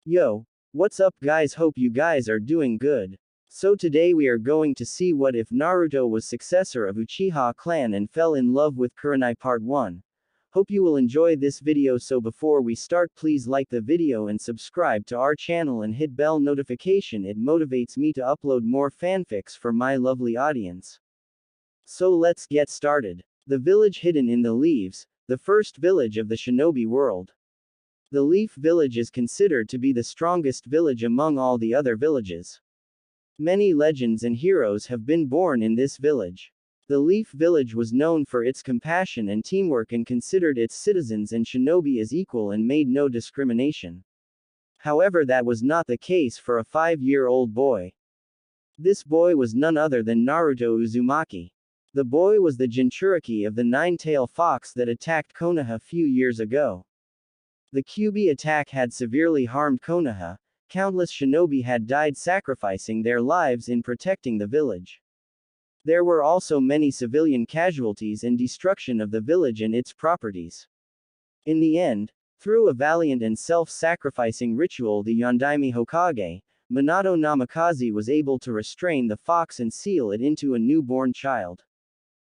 Yo, what's up guys, hope you guys are doing good. So today we are going to see what if Naruto was successor of Uchiha clan and fell in love with Kurenai part 1. Hope you will enjoy this video, so before we start please like the video and subscribe to our channel and hit bell notification, it motivates me to upload more fanfics for my lovely audience. So let's get started. The village hidden in the leaves, the first village of the shinobi world. The Leaf Village is considered to be the strongest village among all the other villages. Many legends and heroes have been born in this village. The Leaf Village was known for its compassion and teamwork and considered its citizens and shinobi as equal and made no discrimination. However, that was not the case for a 5-year-old boy. This boy was none other than Naruto Uzumaki. The boy was the Jinchuriki of the nine-tailed fox that attacked Konoha a few years ago. The Kyuubi attack had severely harmed Konoha. Countless shinobi had died sacrificing their lives in protecting the village. There were also many civilian casualties and destruction of the village and its properties. In the end, through a valiant and self-sacrificing ritual, the Yondaime Hokage, Minato Namikaze, was able to restrain the fox and seal it into a newborn child.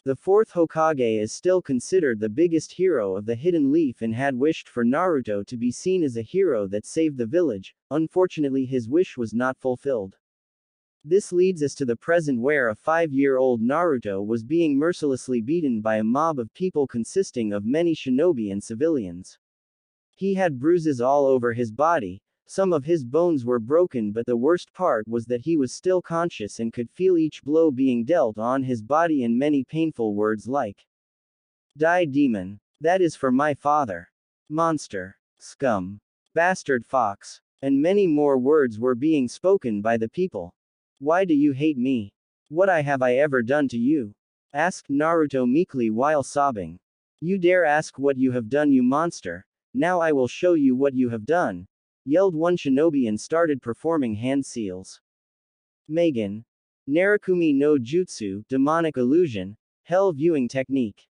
The fourth Hokage is still considered the biggest hero of the Hidden Leaf and had wished for Naruto to be seen as a hero that saved the village. Unfortunately, his wish was not fulfilled. This leads us to the present, where a 5-year-old Naruto was being mercilessly beaten by a mob of people consisting of many shinobi and civilians. He had bruises all over his body. Some of his bones were broken, but the worst part was that he was still conscious and could feel each blow being dealt on his body and many painful words like "Die demon. That is for my father. Monster. Scum. Bastard fox." And many more words were being spoken by the people. "Why do you hate me? What have I ever done to you?" asked Naruto meekly while sobbing. "You dare ask what you have done, you monster? Now I will show you what you have done," yelled one shinobi and started performing hand seals. Megan. Narakumi no Jutsu, demonic illusion, hell viewing technique.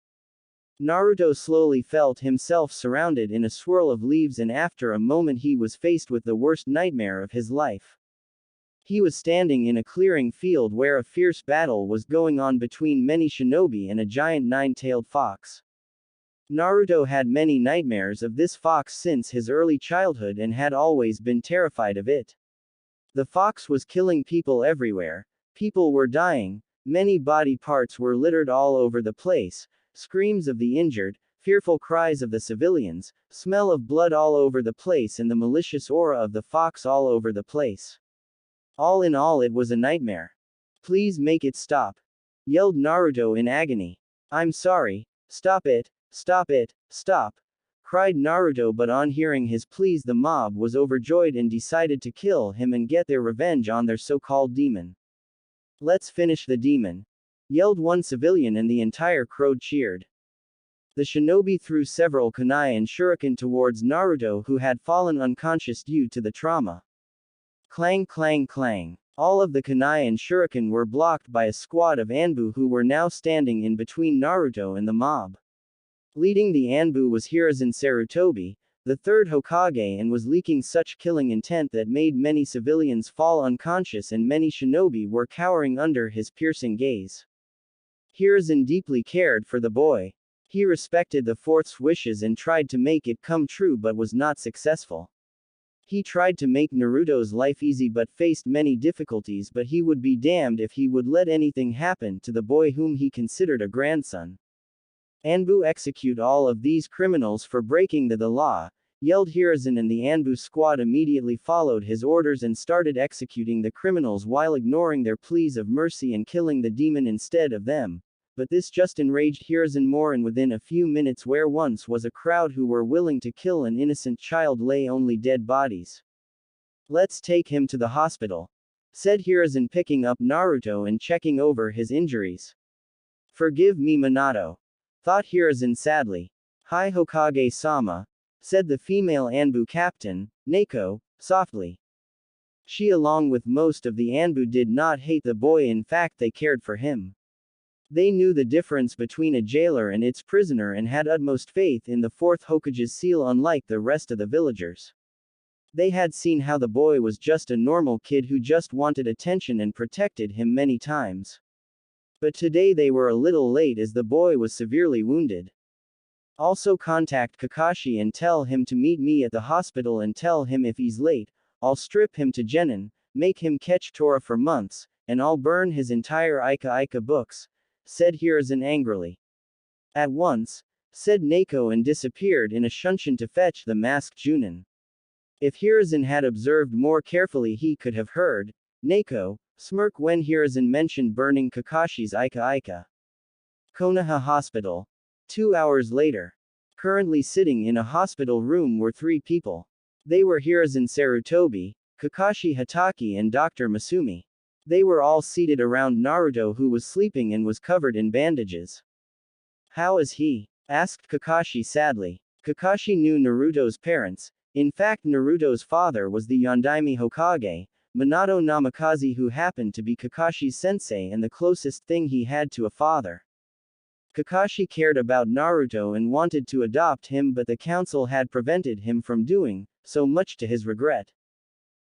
Naruto slowly felt himself surrounded in a swirl of leaves, and after a moment he was faced with the worst nightmare of his life. He was standing in a clearing field where a fierce battle was going on between many shinobi and a giant nine-tailed fox. Naruto had many nightmares of this fox since his early childhood and had always been terrified of it. The fox was killing people everywhere. People were dying, many body parts were littered all over the place, screams of the injured, fearful cries of the civilians, smell of blood all over the place, and the malicious aura of the fox all over the place. All in all, it was a nightmare. "Please make it stop," yelled Naruto in agony. "I'm sorry. Stop it. Stop it, stop," cried Naruto, but on hearing his pleas the mob was overjoyed and decided to kill him and get their revenge on their so-called demon. "Let's finish the demon," yelled one civilian, and the entire crowd cheered. The shinobi threw several kunai and shuriken towards Naruto, who had fallen unconscious due to the trauma. Clang clang clang. All of the kunai and shuriken were blocked by a squad of Anbu who were now standing in between Naruto and the mob. Leading the Anbu was Hiruzen Sarutobi, the third Hokage, and was leaking such killing intent that made many civilians fall unconscious and many shinobi were cowering under his piercing gaze. Hiruzen deeply cared for the boy. He respected the fourth's wishes and tried to make it come true but was not successful. He tried to make Naruto's life easy but faced many difficulties, but he would be damned if he would let anything happen to the boy whom he considered a grandson. "Anbu, execute all of these criminals for breaking the law," yelled Hiruzen, and the Anbu squad immediately followed his orders and started executing the criminals while ignoring their pleas of mercy and killing the demon instead of them. But this just enraged Hiruzen more, and within a few minutes, where once was a crowd who were willing to kill an innocent child, lay only dead bodies. "Let's take him to the hospital," said Hiruzen, picking up Naruto and checking over his injuries. "Forgive me, Minato," thought Hiruzen sadly. "Hi Hokage-sama," said the female Anbu captain, Neko, softly. She, along with most of the Anbu, did not hate the boy, in fact they cared for him. They knew the difference between a jailer and its prisoner and had utmost faith in the fourth Hokage's seal, unlike the rest of the villagers. They had seen how the boy was just a normal kid who just wanted attention and protected him many times. But today they were a little late as the boy was severely wounded. Also contact Kakashi and tell him to meet me at the hospital and tell him if he's late, I'll strip him to Genin, make him catch Tora for months, and I'll burn his entire Ika books, said Hiruzen angrily. At once, said Neko and disappeared in a shunshin to fetch the masked Junin. If Hiruzen had observed more carefully he could have heard Neko smirk when Hiruzen mentioned burning Kakashi's Ika. Konoha Hospital. 2 hours later. Currently sitting in a hospital room were 3 people. They were Hiruzen Sarutobi, Kakashi Hatake and Dr. Masumi. They were all seated around Naruto who was sleeping and was covered in bandages. How is he? Asked Kakashi sadly. Kakashi knew Naruto's parents. In fact, Naruto's father was the Yondaime Hokage, Minato Namikaze, who happened to be Kakashi's sensei and the closest thing he had to a father. Kakashi cared about Naruto and wanted to adopt him, but the council had prevented him from doing so, much to his regret.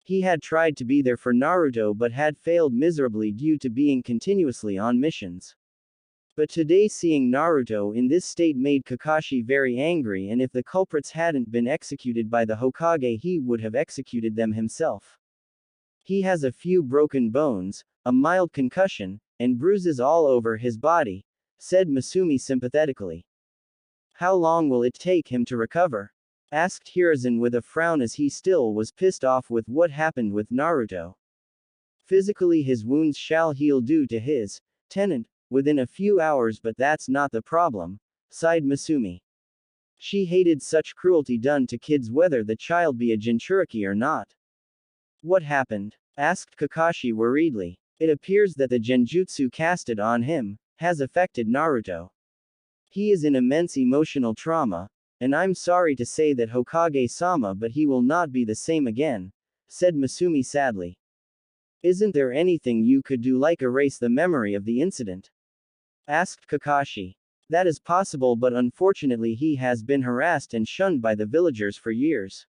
He had tried to be there for Naruto but had failed miserably due to being continuously on missions. But today seeing Naruto in this state made Kakashi very angry, and if the culprits hadn't been executed by the Hokage he would have executed them himself. He has a few broken bones, a mild concussion, and bruises all over his body, said Masumi sympathetically. How long will it take him to recover? Asked Hiruzen with a frown as he still was pissed off with what happened with Naruto. Physically his wounds shall heal due to his tenant within a few hours, but that's not the problem, sighed Masumi. She hated such cruelty done to kids whether the child be a Jinchuriki or not. What happened? Asked Kakashi worriedly. It appears that the genjutsu casted on him has affected Naruto. He is in immense emotional trauma, and I'm sorry to say that Hokage-sama, but he will not be the same again, said Masumi sadly. Isn't there anything you could do, like erase the memory of the incident? Asked Kakashi. That is possible, but unfortunately he has been harassed and shunned by the villagers for years.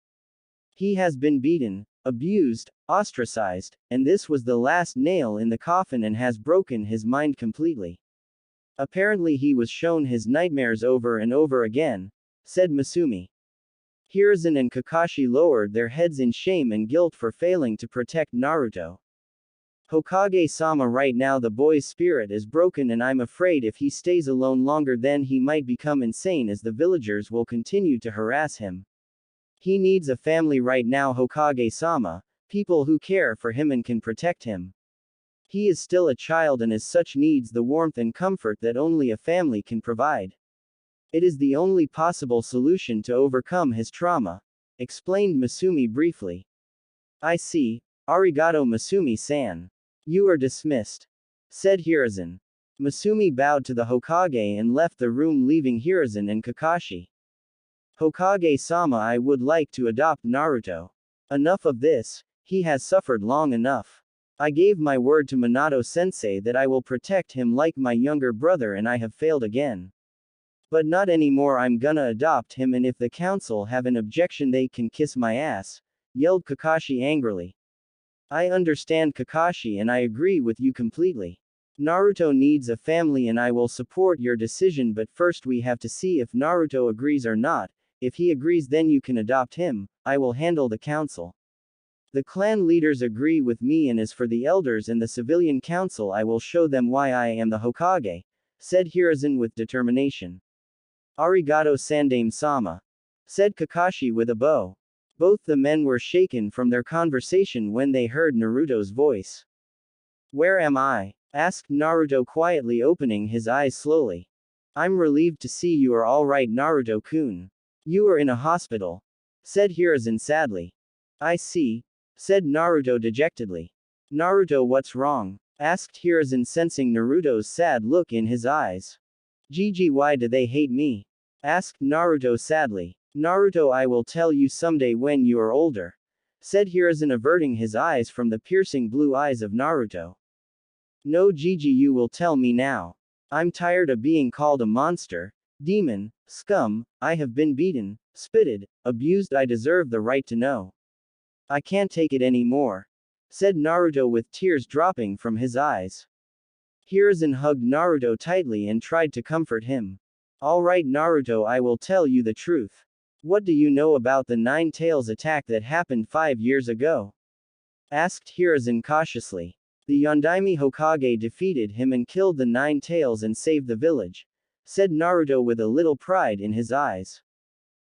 He has been beaten, abused, ostracized, and this was the last nail in the coffin and has broken his mind completely. Apparently he was shown his nightmares over and over again, said Masumi. Hiruzen and Kakashi lowered their heads in shame and guilt for failing to protect Naruto. Hokage-sama, right now the boy's spirit is broken and I'm afraid if he stays alone longer then he might become insane as the villagers will continue to harass him. He needs a family right now, Hokage-sama, people who care for him and can protect him. He is still a child and as such needs the warmth and comfort that only a family can provide. It is the only possible solution to overcome his trauma, explained Masumi briefly. I see. Arigato Masumi-san. You are dismissed, said Hiruzen. Masumi bowed to the Hokage and left the room, leaving Hiruzen and Kakashi. Hokage-sama, I would like to adopt Naruto. Enough of this, he has suffered long enough. I gave my word to Minato-sensei that I will protect him like my younger brother and I have failed again. But not anymore, I'm gonna adopt him, and if the council have an objection they can kiss my ass, yelled Kakashi angrily. I understand, Kakashi, and I agree with you completely. Naruto needs a family and I will support your decision, but first we have to see if Naruto agrees or not. If he agrees then you can adopt him, I will handle the council. The clan leaders agree with me, and as for the elders and the civilian council I will show them why I am the Hokage, said Hiruzen with determination. Arigato Sandame-sama, said Kakashi with a bow. Both the men were shaken from their conversation when they heard Naruto's voice. Where am I? Asked Naruto quietly, opening his eyes slowly. I'm relieved to see you are alright, Naruto-kun. You are in a hospital, said Hiruzen sadly. I see, said Naruto dejectedly. Naruto, what's wrong? Asked Hiruzen, sensing Naruto's sad look in his eyes. Gigi, why do they hate me? Asked Naruto sadly. Naruto, I will tell you someday when you are older, said Hiruzen, averting his eyes from the piercing blue eyes of Naruto. No, Gigi, you will tell me now. I'm tired of being called a monster, demon, scum. I have been beaten, spitted, abused. I deserve the right to know. I can't take it anymore, said Naruto with tears dropping from his eyes. Hiruzen hugged Naruto tightly and tried to comfort him. Alright Naruto, I will tell you the truth. What do you know about the Nine Tails attack that happened 5 years ago? Asked Hiruzen cautiously. The Yondaime Hokage defeated him and killed the Nine Tails and saved the village, said Naruto with a little pride in his eyes.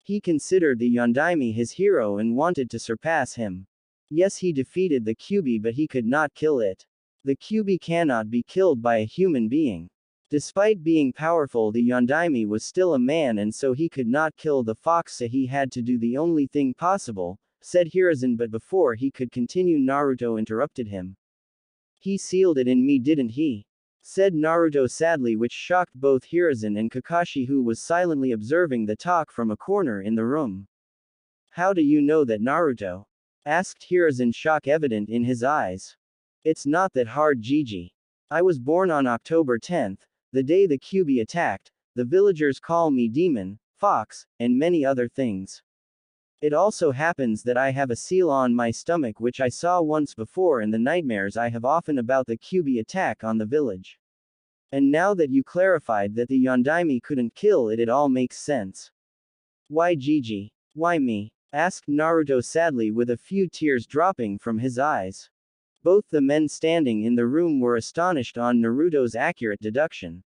He considered the Yondaime his hero and wanted to surpass him. Yes, he defeated the Kyuubi, but he could not kill it. The Kyuubi cannot be killed by a human being. Despite being powerful, the Yondaime was still a man, and so he could not kill the fox, so he had to do the only thing possible, said Hiruzen, but before he could continue Naruto interrupted him. He sealed it in me, didn't he? Said Naruto sadly, which shocked both Hiruzen and Kakashi, who was silently observing the talk from a corner in the room. How do you know that, Naruto? Asked Hiruzen, shock evident in his eyes. It's not that hard, Gigi. I was born on October 10th, the day the Kyuubi attacked. The villagers call me Demon, Fox, and many other things. It also happens that I have a seal on my stomach which I saw once before in the nightmares I have often about the Kyuubi attack on the village. And now that you clarified that the Yondaime couldn't kill it, it all makes sense. Why Gigi? Why me? Asked Naruto sadly with a few tears dropping from his eyes. Both the men standing in the room were astonished on Naruto's accurate deduction.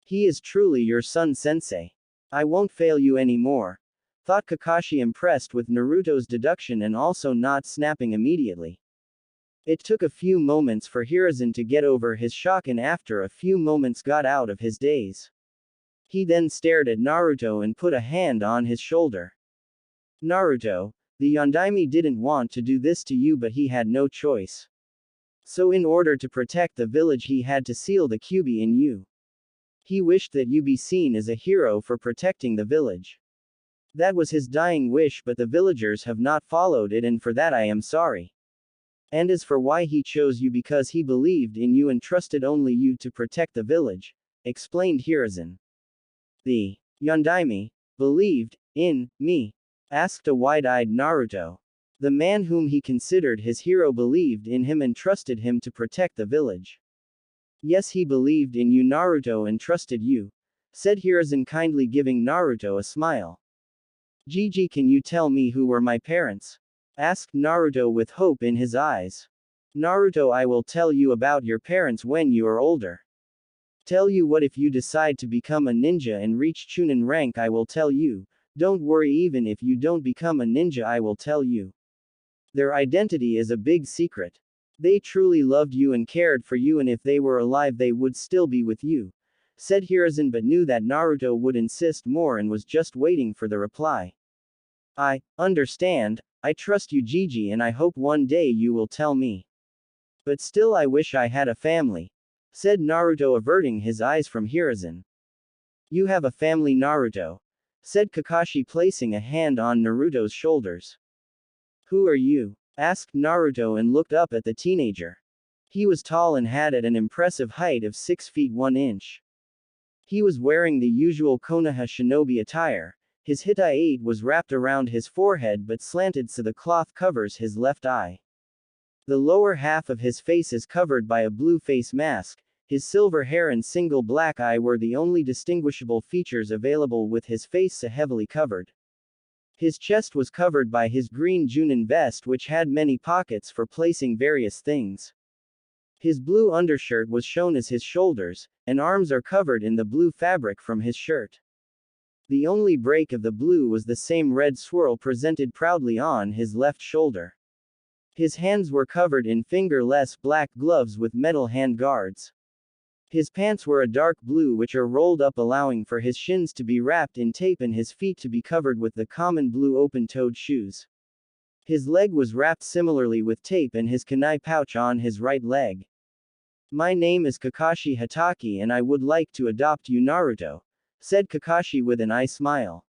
He is truly your son, sensei. I won't fail you anymore, thought Kakashi, impressed with Naruto's deduction and also not snapping immediately. It took a few moments for Hiruzen to get over his shock, and after a few moments got out of his daze. He then stared at Naruto and put a hand on his shoulder. Naruto, the Yondaime didn't want to do this to you, but he had no choice. So in order to protect the village he had to seal the Kyuubi in you. He wished that you be seen as a hero for protecting the village. That was his dying wish, but the villagers have not followed it, and for that I am sorry. And as for why he chose you, because he believed in you and trusted only you to protect the village, explained Hiruzen. The Yondaime believed in me? Asked a wide-eyed Naruto. The man whom he considered his hero believed in him and trusted him to protect the village. Yes, he believed in you, Naruto, and trusted you, said Hiruzen, kindly giving Naruto a smile. Gigi, can you tell me who were my parents? Asked Naruto with hope in his eyes. Naruto, I will tell you about your parents when you are older. Tell you what, if you decide to become a ninja and reach Chunin rank, I will tell you. Don't worry, even if you don't become a ninja, I will tell you. Their identity is a big secret. They truly loved you and cared for you, and if they were alive they would still be with you, said Hiruzen, but knew that Naruto would insist more and was just waiting for the reply. I understand, I trust you, Gigi, and I hope one day you will tell me. But still I wish I had a family, said Naruto, averting his eyes from Hiruzen. You have a family, Naruto, said Kakashi, placing a hand on Naruto's shoulders. Who are you? Asked Naruto and looked up at the teenager. He was tall and had at an impressive height of 6 feet 1 inch. He was wearing the usual Konoha shinobi attire. His hitai was wrapped around his forehead but slanted so the cloth covers his left eye. The lower half of his face is covered by a blue face mask. His silver hair and single black eye were the only distinguishable features available, with his face so heavily covered. His chest was covered by his green Junin vest, which had many pockets for placing various things. His blue undershirt was shown as his shoulders, and arms are covered in the blue fabric from his shirt. The only break of the blue was the same red swirl presented proudly on his left shoulder. His hands were covered in fingerless black gloves with metal hand guards. His pants were a dark blue which are rolled up, allowing for his shins to be wrapped in tape and his feet to be covered with the common blue open-toed shoes. His leg was wrapped similarly with tape and his kunai pouch on his right leg. My name is Kakashi Hatake and I would like to adopt you, Naruto, said Kakashi with an eye smile.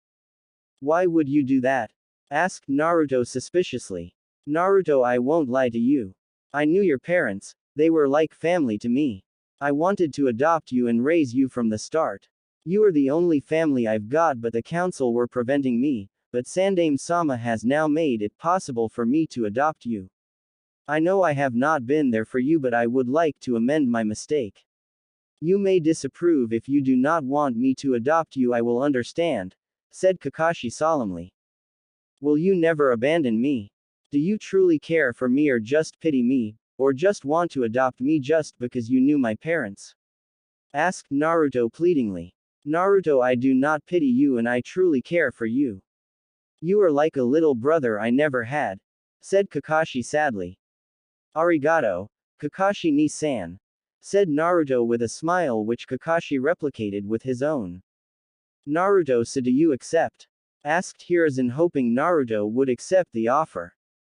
Why would you do that? Asked Naruto suspiciously. Naruto, I won't lie to you. I knew your parents, they were like family to me. I wanted to adopt you and raise you from the start. You are the only family I've got, but the council were preventing me, but Sandaime-sama has now made it possible for me to adopt you. I know I have not been there for you, but I would like to amend my mistake. You may disapprove if you do not want me to adopt you, I will understand, said Kakashi solemnly. Will you never abandon me? Do you truly care for me or just pity me, or just want to adopt me just because you knew my parents? Asked Naruto pleadingly. Naruto, I do not pity you and I truly care for you. You are like a little brother I never had, said Kakashi sadly. Arigato, Kakashi ni-san, said Naruto with a smile which Kakashi replicated with his own. Naruto, so do you accept? Asked Hiruzen, hoping Naruto would accept the offer.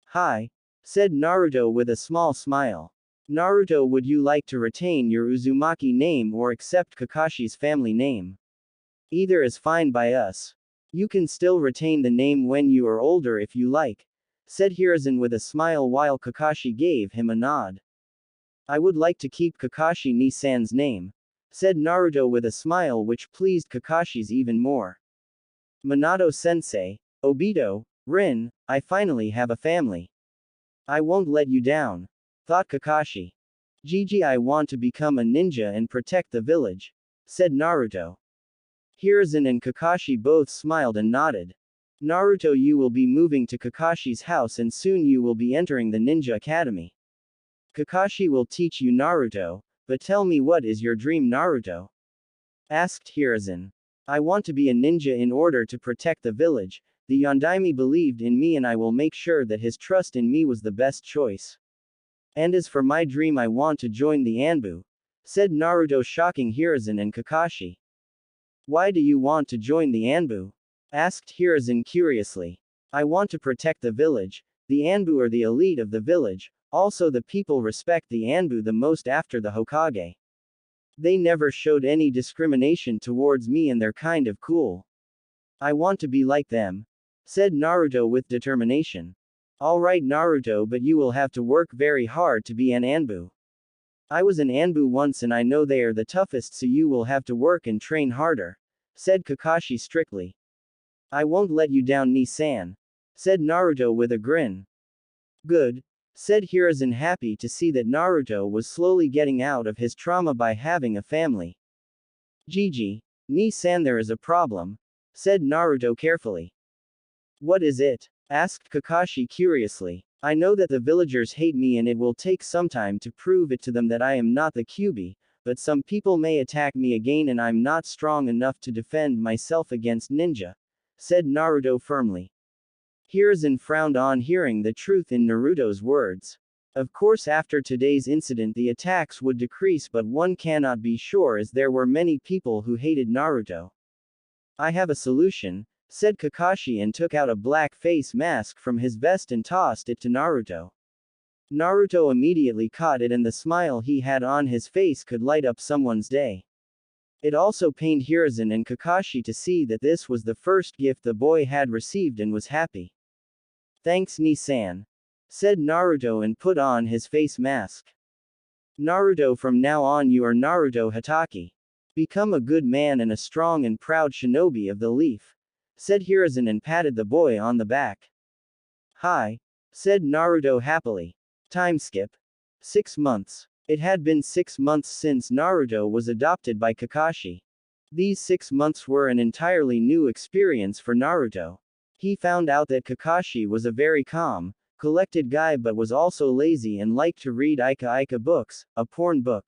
Hi, said Naruto with a small smile. Naruto, would you like to retain your Uzumaki name or accept Kakashi's family name? Either is fine by us. You can still retain the name when you are older if you like, said Hiruzen with a smile while Kakashi gave him a nod. I would like to keep Kakashi ni-san's name, said Naruto with a smile which pleased Kakashi's even more. Minato-sensei, Obito, Rin, I finally have a family. I won't let you down, thought Kakashi. Gigi, I want to become a ninja and protect the village, said Naruto. Hiruzen and Kakashi both smiled and nodded. Naruto, you will be moving to Kakashi's house and soon you will be entering the Ninja Academy. Kakashi will teach you Naruto, but tell me, what is your dream, Naruto? Asked Hiruzen. I want to be a ninja in order to protect the village. The Yondaime believed in me and I will make sure that his trust in me was the best choice. And as for my dream, I want to join the Anbu, said Naruto, shocking Hiruzen and Kakashi. Why do you want to join the Anbu? Asked Hiruzen curiously. I want to protect the village. The Anbu are the elite of the village, also the people respect the Anbu the most after the Hokage. They never showed any discrimination towards me and they're kind of cool. I want to be like them, said Naruto with determination. Alright Naruto, but you will have to work very hard to be an Anbu. I was an Anbu once and I know they are the toughest, so you will have to work and train harder, said Kakashi strictly. I won't let you down, ni-san, said Naruto with a grin. Good, said Hiruzen, happy to see that Naruto was slowly getting out of his trauma by having a family. Gigi, ni-san, there is a problem, said Naruto carefully. What is it? Asked Kakashi curiously. I know that the villagers hate me and it will take some time to prove it to them that I am not the Kyuubi, but some people may attack me again and I'm not strong enough to defend myself against ninja, said Naruto firmly. Hiruzen frowned on hearing the truth in Naruto's words. Of course, after today's incident the attacks would decrease, but one cannot be sure as there were many people who hated Naruto. I have a solution, said Kakashi and took out a black face mask from his vest and tossed it to Naruto. Naruto immediately caught it and the smile he had on his face could light up someone's day. It also pained Hiruzen and Kakashi to see that this was the first gift the boy had received and was happy. Thanks, ni-san, said Naruto and put on his face mask. Naruto, from now on you are Naruto Hatake. Become a good man and a strong and proud shinobi of the leaf, said Hiruzen and patted the boy on the back. Hi, said Naruto happily. Time skip. 6 months. It had been 6 months since Naruto was adopted by Kakashi. These 6 months were an entirely new experience for Naruto. He found out that Kakashi was a very calm, collected guy but was also lazy and liked to read Ika books, a porn book.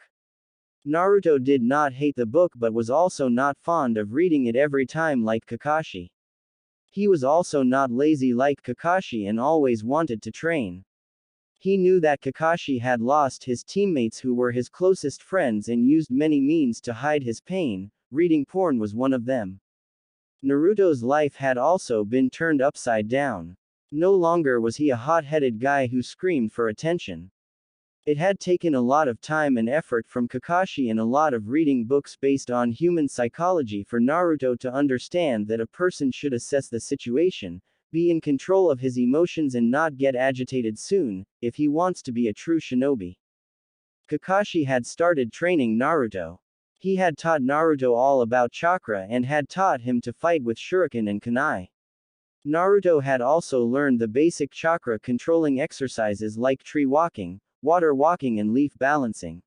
Naruto did not hate the book but was also not fond of reading it every time like Kakashi. He was also not lazy like Kakashi and always wanted to train. He knew that Kakashi had lost his teammates who were his closest friends and used many means to hide his pain. Reading porn was one of them. Naruto's life had also been turned upside down. No longer was he a hot-headed guy who screamed for attention. It had taken a lot of time and effort from Kakashi and a lot of reading books based on human psychology for Naruto to understand that a person should assess the situation, be in control of his emotions and not get agitated soon, if he wants to be a true shinobi. Kakashi had started training Naruto. He had taught Naruto all about chakra and had taught him to fight with shuriken and kunai. Naruto had also learned the basic chakra controlling exercises like tree walking, water walking and leaf balancing.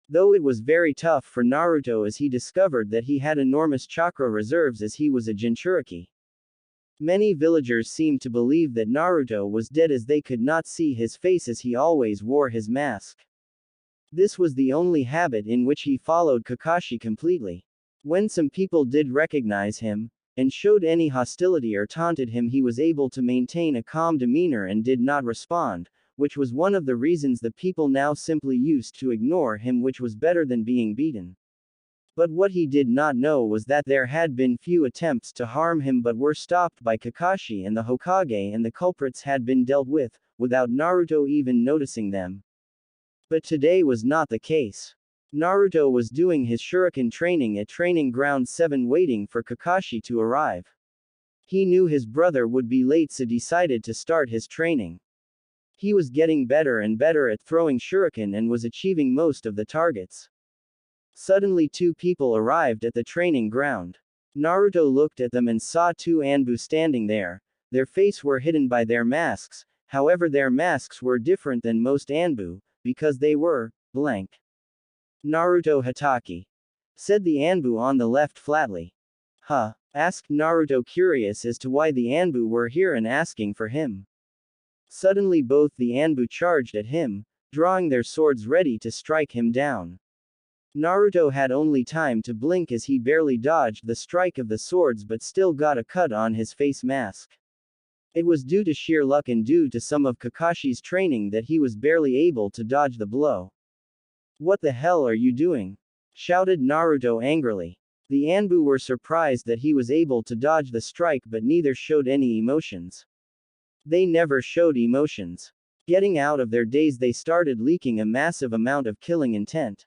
Though it was very tough for Naruto as he discovered that he had enormous chakra reserves as he was a Jinchuriki. Many villagers seemed to believe that Naruto was dead as they could not see his face as he always wore his mask. This was the only habit in which he followed Kakashi completely. When some people did recognize him, and showed any hostility or taunted him, he was able to maintain a calm demeanor and did not respond, which was one of the reasons the people now simply used to ignore him, which was better than being beaten. But what he did not know was that there had been few attempts to harm him but were stopped by Kakashi and the Hokage, and the culprits had been dealt with, without Naruto even noticing them. But today was not the case. Naruto was doing his shuriken training at Training Ground 7 waiting for Kakashi to arrive. He knew his brother would be late, so decided to start his training. He was getting better and better at throwing shuriken and was achieving most of the targets. Suddenly two people arrived at the training ground. Naruto looked at them and saw two Anbu standing there. Their faces were hidden by their masks, however their masks were different than most Anbu, because they were blank. Naruto Hatake, said the Anbu on the left flatly. Huh? Asked Naruto, curious as to why the Anbu were here and asking for him. Suddenly both the Anbu charged at him, drawing their swords ready to strike him down. Naruto had only time to blink as he barely dodged the strike of the swords but still got a cut on his face mask. It was due to sheer luck and due to some of Kakashi's training that he was barely able to dodge the blow. What the hell are you doing? Shouted Naruto angrily. The Anbu were surprised that he was able to dodge the strike but neither showed any emotions. They never showed emotions. Getting out of their daze, they started leaking a massive amount of killing intent.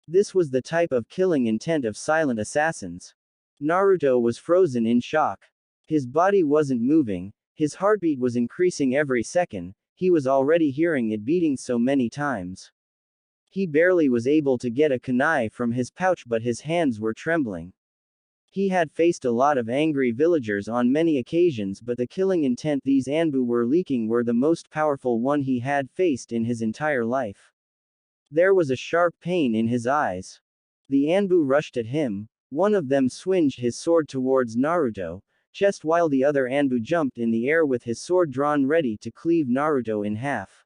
This was the type of killing intent of silent assassins. Naruto was frozen in shock. His body wasn't moving, his heartbeat was increasing every second, he was already hearing it beating so many times. He barely was able to get a kunai from his pouch but his hands were trembling. He had faced a lot of angry villagers on many occasions, but the killing intent these Anbu were leaking were the most powerful one he had faced in his entire life. There was a sharp pain in his eyes. The Anbu rushed at him, one of them swinged his sword towards Naruto, chest, while the other Anbu jumped in the air with his sword drawn ready to cleave Naruto in half.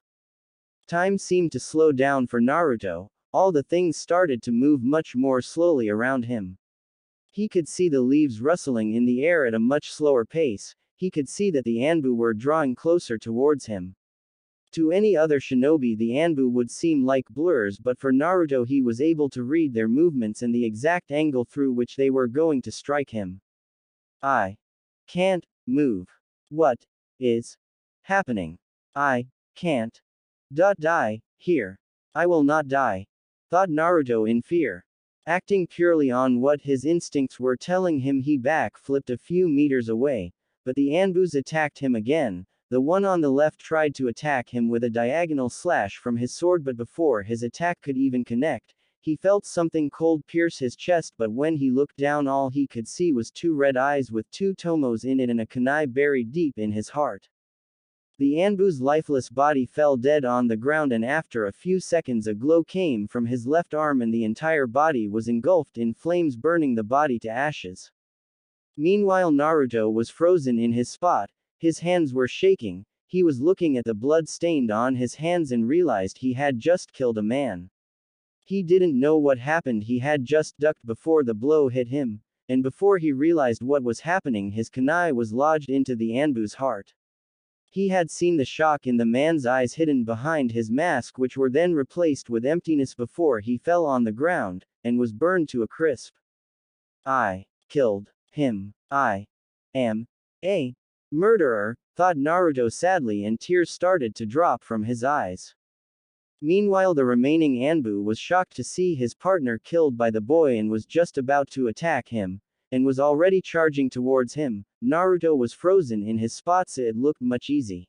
Time seemed to slow down for Naruto, all the things started to move much more slowly around him. He could see the leaves rustling in the air at a much slower pace, he could see that the Anbu were drawing closer towards him. To any other shinobi the Anbu would seem like blurs, but for Naruto he was able to read their movements and the exact angle through which they were going to strike him. I can't move. What is happening? I can't die here. I will not die, thought Naruto in fear. Acting purely on what his instincts were telling him, he back-flipped a few meters away, but the Anbus attacked him again. The one on the left tried to attack him with a diagonal slash from his sword, but before his attack could even connect, he felt something cold pierce his chest, but when he looked down all he could see was two red eyes with two tomos in it and a kunai buried deep in his heart. The Anbu's lifeless body fell dead on the ground, and after a few seconds a glow came from his left arm and the entire body was engulfed in flames, burning the body to ashes. Meanwhile Naruto was frozen in his spot, his hands were shaking, he was looking at the blood stained on his hands and realized he had just killed a man. He didn't know what happened, he had just ducked before the blow hit him, and before he realized what was happening his kunai was lodged into the Anbu's heart. He had seen the shock in the man's eyes hidden behind his mask, which were then replaced with emptiness before he fell on the ground, and was burned to a crisp. I killed him. I am a murderer, thought Naruto sadly, and tears started to drop from his eyes. Meanwhile the remaining Anbu was shocked to see his partner killed by the boy and was just about to attack him, and was already charging towards him. Naruto was frozen in his spot, so it looked much easy.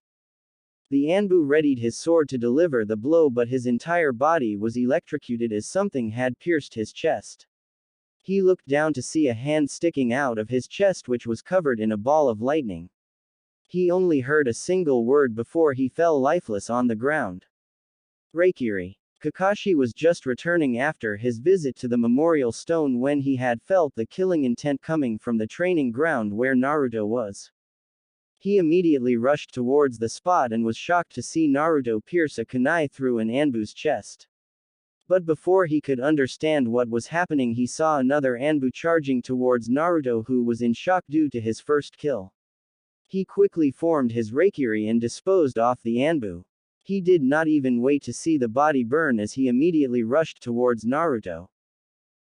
The Anbu readied his sword to deliver the blow, but his entire body was electrocuted as something had pierced his chest. He looked down to see a hand sticking out of his chest which was covered in a ball of lightning. He only heard a single word before he fell lifeless on the ground. Reikiri. Kakashi was just returning after his visit to the memorial stone when he had felt the killing intent coming from the training ground where Naruto was. He immediately rushed towards the spot and was shocked to see Naruto pierce a kunai through an Anbu's chest. But before he could understand what was happening, he saw another Anbu charging towards Naruto, who was in shock due to his first kill. He quickly formed his Reikiri and disposed off the Anbu. He did not even wait to see the body burn as he immediately rushed towards Naruto.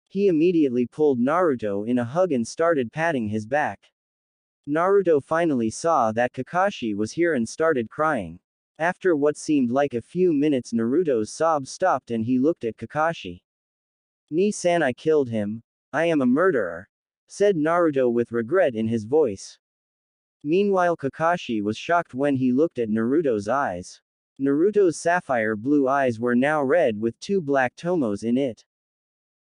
He immediately pulled Naruto in a hug and started patting his back. Naruto finally saw that Kakashi was here and started crying. After what seemed like a few minutes, Naruto's sobs stopped and he looked at Kakashi. "Ni-san, I killed him. I am a murderer," said Naruto with regret in his voice. Meanwhile, Kakashi was shocked when he looked at Naruto's eyes. Naruto's sapphire blue eyes were now red with two black tomos in it.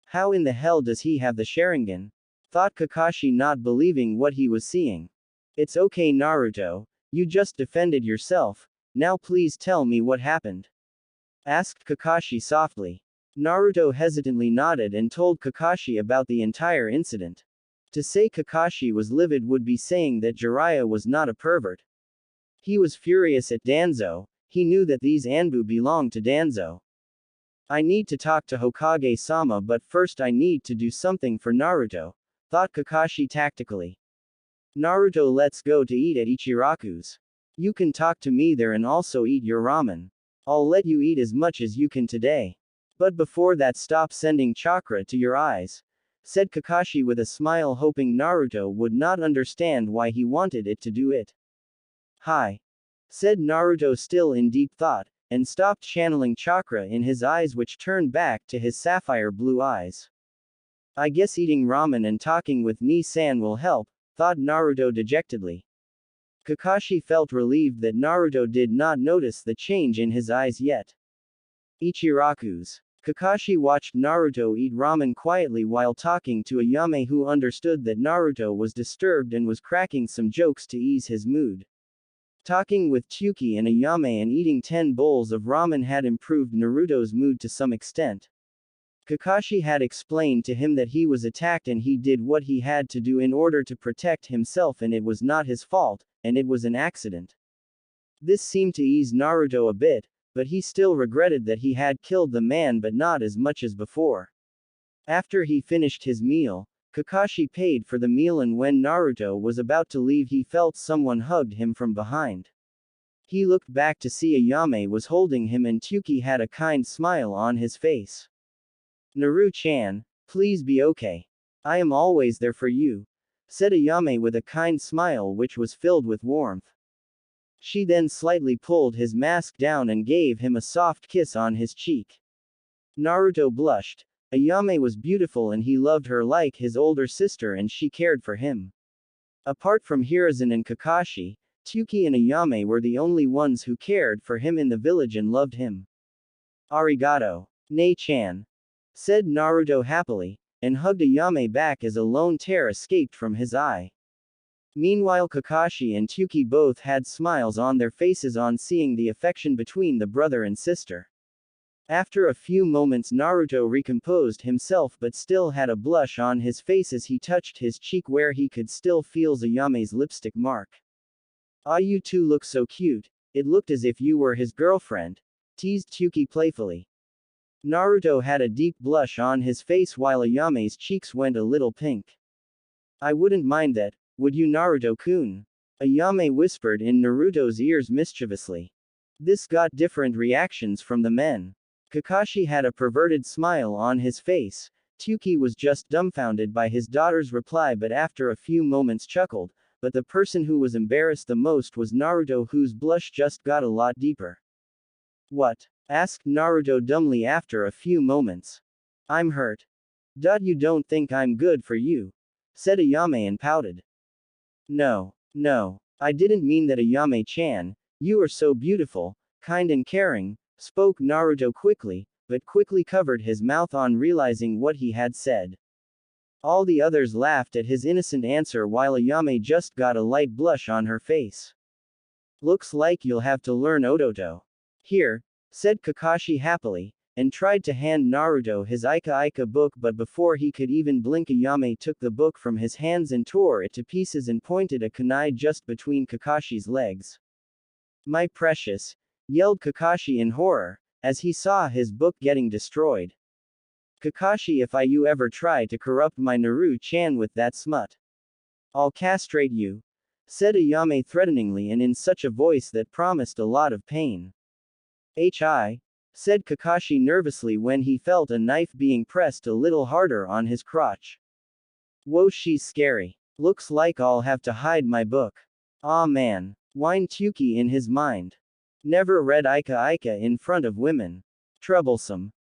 How in the hell does he have the Sharingan? Thought Kakashi, not believing what he was seeing. "It's okay, Naruto. You just defended yourself. Now please tell me what happened," asked Kakashi softly. Naruto hesitantly nodded and told Kakashi about the entire incident. To say Kakashi was livid would be saying that Jiraiya was not a pervert. He was furious at Danzo. He knew that these Anbu belonged to Danzo. "I need to talk to Hokage-sama, but first I need to do something for Naruto," thought Kakashi tactically. "Naruto, let's go to eat at Ichiraku's. You can talk to me there and also eat your ramen. I'll let you eat as much as you can today. But before that, stop sending chakra to your eyes," said Kakashi with a smile, hoping Naruto would not understand why he wanted it to do it. "Hi," said Naruto, still in deep thought, and stopped channeling chakra in his eyes, which turned back to his sapphire blue eyes. "I guess eating ramen and talking with Ni-san will help," thought Naruto dejectedly. Kakashi felt relieved that Naruto did not notice the change in his eyes yet. Ichiraku's. Kakashi watched Naruto eat ramen quietly while talking to Ayame, who understood that Naruto was disturbed and was cracking some jokes to ease his mood. Talking with Tsuki and Ayame and eating 10 bowls of ramen had improved Naruto's mood to some extent. Kakashi had explained to him that he was attacked and he did what he had to do in order to protect himself, and it was not his fault, and it was an accident. This seemed to ease Naruto a bit, but he still regretted that he had killed the man, but not as much as before. After he finished his meal, Kakashi paid for the meal, and when Naruto was about to leave, he felt someone hugged him from behind. He looked back to see Ayame was holding him and Tsuki had a kind smile on his face. "Naru-chan, please be okay. I am always there for you," said Ayame with a kind smile which was filled with warmth. She then slightly pulled his mask down and gave him a soft kiss on his cheek. Naruto blushed. Ayame was beautiful and he loved her like his older sister, and she cared for him. Apart from Hiruzen and Kakashi, Tsuki and Ayame were the only ones who cared for him in the village and loved him. "Arigato, Nei-chan," said Naruto happily, and hugged Ayame back as a lone tear escaped from his eye. Meanwhile, Kakashi and Tsuki both had smiles on their faces on seeing the affection between the brother and sister. After a few moments, Naruto recomposed himself but still had a blush on his face as he touched his cheek where he could still feel Ayame's lipstick mark. "Ah, you two look so cute. It looked as if you were his girlfriend," teased Tsuki playfully. Naruto had a deep blush on his face while Ayame's cheeks went a little pink. "I wouldn't mind that, would you, Naruto-kun?" Ayame whispered in Naruto's ears mischievously. This got different reactions from the men. Kakashi had a perverted smile on his face. Tsuki was just dumbfounded by his daughter's reply, but after a few moments chuckled, but the person who was embarrassed the most was Naruto, whose blush just got a lot deeper. "What?" asked Naruto dumbly after a few moments. "I'm hurt. You don't think I'm good for you?" said Ayame and pouted. No, I didn't mean that, Ayame-chan. You are so beautiful, kind and caring," spoke Naruto quickly, but quickly covered his mouth on realizing what he had said. All the others laughed at his innocent answer while Ayame just got a light blush on her face. Looks like you'll have to learn Odoto. Here, said Kakashi happily, and tried to hand Naruto his Ika book, but before he could even blink, Ayame took the book from his hands and tore it to pieces and pointed a kunai just between Kakashi's legs. My precious, yelled Kakashi in horror, as he saw his book getting destroyed. Kakashi, if you ever try to corrupt my Naru-chan with that smut, I'll castrate you, said Ayame threateningly and in such a voice that promised a lot of pain. Said Kakashi nervously when he felt a knife being pressed a little harder on his crotch. Whoa, she's scary. Looks like I'll have to hide my book. Aw man, whined Tuki in his mind. Never read Ika in front of women. Troublesome,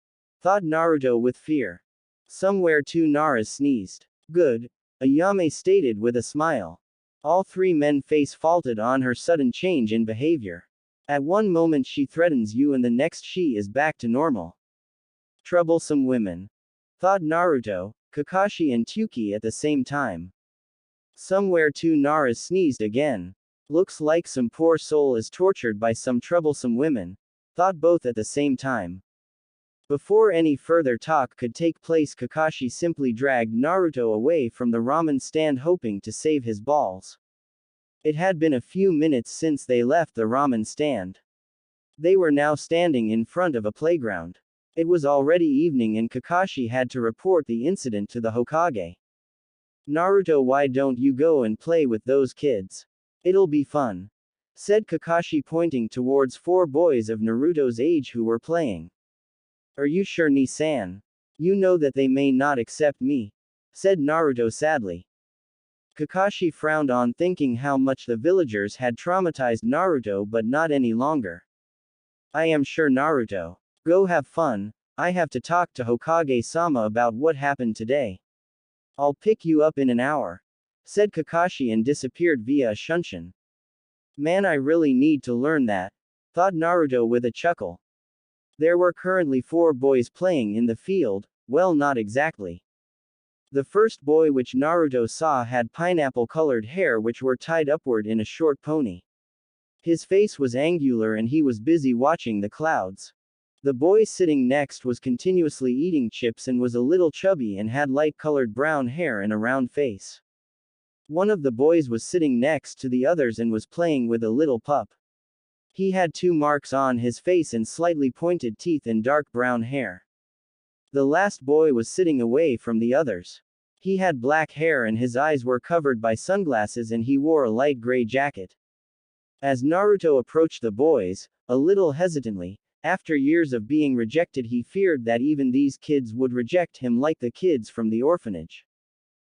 thought Naruto with fear. Somewhere two Naras sneezed. Good, Ayame stated with a smile. All three men face faulted on her sudden change in behavior. At one moment she threatens you and the next she is back to normal. Troublesome women, thought Naruto, Kakashi and Tuki at the same time. Somewhere two Naras sneezed again. Looks like some poor soul is tortured by some troublesome women, thought both at the same time. Before any further talk could take place, Kakashi simply dragged Naruto away from the ramen stand, hoping to save his balls. It had been a few minutes since they left the ramen stand. They were now standing in front of a playground. It was already evening and Kakashi had to report the incident to the Hokage. Naruto, why don't you go and play with those kids? It'll be fun, said Kakashi, pointing towards four boys of Naruto's age who were playing. Are you sure, Ni-san? You know that they may not accept me, said Naruto sadly. Kakashi frowned on, thinking how much the villagers had traumatized Naruto, but not any longer. I am sure, Naruto. Go have fun, I have to talk to Hokage-sama about what happened today. I'll pick you up in an hour, said Kakashi and disappeared via a shunshin. Man, I really need to learn that, thought Naruto with a chuckle. There were currently four boys playing in the field, well, not exactly. The first boy which Naruto saw had pineapple-colored hair which were tied upward in a short pony. His face was angular and he was busy watching the clouds. The boy sitting next was continuously eating chips and was a little chubby and had light-colored brown hair and a round face. One of the boys was sitting next to the others and was playing with a little pup. He had 2 marks on his face and slightly pointed teeth and dark brown hair. The last boy was sitting away from the others. He had black hair and his eyes were covered by sunglasses and he wore a light gray jacket. As Naruto approached the boys, a little hesitantly, after years of being rejected, he feared that even these kids would reject him like the kids from the orphanage.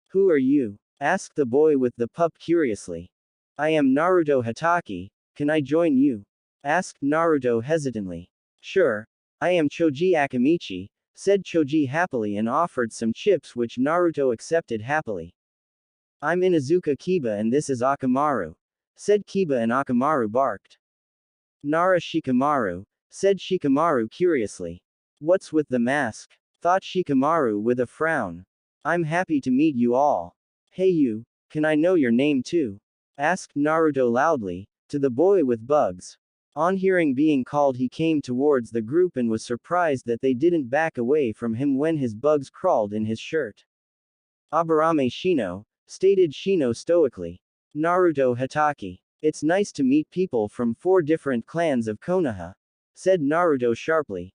Who are you? Asked the boy with the pup curiously. I am Naruto Hatake, can I join you? Asked Naruto hesitantly. Sure. I am Choji Akamichi, said Choji happily and offered some chips which Naruto accepted happily. I'm Inuzuka Kiba and this is Akamaru, said Kiba and Akamaru barked. Nara Shikamaru, said Shikamaru curiously. What's with the mask? Thought Shikamaru with a frown. I'm happy to meet you all. Hey you, can I know your name too? Asked Naruto loudly, to the boy with bugs. On hearing being called, he came towards the group and was surprised that they didn't back away from him when his bugs crawled in his shirt. Aburame Shino, stated Shino stoically. Naruto Hatake. It's nice to meet people from 4 different clans of Konoha, said Naruto sharply.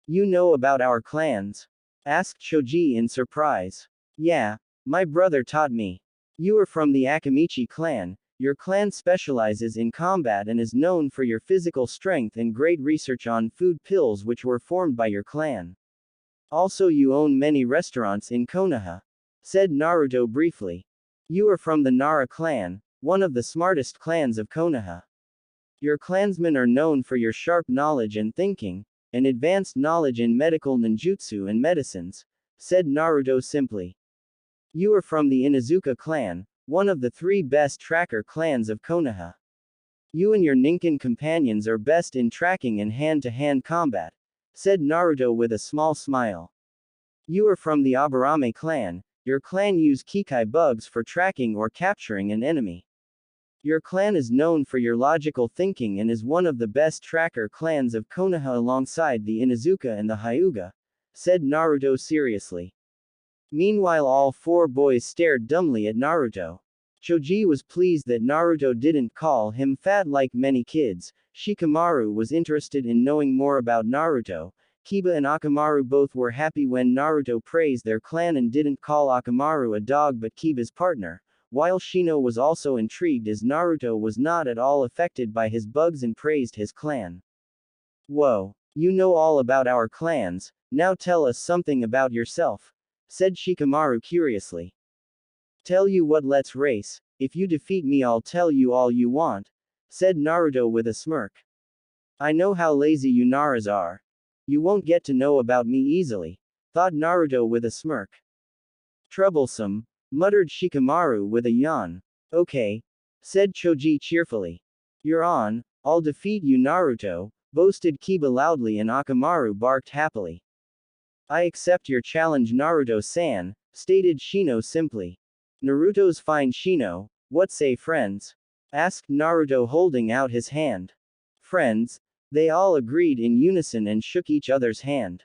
You know about our clans? Asked Choji in surprise. Yeah, my brother taught me. You are from the Akamichi clan. Your clan specializes in combat and is known for your physical strength and great research on food pills which were formed by your clan. Also, you own many restaurants in Konoha, said Naruto briefly. You are from the Nara clan, one of the smartest clans of Konoha. Your clansmen are known for your sharp knowledge and thinking, and advanced knowledge in medical ninjutsu and medicines, said Naruto simply. You are from the Inuzuka clan, one of the 3 best tracker clans of Konoha. You and your Ninken companions are best in tracking and hand-to-hand combat, said Naruto with a small smile. You are from the Aburame clan, your clan use Kikai bugs for tracking or capturing an enemy. Your clan is known for your logical thinking and is one of the best tracker clans of Konoha alongside the Inuzuka and the Hyuga, said Naruto seriously. Meanwhile all four boys stared dumbly at Naruto. Choji was pleased that Naruto didn't call him fat like many kids. Shikamaru was interested in knowing more about Naruto. Kiba and Akamaru both were happy when Naruto praised their clan and didn't call Akamaru a dog but Kiba's partner, while Shino was also intrigued as Naruto was not at all affected by his bugs and praised his clan. Whoa, you know all about our clans, now tell us something about yourself, said Shikamaru curiously. Tell you what, let's race. If you defeat me I'll tell you all you want, said Naruto with a smirk. I know how lazy you Naras are. You won't get to know about me easily, thought Naruto with a smirk. Troublesome, muttered Shikamaru with a yawn. Okay, said Choji cheerfully. You're on, I'll defeat you Naruto, boasted Kiba loudly and Akamaru barked happily. I accept your challenge Naruto-san, stated Shino simply. Naruto's fine Shino, what say friends? Asked Naruto holding out his hand. Friends? They all agreed in unison and shook each other's hand.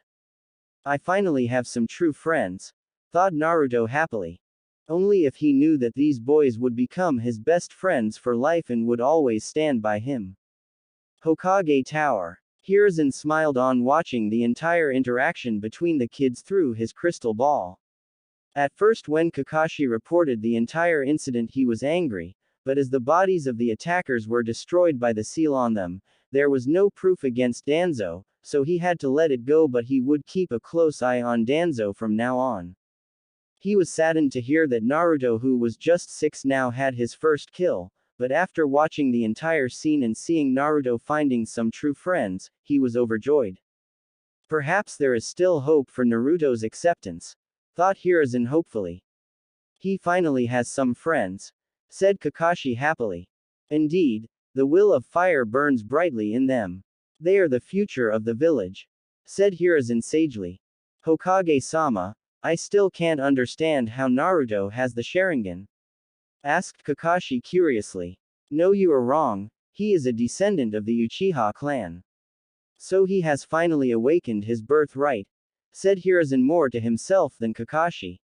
I finally have some true friends, thought Naruto happily. Only if he knew that these boys would become his best friends for life and would always stand by him. Hokage Tower. Hiruzen smiled on watching the entire interaction between the kids through his crystal ball. At first when Kakashi reported the entire incident he was angry, but as the bodies of the attackers were destroyed by the seal on them, there was no proof against Danzo, so he had to let it go but he would keep a close eye on Danzo from now on. He was saddened to hear that Naruto who was just 6 now had his first kill, but after watching the entire scene and seeing Naruto finding some true friends, he was overjoyed. Perhaps there is still hope for Naruto's acceptance, thought Hiruzen hopefully. He finally has some friends, said Kakashi happily. Indeed, the will of fire burns brightly in them. They are the future of the village, said Hiruzen sagely. Hokage-sama, I still can't understand how Naruto has the Sharingan, asked Kakashi curiously. No, you are wrong, he is a descendant of the Uchiha clan. So he has finally awakened his birthright, said Hiruzen more to himself than Kakashi.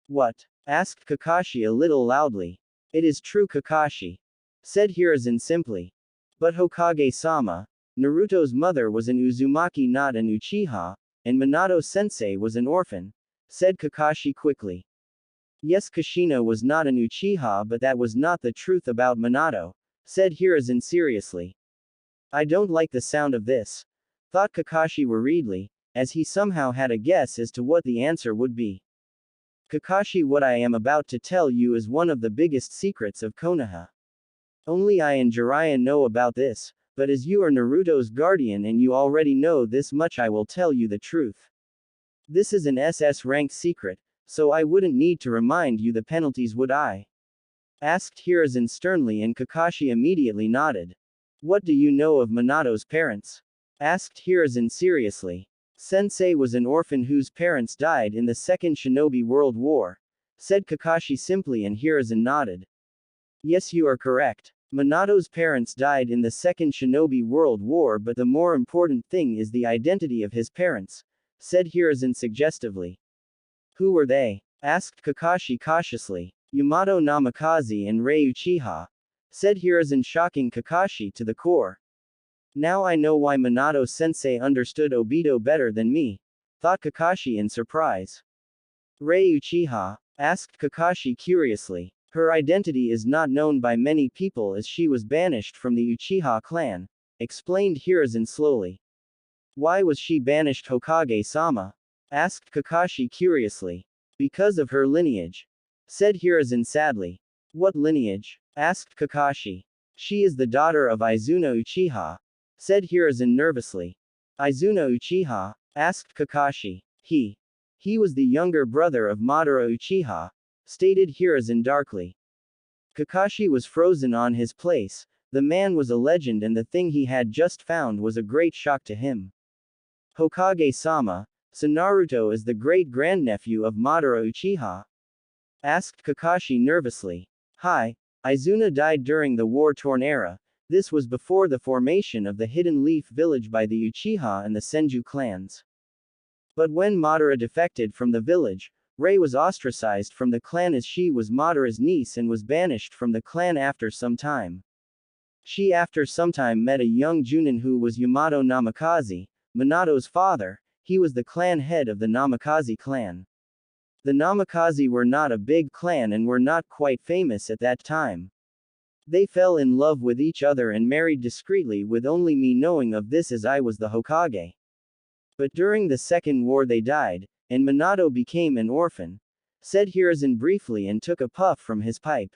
What? Asked Kakashi a little loudly. It is true Kakashi, said Hiruzen simply. But Hokage-sama, Naruto's mother was an Uzumaki not an Uchiha, and Minato-sensei was an orphan, said Kakashi quickly. Yes, Kushina was not an Uchiha but that was not the truth about Minato, said Hiruzen seriously. I don't like the sound of this, thought Kakashi worriedly, as he somehow had a guess as to what the answer would be. Kakashi, what I am about to tell you is one of the biggest secrets of Konoha. Only I and Jiraiya know about this, but as you are Naruto's guardian and you already know this much I will tell you the truth. This is an SS rank secret, so I wouldn't need to remind you the penalties would I? Asked Hiruzen sternly and Kakashi immediately nodded. What do you know of Minato's parents? Asked Hiruzen seriously. Sensei was an orphan whose parents died in the Second Shinobi World War, said Kakashi simply and Hiruzen nodded. Yes, you are correct. Minato's parents died in the Second Shinobi World War but the more important thing is the identity of his parents, said Hiruzen suggestively. Who were they? Asked Kakashi cautiously. Yamato Namikaze and Rei Uchiha, said Hiruzen shocking Kakashi to the core. Now I know why Minato-sensei understood Obito better than me, thought Kakashi in surprise. Rei Uchiha? Asked Kakashi curiously. Her identity is not known by many people as she was banished from the Uchiha clan, explained Hiruzen slowly. Why was she banished Hokage-sama? Asked Kakashi curiously. Because of her lineage, said Hiruzen sadly. What lineage? Asked Kakashi. She is the daughter of Izuna Uchiha, said Hiruzen nervously. Izuna Uchiha? Asked Kakashi. He was the younger brother of Madara Uchiha, stated Hiruzen darkly. Kakashi was frozen on his place. The man was a legend and the thing he had just found was a great shock to him. Hokage-sama, so Naruto is the great-grandnephew of Madara Uchiha? Asked Kakashi nervously. Hi, Izuna died during the war-torn era. This was before the formation of the Hidden Leaf village by the Uchiha and the Senju clans. But when Madara defected from the village, Rei was ostracized from the clan as she was Madara's niece and was banished from the clan after some time. She after some time met a young Junin who was Yamato Namikaze, Minato's father. He was the clan head of the Namikaze clan. The Namikaze were not a big clan and were not quite famous at that time. They fell in love with each other and married discreetly with only me knowing of this as I was the Hokage. But during the Second War they died, and Minato became an orphan, said Hiruzen briefly and took a puff from his pipe.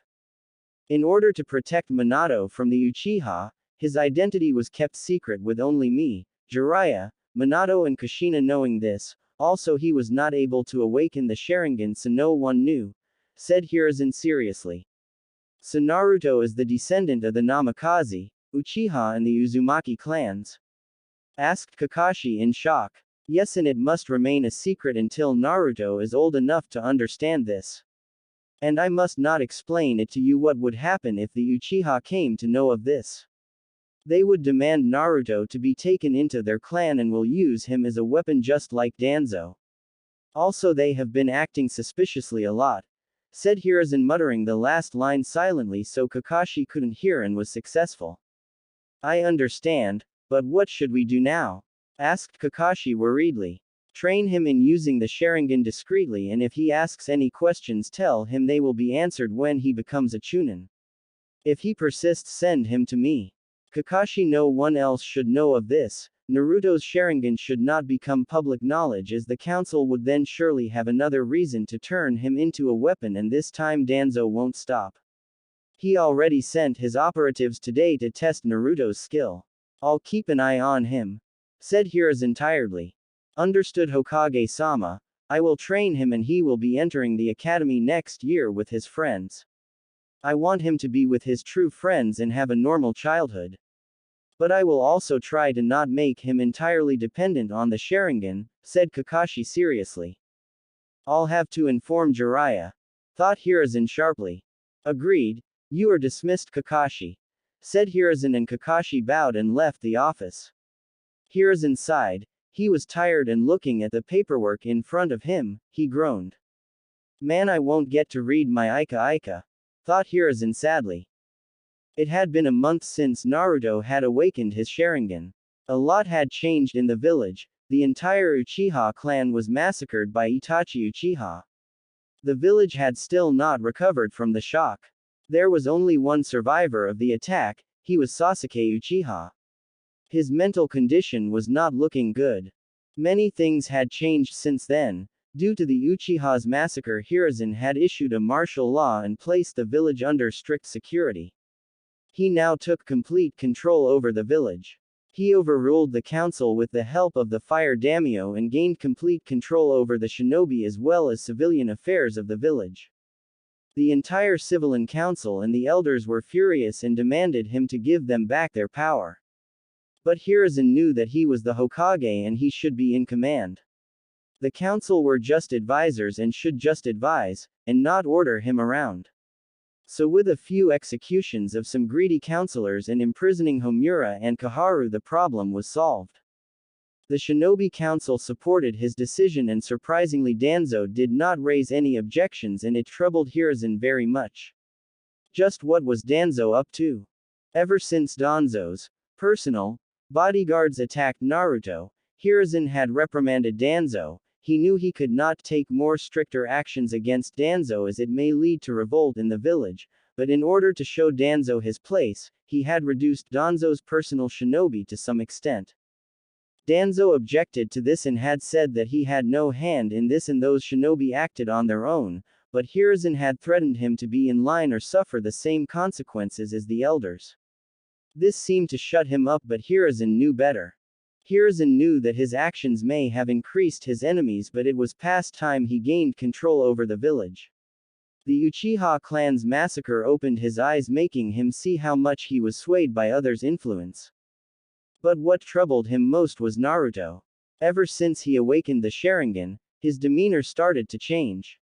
In order to protect Minato from the Uchiha, his identity was kept secret with only me, Jiraiya, Minato and Kushina knowing this. Also he was not able to awaken the Sharingan so no one knew, said Hiruzen seriously. So Naruto is the descendant of the Namikaze, Uchiha and the Uzumaki clans? Asked Kakashi in shock. Yes, and it must remain a secret until Naruto is old enough to understand this. And I must not explain it to you what would happen if the Uchiha came to know of this. They would demand Naruto to be taken into their clan and will use him as a weapon just like Danzo. Also they have been acting suspiciously a lot, said Hiruzen muttering the last line silently so Kakashi couldn't hear and was successful. I understand, but what should we do now? Asked Kakashi worriedly. Train him in using the Sharingan discreetly and if he asks any questions tell him they will be answered when he becomes a Chunin. If he persists send him to me. Kakashi no one else should know of this. Naruto's Sharingan should not become public knowledge as the council would then surely have another reason to turn him into a weapon and this time Danzo won't stop. He already sent his operatives today to test Naruto's skill. I'll keep an eye on him, said Hiruzen tiredly. Understood Hokage-sama. I will train him and he will be entering the academy next year with his friends. I want him to be with his true friends and have a normal childhood. But I will also try to not make him entirely dependent on the Sharingan, said Kakashi seriously. I'll have to inform Jiraiya, thought Hiruzen sharply. Agreed. You are dismissed Kakashi, said Hiruzen and Kakashi bowed and left the office. Hiruzen sighed. He was tired and looking at the paperwork in front of him, he groaned. Man, I won't get to read my Ika, thought Hiruzen sadly. It had been a month since Naruto had awakened his Sharingan. A lot had changed in the village. The entire Uchiha clan was massacred by Itachi Uchiha. The village had still not recovered from the shock. There was only one survivor of the attack. He was Sasuke Uchiha. His mental condition was not looking good. Many things had changed since then. Due to the Uchiha's massacre, Hiruzen had issued a martial law and placed the village under strict security. He now took complete control over the village. He overruled the council with the help of the fire daimyo and gained complete control over the shinobi as well as civilian affairs of the village. The entire civilian council and the elders were furious and demanded him to give them back their power. But Hiruzen knew that he was the Hokage and he should be in command. The council were just advisors and should just advise, and not order him around. So with a few executions of some greedy counselors and imprisoning Homura and Kaharu the problem was solved. The Shinobi Council supported his decision and surprisingly Danzo did not raise any objections and it troubled Hiruzen very much. Just what was Danzo up to? Ever since Danzo's personal bodyguards attacked Naruto, Hiruzen had reprimanded Danzo. He knew he could not take more stricter actions against Danzo as it may lead to revolt in the village, but in order to show Danzo his place, he had reduced Danzo's personal shinobi to some extent. Danzo objected to this and had said that he had no hand in this and those shinobi acted on their own, but Hiruzen had threatened him to be in line or suffer the same consequences as the elders. This seemed to shut him up but Hiruzen knew better. Hiruzen knew that his actions may have increased his enemies but it was past time he gained control over the village. The Uchiha clan's massacre opened his eyes making him see how much he was swayed by others' influence. But what troubled him most was Naruto. Ever since he awakened the Sharingan, his demeanor started to change.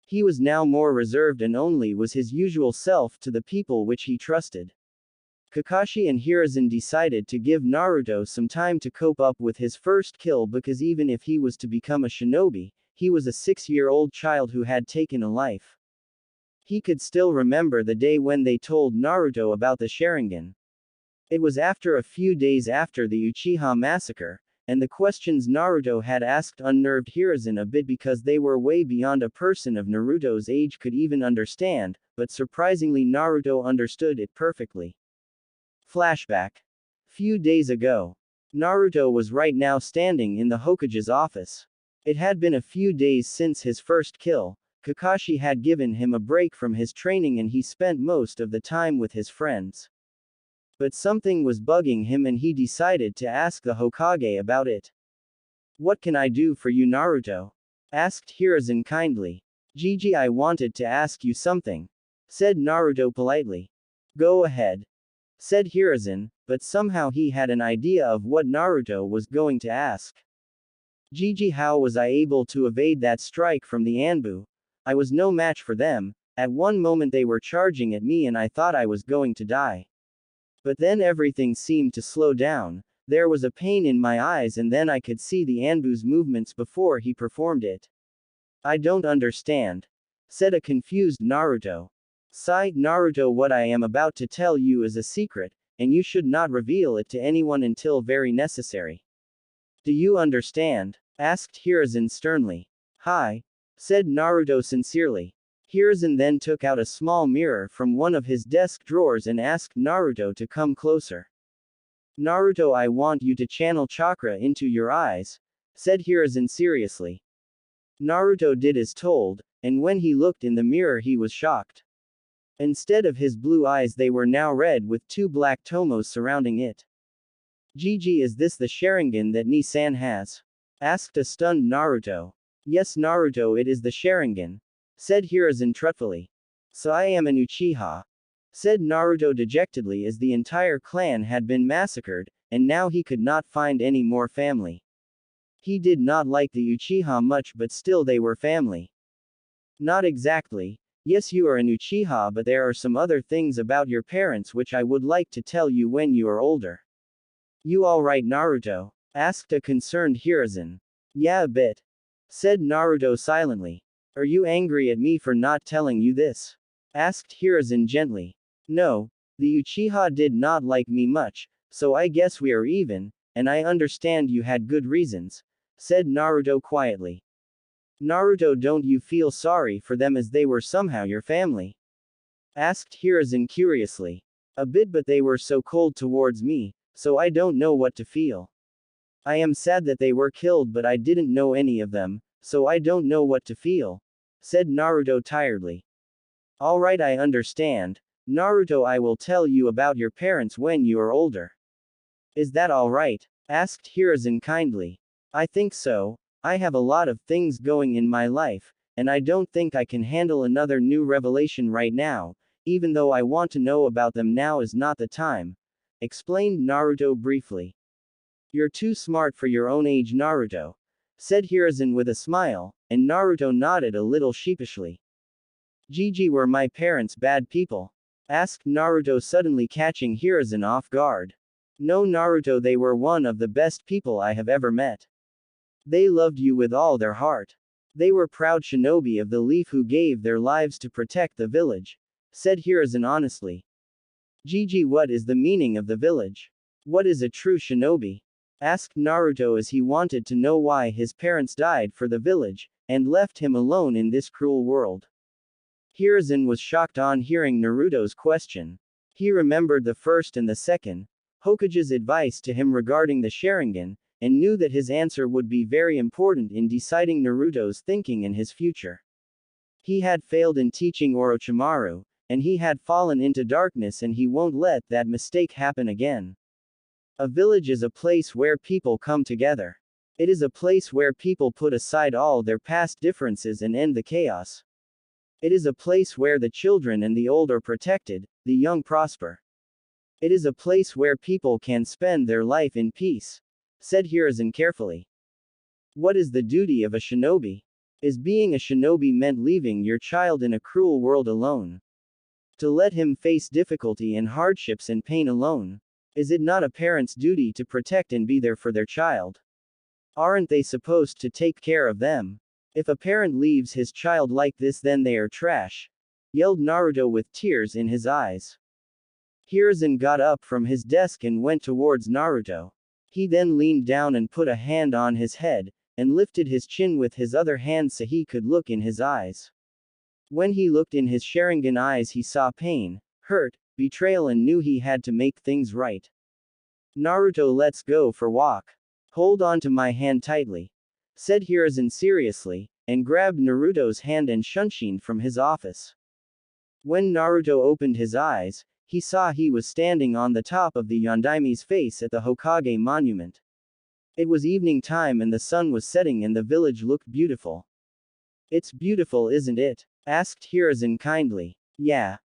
He was now more reserved and only was his usual self to the people which he trusted. Kakashi and Hiruzen decided to give Naruto some time to cope up with his first kill because even if he was to become a shinobi, he was a 6-year-old child who had taken a life. He could still remember the day when they told Naruto about the Sharingan. It was after a few days after the Uchiha massacre, and the questions Naruto had asked unnerved Hiruzen a bit because they were way beyond a person of Naruto's age could even understand, but surprisingly Naruto understood it perfectly. Flashback. Few days ago. Naruto was right now standing in the Hokage's office. It had been a few days since his first kill. Kakashi had given him a break from his training and he spent most of the time with his friends. But something was bugging him and he decided to ask the Hokage about it. "What can I do for you, Naruto?" asked Hiruzen kindly. "Gigi, I wanted to ask you something," said Naruto politely. "Go ahead," said Hiruzen, but somehow he had an idea of what Naruto was going to ask. "Gigi, how was I able to evade that strike from the Anbu? I was no match for them. At one moment they were charging at me and I thought I was going to die. But then everything seemed to slow down. There was a pain in my eyes and then I could see the Anbu's movements before he performed it." "I don't understand," said a confused Naruto. "Sigh, Naruto, what I am about to tell you is a secret, and you should not reveal it to anyone until very necessary. Do you understand?" asked Hiruzen sternly. "Hi," said Naruto sincerely. Hiruzen then took out a small mirror from one of his desk drawers and asked Naruto to come closer. "Naruto, I want you to channel chakra into your eyes," said Hiruzen seriously. Naruto did as told, and when he looked in the mirror he was shocked. Instead of his blue eyes they were now red with 2 black tomos surrounding it. "Gigi, is this the Sharingan that Ni-san has?" asked a stunned Naruto. "Yes, Naruto, it is the Sharingan," said Hiruzen truthfully. "So I am an Uchiha," said Naruto dejectedly as the entire clan had been massacred, and now he could not find any more family. He did not like the Uchiha much but still they were family. "Not exactly. Yes, you are an Uchiha, but there are some other things about your parents which I would like to tell you when you are older." "You alright, Naruto?" asked a concerned Hiruzen. "Yeah, a bit," said Naruto silently. "Are you angry at me for not telling you this?" asked Hiruzen gently. "No, the Uchiha did not like me much, so I guess we are even, and I understand you had good reasons," said Naruto quietly. "Naruto, don't you feel sorry for them as they were somehow your family?" asked Hiruzen curiously. "A bit, but they were so cold towards me, so I don't know what to feel. I am sad that they were killed, but I didn't know any of them, so I don't know what to feel," said Naruto tiredly. "Alright, I understand. Naruto, I will tell you about your parents when you are older. Is that alright?" asked Hiruzen kindly. "I think so. I have a lot of things going in my life, and I don't think I can handle another new revelation right now, even though I want to know about them. Now is not the time," explained Naruto briefly. "You're too smart for your own age, Naruto," said Hiruzen with a smile, and Naruto nodded a little sheepishly. "Gigi, were my parents bad people?" asked Naruto, suddenly catching Hiruzen off guard. "No, Naruto, they were one of the best people I have ever met. They loved you with all their heart. They were proud shinobi of the leaf who gave their lives to protect the village," said Hiruzen honestly. "Gigi, what is the meaning of the village? What is a true shinobi?" asked Naruto as he wanted to know why his parents died for the village, and left him alone in this cruel world. Hiruzen was shocked on hearing Naruto's question. He remembered the first and the second Hokage's advice to him regarding the Sharingan, and knew that his answer would be very important in deciding Naruto's thinking and his future. He had failed in teaching Orochimaru, and he had fallen into darkness, and he won't let that mistake happen again. A village is a place where people come together. It is a place where people put aside all their past differences and end the chaos. It is a place where the children and the old are protected, the young prosper. It is a place where people can spend their life in peace," said Hiruzen carefully. "What is the duty of a shinobi?" Is being a shinobi meant leaving your child in a cruel world alone? To let him face difficulty and hardships and pain alone? Is it not a parent's duty to protect and be there for their child? Aren't they supposed to take care of them? If a parent leaves his child like this, then they are trash, yelled Naruto with tears in his eyes. Hiruzen got up from his desk and went towards Naruto. He then leaned down and put a hand on his head, and lifted his chin with his other hand so he could look in his eyes. When he looked in his Sharingan eyes, he saw pain, hurt, betrayal, and knew he had to make things right. Naruto, let's go for walk. Hold on to my hand tightly, said Hiruzen seriously, and grabbed Naruto's hand and shunshined from his office. When Naruto opened his eyes, he saw he was standing on the top of the Yondaime's face at the Hokage monument. It was evening time and the sun was setting and the village looked beautiful. It's beautiful, isn't it? Asked Hiruzen kindly. Yeah,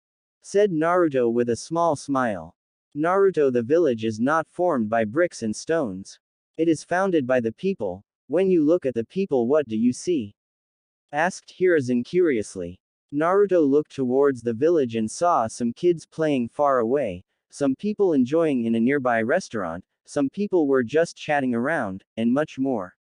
said Naruto with a small smile. Naruto, the village is not formed by bricks and stones. It is founded by the people. When you look at the people, what do you see? Asked Hiruzen curiously. Naruto looked towards the village and saw some kids playing far away, some people enjoying in a nearby restaurant, some people were just chatting around, and much more.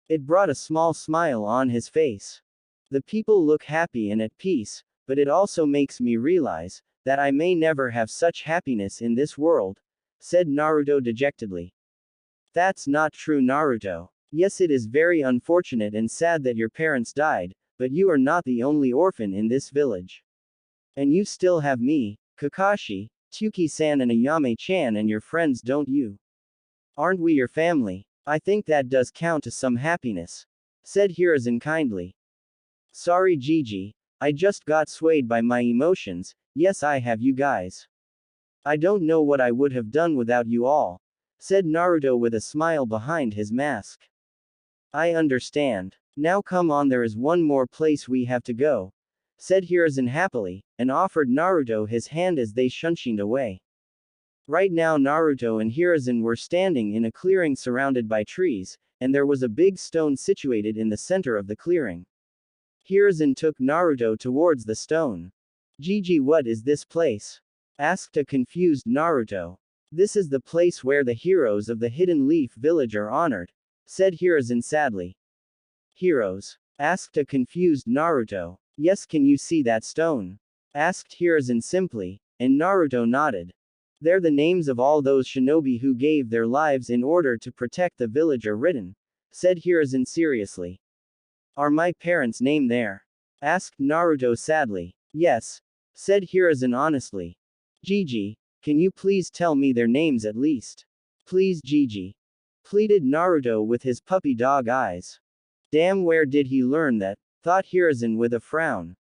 It brought a small smile on his face. The people look happy and at peace, but it also makes me realize that I may never have such happiness in this world, said Naruto dejectedly. That's not true, Naruto. Yes, it is very unfortunate and sad that your parents died, but you are not the only orphan in this village. And you still have me, Kakashi, Tsuki-san, and Ayame-chan and your friends, don't you? Aren't we your family? I think that does count as some happiness, said Hiruzen kindly. Sorry, Gigi, I just got swayed by my emotions. Yes, I have you guys. I don't know what I would have done without you all, said Naruto with a smile behind his mask. I understand. Now come on, there is one more place we have to go, said Hiruzen happily, and offered Naruto his hand as they shunshined away. Right now Naruto and Hiruzen were standing in a clearing surrounded by trees, and there was a big stone situated in the center of the clearing. Hiruzen took Naruto towards the stone. Gigi, what is this place? Asked a confused Naruto. This is the place where the heroes of the Hidden Leaf Village are honored, said Hiruzen sadly. Heroes? Asked a confused Naruto. Yes, can you see that stone? Asked Hiruzen simply, and Naruto nodded. There the names of all those shinobi who gave their lives in order to protect the village are written, said Hiruzen seriously. Are my parents' name there? Asked Naruto sadly. Yes, said Hiruzen honestly. Gigi, can you please tell me their names at least? Please, Gigi, pleaded Naruto with his puppy dog eyes. Damn, where did he learn that? Thought Hiruzen with a frown.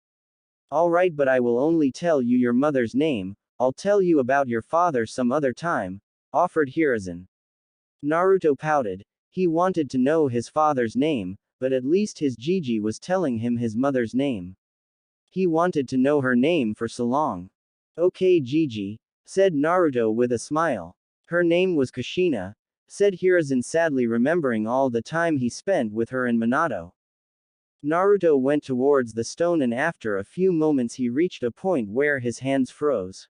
Alright, but I will only tell you your mother's name. I'll tell you about your father some other time, offered Hiruzen. Naruto pouted. He wanted to know his father's name, but at least his Gigi was telling him his mother's name. He wanted to know her name for so long. Okay, Gigi, said Naruto with a smile. Her name was Kushina, said Hiruzen sadly, remembering all the time he spent with her in Minato. Naruto went towards the stone and after a few moments he reached a point where his hands froze.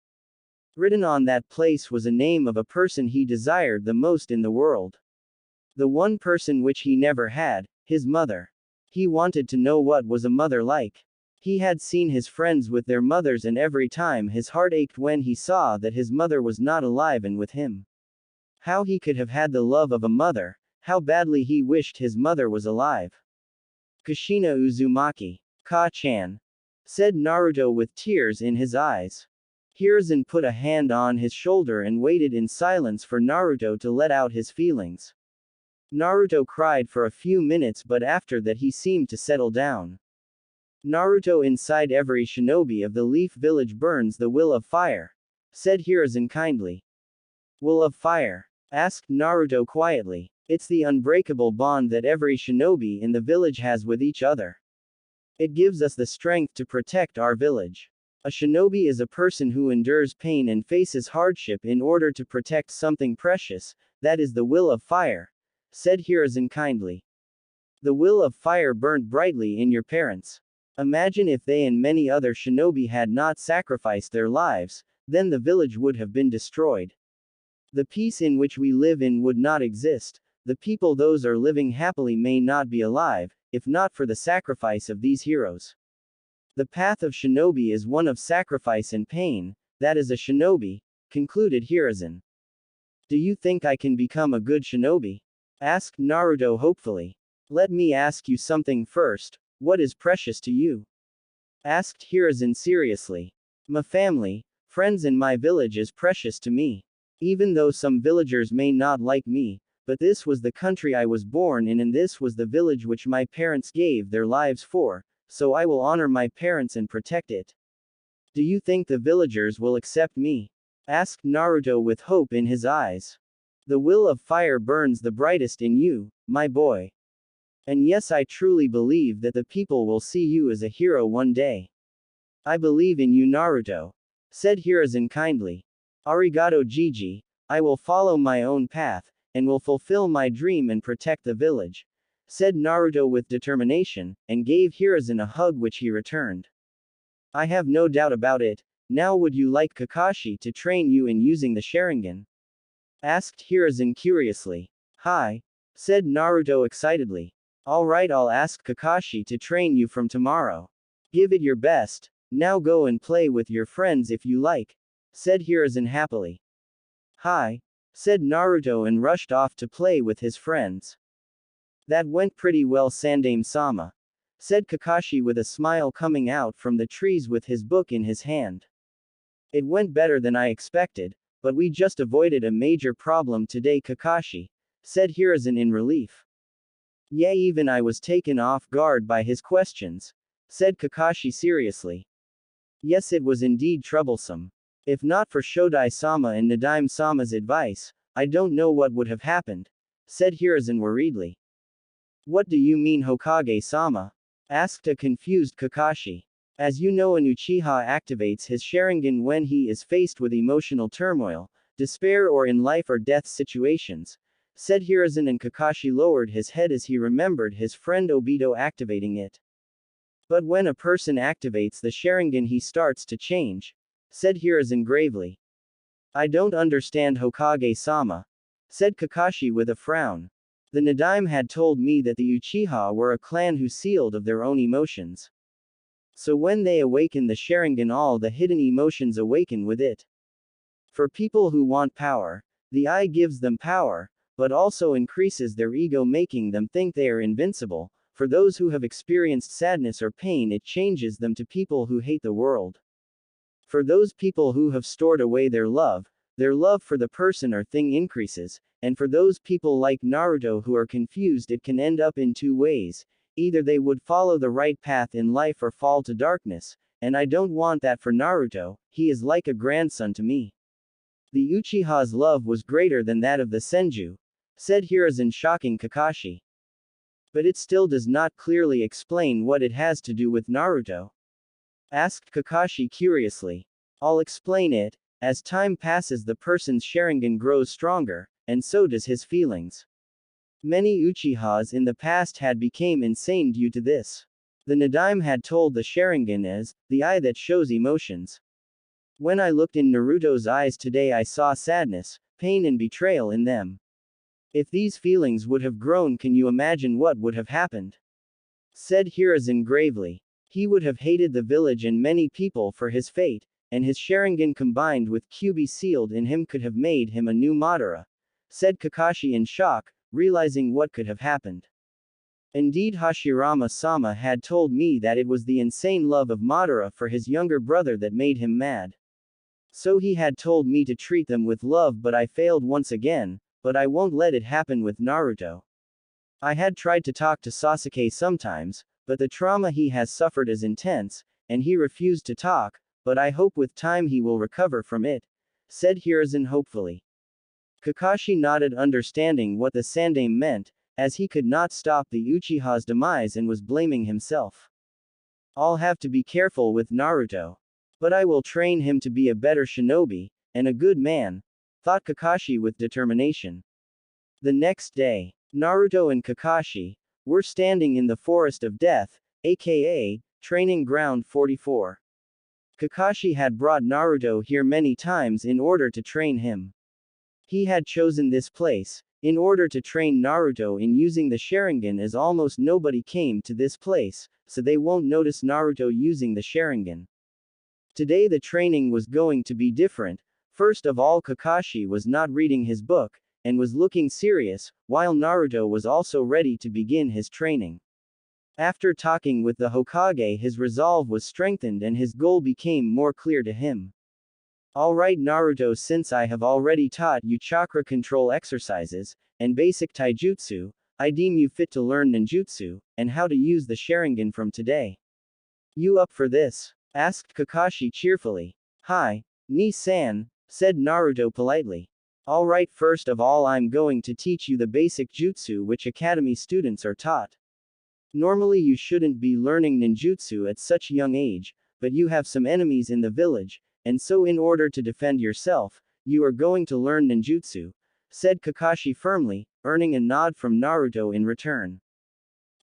Written on that place was a name of a person he desired the most in the world. The one person which he never had, his mother. He wanted to know what was a mother like. He had seen his friends with their mothers and every time his heart ached when he saw that his mother was not alive and with him. How he could have had the love of a mother, how badly he wished his mother was alive. Kushina Uzumaki. Ka-chan, said Naruto with tears in his eyes. Hiruzen put a hand on his shoulder and waited in silence for Naruto to let out his feelings. Naruto cried for a few minutes, but after that he seemed to settle down. Naruto, inside every shinobi of the Leaf Village burns the will of fire, said Hiruzen kindly. Will of fire? Asked Naruto quietly. It's the unbreakable bond that every shinobi in the village has with each other. It gives us the strength to protect our village. A shinobi is a person who endures pain and faces hardship in order to protect something precious, that is the will of fire, said Hiruzen kindly. The will of fire burnt brightly in your parents. Imagine if they and many other shinobi had not sacrificed their lives, then the village would have been destroyed. The peace in which we live in would not exist, the people those are living happily may not be alive, if not for the sacrifice of these heroes. The path of shinobi is one of sacrifice and pain, that is a shinobi, concluded Hiruzen. Do you think I can become a good shinobi? Asked Naruto hopefully. Let me ask you something first, what is precious to you? Asked Hiruzen seriously. My family, friends and my village is precious to me. Even though some villagers may not like me, but this was the country I was born in and this was the village which my parents gave their lives for, so I will honor my parents and protect it. Do you think the villagers will accept me? Asked Naruto with hope in his eyes. The will of fire burns the brightest in you, my boy. And yes, I truly believe that the people will see you as a hero one day. I believe in you, Naruto. Said Hiruzen kindly. Arigato Gigi, I will follow my own path, and will fulfill my dream and protect the village. Said Naruto with determination, and gave Hiruzen a hug which he returned. I have no doubt about it. Now would you like Kakashi to train you in using the Sharingan? Asked Hiruzen curiously. Hi. Said Naruto excitedly. Alright, I'll ask Kakashi to train you from tomorrow. Give it your best. Now go and play with your friends if you like. Said Hiruzen happily. Hi. Said Naruto and rushed off to play with his friends. That went pretty well, Sandaime-sama. Said Kakashi with a smile coming out from the trees with his book in his hand. It went better than I expected, but we just avoided a major problem today, Kakashi. Said Hiruzen in relief. Yeah, even I was taken off guard by his questions. Said Kakashi seriously. Yes, it was indeed troublesome. If not for Shodai-sama and Nadaime-sama's advice, I don't know what would have happened. Said Hiruzen worriedly. What do you mean, Hokage-sama? Asked a confused Kakashi. As you know, an Uchiha activates his Sharingan when he is faced with emotional turmoil, despair or in life or death situations. Said Hiruzen, and Kakashi lowered his head as he remembered his friend Obito activating it. But when a person activates the Sharingan he starts to change. Said Hiruzen gravely. I don't understand, Hokage-sama. Said Kakashi with a frown. The Nadaime had told me that the Uchiha were a clan who sealed of their own emotions. So when they awaken the Sharingan, all the hidden emotions awaken with it. For people who want power, the eye gives them power, but also increases their ego, making them think they are invincible. For those who have experienced sadness or pain, it changes them to people who hate the world. For those people who have stored away their love for the person or thing increases, and for those people like Naruto who are confused, it can end up in two ways. Either they would follow the right path in life or fall to darkness, and I don't want that for Naruto. He is like a grandson to me. The Uchiha's love was greater than that of the Senju. Said Hiruzen, shocking Kakashi. But it still does not clearly explain what it has to do with Naruto. Asked Kakashi curiously. I'll explain it. As time passes, the person's Sharingan grows stronger, and so does his feelings. Many Uchihas in the past had become insane due to this. The Nadaime had told the Sharingan is the eye that shows emotions. When I looked in Naruto's eyes today, I saw sadness, pain and betrayal in them. If these feelings would have grown, can you imagine what would have happened? Said Hiruzen gravely. He would have hated the village and many people for his fate, and his Sharingan combined with Kyuubi sealed in him could have made him a new Madara. Said Kakashi in shock, realizing what could have happened. Indeed, Hashirama-sama had told me that it was the insane love of Madara for his younger brother that made him mad. So he had told me to treat them with love, but I failed once again, but I won't let it happen with Naruto. I had tried to talk to Sasuke sometimes, but the trauma he has suffered is intense, and he refused to talk, but I hope with time he will recover from it. Said Hiruzen hopefully. Kakashi nodded, understanding what the Sandaime meant, as he could not stop the Uchiha's demise and was blaming himself. I'll have to be careful with Naruto. But I will train him to be a better shinobi, and a good man, thought Kakashi with determination. The next day, Naruto and Kakashi, We're standing in the Forest of Death, aka, Training Ground 44. Kakashi had brought Naruto here many times in order to train him. He had chosen this place in order to train Naruto in using the Sharingan, as almost nobody came to this place, so they won't notice Naruto using the Sharingan. Today the training was going to be different. First of all, Kakashi was not reading his book, and was looking serious, while Naruto was also ready to begin his training. After talking with the Hokage, his resolve was strengthened and his goal became more clear to him. Alright Naruto, since I have already taught you chakra control exercises, and basic taijutsu, I deem you fit to learn ninjutsu, and how to use the Sharingan from today. You up for this? Asked Kakashi cheerfully. Hi, Ni-san, said Naruto politely. Alright, first of all I'm going to teach you the basic jutsu which academy students are taught. Normally you shouldn't be learning ninjutsu at such young age, but you have some enemies in the village, and so in order to defend yourself, you are going to learn ninjutsu, said Kakashi firmly, earning a nod from Naruto in return.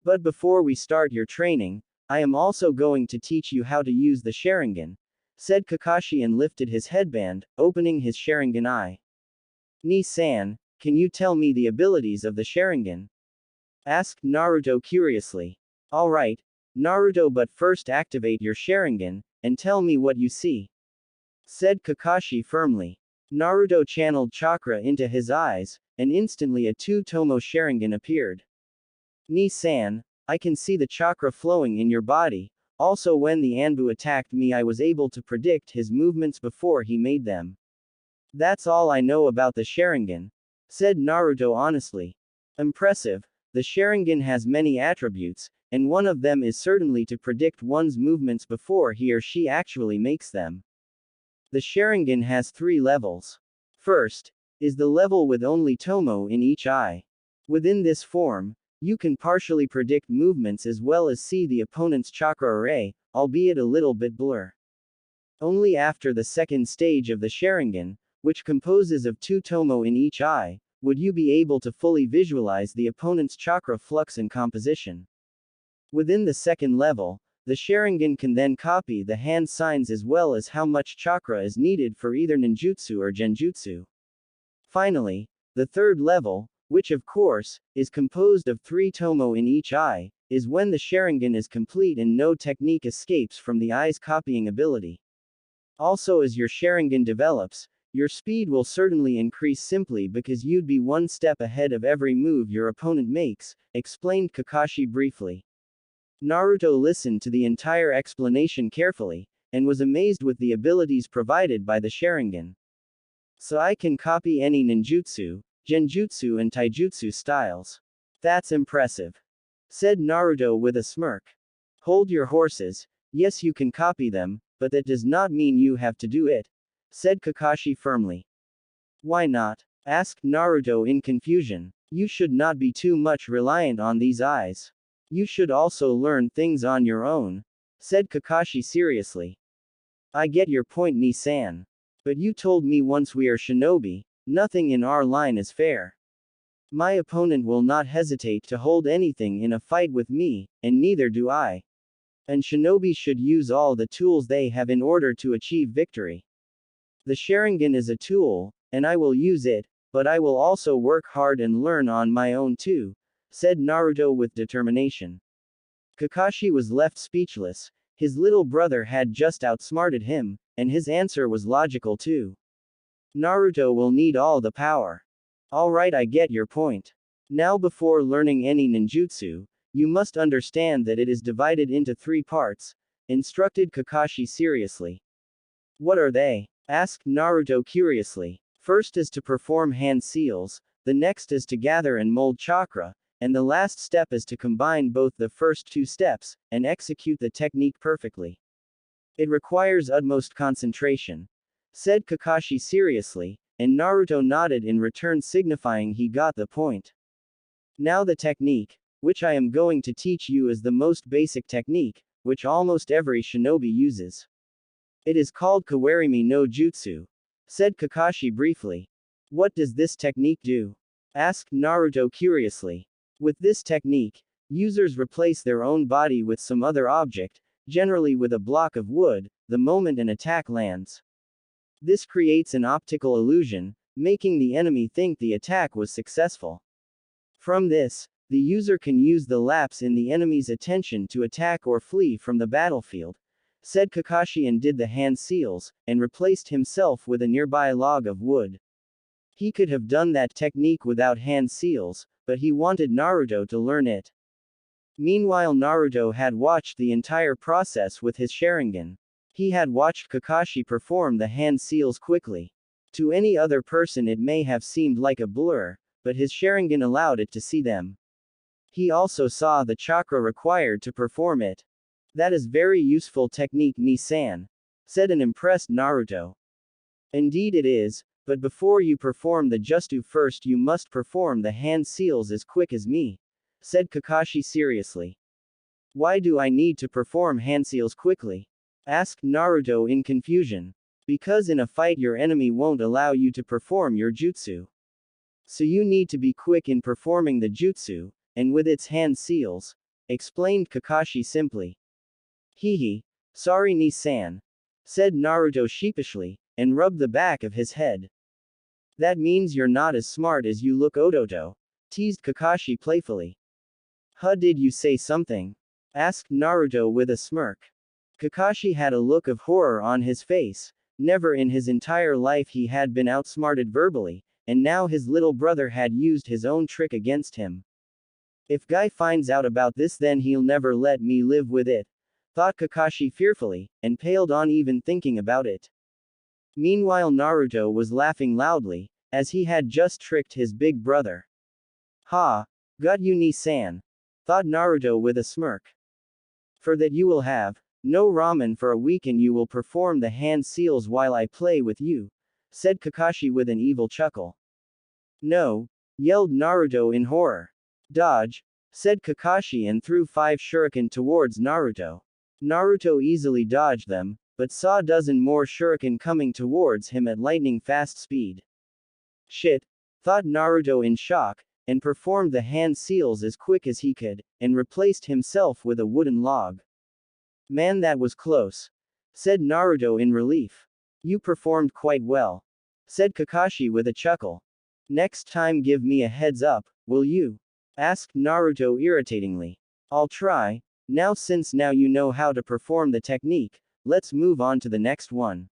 But before we start your training, I am also going to teach you how to use the Sharingan, said Kakashi and lifted his headband, opening his Sharingan eye. Ni-san, can you tell me the abilities of the Sharingan? Asked Naruto curiously. Alright, Naruto, but first activate your Sharingan, and tell me what you see, said Kakashi firmly. Naruto channeled chakra into his eyes, and instantly a two-tomo Sharingan appeared. Ni-san, I can see the chakra flowing in your body, also when the Anbu attacked me I was able to predict his movements before he made them. That's all I know about the Sharingan, said Naruto honestly. Impressive. The Sharingan has many attributes, and one of them is certainly to predict one's movements before he or she actually makes them. The Sharingan has 3 levels. First, is the level with only tomo in each eye. Within this form, you can partially predict movements as well as see the opponent's chakra array, albeit a little bit blur. Only after the second stage of the Sharingan, which composes of 2 tomo in each eye, would you be able to fully visualize the opponent's chakra flux and composition. Within the second level, the Sharingan can then copy the hand signs as well as how much chakra is needed for either ninjutsu or genjutsu. Finally, the third level, which of course, is composed of 3 tomo in each eye, is when the Sharingan is complete and no technique escapes from the eye's copying ability. Also, as your Sharingan develops, your speed will certainly increase simply because you'd be one step ahead of every move your opponent makes, explained Kakashi briefly. Naruto listened to the entire explanation carefully, and was amazed with the abilities provided by the Sharingan. So I can copy any ninjutsu, genjutsu and taijutsu styles. That's impressive, said Naruto with a smirk. Hold your horses, yes you can copy them, but that does not mean you have to do it, said Kakashi firmly. Why not? Asked Naruto in confusion. You should not be too much reliant on these eyes. You should also learn things on your own, said Kakashi seriously. I get your point, Ni-san. But you told me once we are shinobi, nothing in our line is fair. My opponent will not hesitate to hold anything in a fight with me, and neither do I. And shinobi should use all the tools they have in order to achieve victory. The Sharingan is a tool, and I will use it, but I will also work hard and learn on my own too, said Naruto with determination. Kakashi was left speechless. His little brother had just outsmarted him, and his answer was logical too. Naruto will need all the power. Alright, I get your point. Now before learning any ninjutsu, you must understand that it is divided into 3 parts, instructed Kakashi seriously. What are they? Asked Naruto curiously. First is to perform hand seals, the next is to gather and mold chakra, and the last step is to combine both the first 2 steps, and execute the technique perfectly. It requires utmost concentration, said Kakashi seriously, and Naruto nodded in return, signifying he got the point. Now the technique, which I am going to teach you, is the most basic technique, which almost every shinobi uses. It is called Kawarimi no Jutsu, said Kakashi briefly. What does this technique do? Asked Naruto curiously. With this technique, Users replace their own body with some other object, generally with a block of wood, the moment an attack lands. This creates an optical illusion, making the enemy think the attack was successful. From this, the user can use the lapse in the enemy's attention to attack or flee from the battlefield, said Kakashi, and did the hand seals, and replaced himself with a nearby log of wood. He could have done that technique without hand seals, but he wanted Naruto to learn it. Meanwhile, Naruto had watched the entire process with his Sharingan. He had watched Kakashi perform the hand seals quickly. To any other person it may have seemed like a blur, but his Sharingan allowed it to see them. He also saw the chakra required to perform it. That is very useful technique, Ni-san, said an impressed Naruto. Indeed it is, but before you perform the Jutsu first you must perform the hand seals as quick as me, said Kakashi seriously. Why do I need to perform hand seals quickly? Asked Naruto in confusion. Because in a fight your enemy won't allow you to perform your jutsu. So you need to be quick in performing the jutsu, and with its hand seals, explained Kakashi simply. Hehe. Sorry Ni-san, said Naruto sheepishly, and rubbed the back of his head. That means you're not as smart as you look, Odoto, teased Kakashi playfully. Huh, did you say something? Asked Naruto with a smirk. Kakashi had a look of horror on his face. Never in his entire life he had been outsmarted verbally, and now his little brother had used his own trick against him. If Guy finds out about this then he'll never let me live with it, thought Kakashi fearfully, and paled on even thinking about it. Meanwhile Naruto was laughing loudly, as he had just tricked his big brother. Ha! Got you Ni-san, thought Naruto with a smirk. For that you will have no ramen for a week and you will perform the hand seals while I play with you, said Kakashi with an evil chuckle. No! Yelled Naruto in horror. Dodge! Said Kakashi and threw 5 shuriken towards Naruto. Naruto easily dodged them, but saw a dozen more shuriken coming towards him at lightning fast speed. Shit! Thought Naruto in shock, and performed the hand seals as quick as he could, and replaced himself with a wooden log. Man, that was close, said Naruto in relief. You performed quite well, said Kakashi with a chuckle. Next time give me a heads up, will you? Asked Naruto irritatingly. I'll try. Now since now you know how to perform the technique, let's move on to the next one.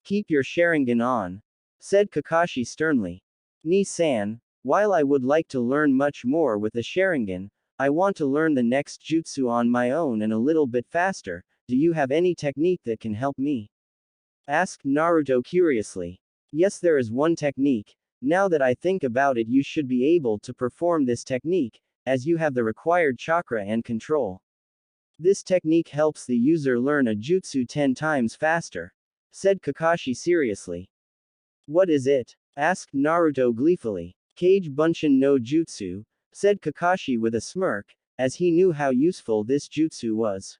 Keep your Sharingan on, said Kakashi sternly. Ni-san, while I would like to learn much more with the Sharingan, I want to learn the next jutsu on my own and a little bit faster. Do you have any technique that can help me? Asked Naruto curiously. Yes, there is one technique. Now that I think about it, you should be able to perform this technique, as you have the required chakra and control. This technique helps the user learn a jutsu 10 times faster, said Kakashi seriously. What is it? Asked Naruto gleefully. Kage Bunshin no Jutsu, said Kakashi with a smirk, as he knew how useful this jutsu was.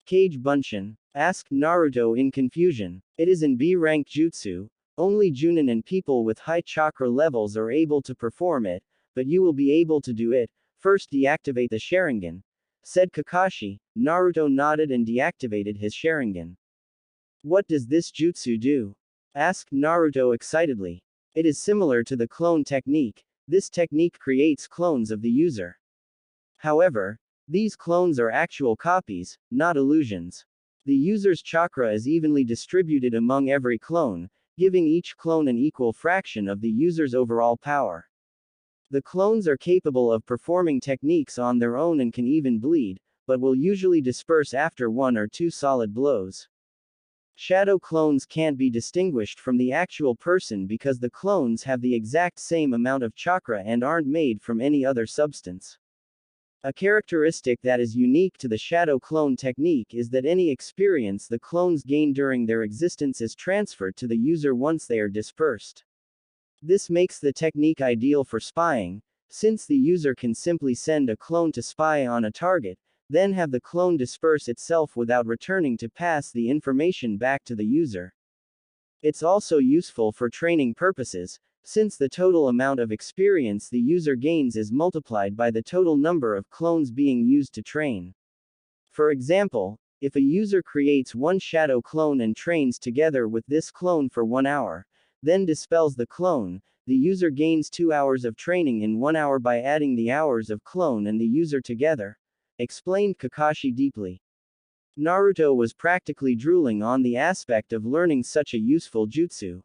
Kage Bunshin? Asked Naruto in confusion. It is an B rank jutsu. Only Junin and people with high chakra levels are able to perform it, but you will be able to do it. First deactivate the Sharingan, said Kakashi. Naruto nodded and deactivated his Sharingan. What does this jutsu do? Asked Naruto excitedly. It is similar to the clone technique. This technique creates clones of the user. However, these clones are actual copies, not illusions. The user's chakra is evenly distributed among every clone, giving each clone an equal fraction of the user's overall power. The clones are capable of performing techniques on their own and can even bleed, but will usually disperse after 1 or 2 solid blows. Shadow clones can't be distinguished from the actual person because the clones have the exact same amount of chakra and aren't made from any other substance. A characteristic that is unique to the shadow clone technique is that any experience the clones gain during their existence is transferred to the user once they are dispersed. This makes the technique ideal for spying, since the user can simply send a clone to spy on a target, then have the clone disperse itself without returning to pass the information back to the user. It's also useful for training purposes, since the total amount of experience the user gains is multiplied by the total number of clones being used to train. For example, if a user creates one shadow clone and trains together with this clone for 1 hour, then dispels the clone, the user gains 2 hours of training in 1 hour by adding the hours of clone and the user together, explained Kakashi deeply. Naruto was practically drooling on the aspect of learning such a useful jutsu.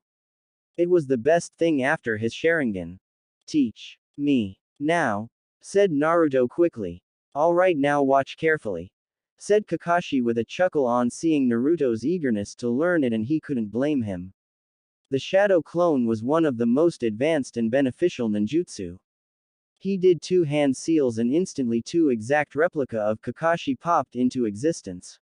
It was the best thing after his Sharingan. Teach me now, said Naruto quickly. Alright, now watch carefully, said Kakashi with a chuckle on seeing Naruto's eagerness to learn it, and he couldn't blame him. The shadow clone was one of the most advanced and beneficial ninjutsu. He did 2 hand seals and instantly 2 exact replica of Kakashi popped into existence.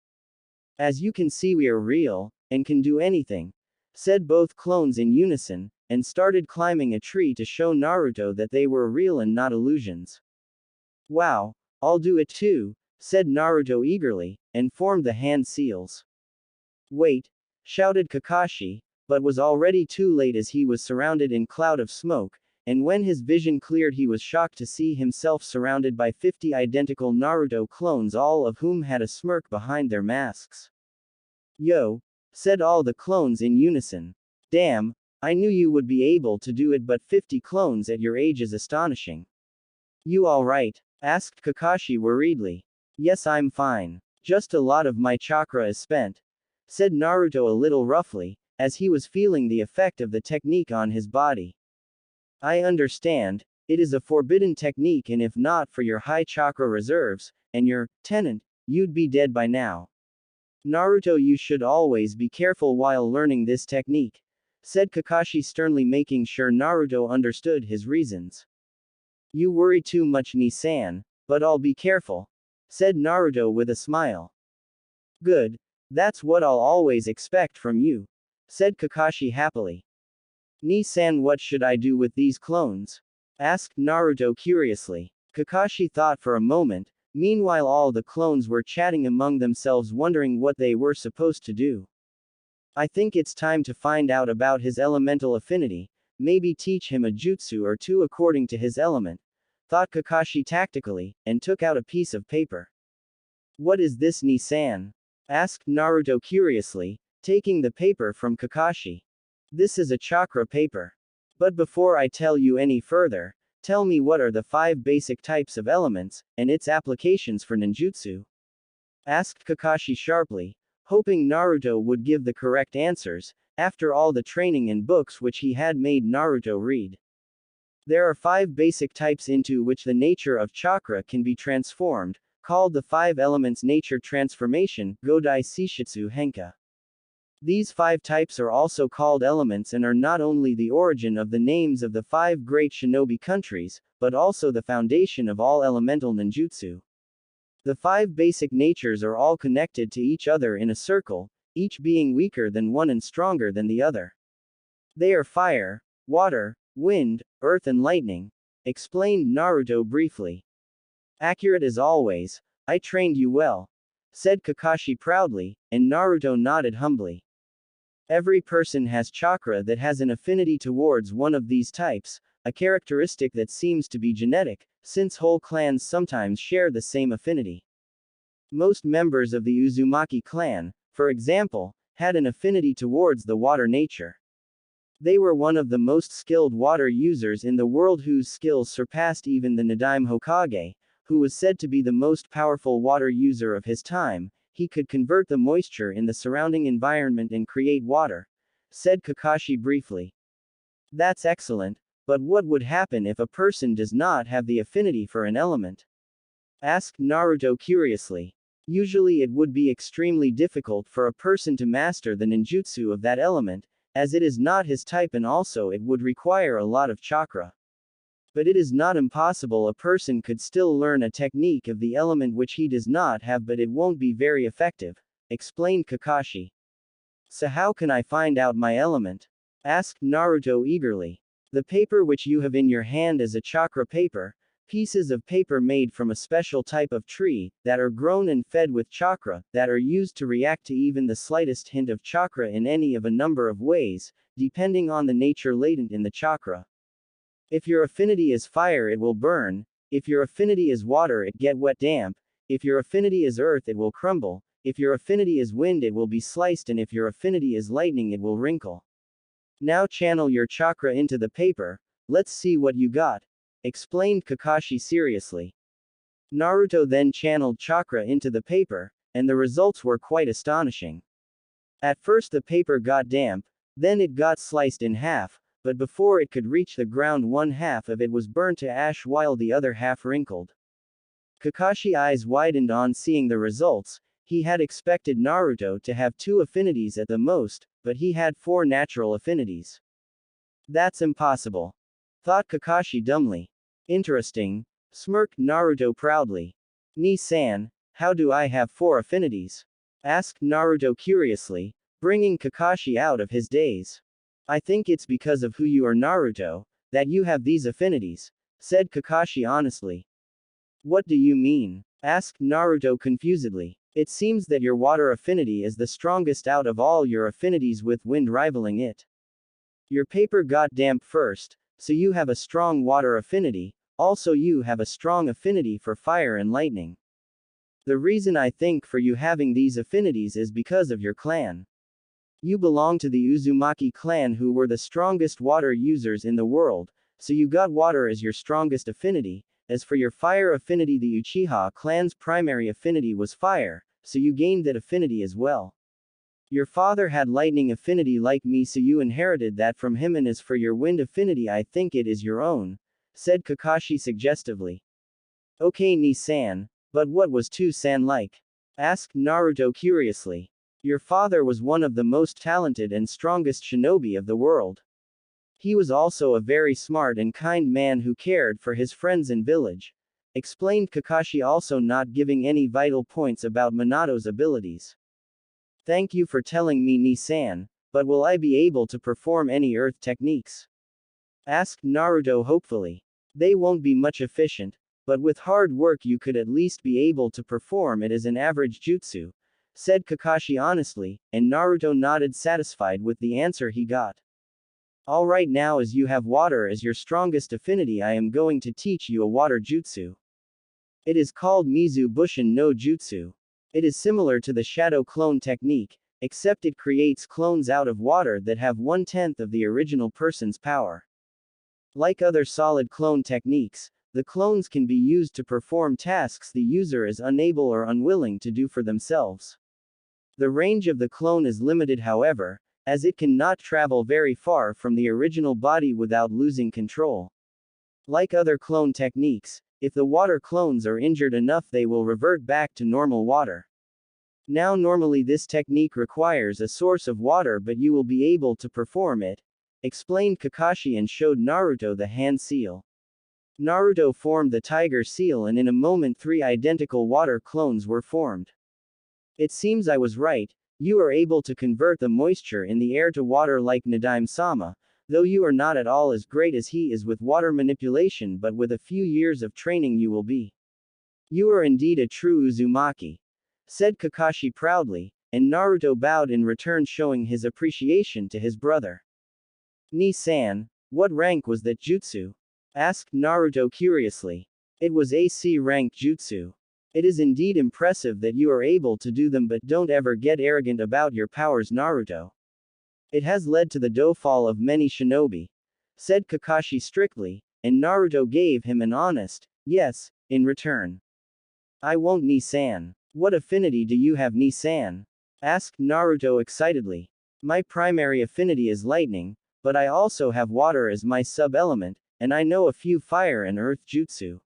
As you can see, we are real, and can do anything, said both clones in unison, and started climbing a tree to show Naruto that they were real and not illusions. Wow, I'll do it too, said Naruto eagerly, and formed the hand seals. Wait, shouted Kakashi, but was already too late as he was surrounded in cloud of smoke, and when his vision cleared he was shocked to see himself surrounded by 50 identical Naruto clones, all of whom had a smirk behind their masks. Yo, said all the clones in unison. Damn, I knew you would be able to do it, but 50 clones at your age is astonishing. You alright? Asked Kakashi worriedly. Yes, I'm fine. Just a lot of my chakra is spent, said Naruto a little roughly, as he was feeling the effect of the technique on his body. I understand, it is a forbidden technique, and if not for your high chakra reserves, and your tenant, you'd be dead by now. Naruto, you should always be careful while learning this technique, said Kakashi sternly, making sure Naruto understood his reasons. You worry too much, Ni-san, but I'll be careful, said Naruto with a smile. Good, that's what I'll always expect from you, said Kakashi happily. Ni-san, what should I do with these clones? Asked Naruto curiously. Kakashi thought for a moment. Meanwhile, all the clones were chatting among themselves, wondering what they were supposed to do. I think it's time to find out about his elemental affinity, maybe teach him a jutsu or two according to his element, thought Kakashi tactically, and took out a piece of paper. What is this, Ni-san? Asked Naruto curiously, taking the paper from Kakashi. This is a chakra paper. But before I tell you any further, tell me what are the 5 basic types of elements, and its applications for ninjutsu? Asked Kakashi sharply, hoping Naruto would give the correct answers, after all the training and books which he had made Naruto read. There are 5 basic types into which the nature of chakra can be transformed, called the 5 elements nature transformation, Godai Seishitsu Henka. These 5 types are also called elements and are not only the origin of the names of the 5 great shinobi countries, but also the foundation of all elemental ninjutsu. The 5 basic natures are all connected to each other in a circle, each being weaker than one and stronger than the other. They are fire, water, wind, earth and lightning, explained Naruto briefly. Accurate as always, I trained you well, said Kakashi proudly, and Naruto nodded humbly. Every person has chakra that has an affinity towards one of these types, a characteristic that seems to be genetic, since whole clans sometimes share the same affinity. Most members of the Uzumaki clan, for example, had an affinity towards the water nature. They were one of the most skilled water users in the world, whose skills surpassed even the Nadaime Hokage, who was said to be the most powerful water user of his time. He could convert the moisture in the surrounding environment and create water, said Kakashi briefly. That's excellent, but what would happen if a person does not have the affinity for an element? Asked Naruto curiously. Usually it would be extremely difficult for a person to master the ninjutsu of that element, as it is not his type, and also it would require a lot of chakra. But it is not impossible. A person could still learn a technique of the element which he does not have, but it won't be very effective, explained Kakashi. So how can I find out my element? Asked Naruto eagerly. The paper which you have in your hand is a chakra paper, pieces of paper made from a special type of tree, that are grown and fed with chakra, that are used to react to even the slightest hint of chakra in any of a number of ways, depending on the nature latent in the chakra. If your affinity is fire, it will burn. If your affinity is water, it get wet damp. If your affinity is earth, it will crumble. If your affinity is wind, it will be sliced, and if your affinity is lightning, it will wrinkle. Now channel your chakra into the paper. Let's see what you got, explained Kakashi seriously. Naruto then channeled chakra into the paper, and the results were quite astonishing. At first the paper got damp, then it got sliced in half, but before it could reach the ground, one half of it was burnt to ash while the other half wrinkled. Kakashi's eyes widened on seeing the results. He had expected Naruto to have 2 affinities at the most, but he had 4 natural affinities. That's impossible, thought Kakashi dumbly. Interesting, smirked Naruto proudly. Ni-san, how do I have 4 affinities? Asked Naruto curiously, bringing Kakashi out of his daze. I think it's because of who you are, Naruto, that you have these affinities, said Kakashi honestly. What do you mean? Asked Naruto confusedly. It seems that your water affinity is the strongest out of all your affinities, with wind rivaling it. Your paper got damp first, so you have a strong water affinity, also you have a strong affinity for fire and lightning. The reason I think for you having these affinities is because of your clan. You belong to the Uzumaki clan, who were the strongest water users in the world, so you got water as your strongest affinity. As for your fire affinity, the Uchiha clan's primary affinity was fire, so you gained that affinity as well. Your father had lightning affinity like me, so you inherited that from him, and as for your wind affinity, I think it is your own, said Kakashi suggestively. Okay, Ni-san, but what was Tu-san like? Asked Naruto curiously. Your father was one of the most talented and strongest shinobi of the world. He was also a very smart and kind man who cared for his friends and village, explained Kakashi, also not giving any vital points about Minato's abilities. Thank you for telling me, Ni-san, but will I be able to perform any earth techniques? Asked Naruto hopefully. They won't be much efficient, but with hard work you could at least be able to perform it as an average jutsu, said Kakashi honestly, and Naruto nodded, satisfied with the answer he got. Alright, now as you have water as your strongest affinity, I am going to teach you a water jutsu. It is called Mizu Bushin no Jutsu. It is similar to the shadow clone technique, except it creates clones out of water that have 1/10 of the original person's power. Like other solid clone techniques, the clones can be used to perform tasks the user is unable or unwilling to do for themselves. The range of the clone is limited, however, as it cannot travel very far from the original body without losing control. Like other clone techniques, if the water clones are injured enough, they will revert back to normal water. Now normally this technique requires a source of water, but you will be able to perform it, explained Kakashi and showed Naruto the hand seal. Naruto formed the tiger seal, and in a moment 3 identical water clones were formed. It seems I was right. You are able to convert the moisture in the air to water like Nadime-sama, though you are not at all as great as he is with water manipulation, but with a few years of training you will be. You are indeed a true Uzumaki, said Kakashi proudly, and Naruto bowed in return, showing his appreciation to his brother. Ni-san, what rank was that jutsu? Asked Naruto curiously. It was a C rank jutsu. It is indeed impressive that you are able to do them, but don't ever get arrogant about your powers, Naruto. It has led to the downfall of many shinobi, said Kakashi strictly, and Naruto gave him an honest yes in return. I won't, Ni-san. What affinity do you have, Ni-san? Asked Naruto excitedly. My primary affinity is lightning, but I also have water as my sub-element, and I know a few fire and earth jutsu.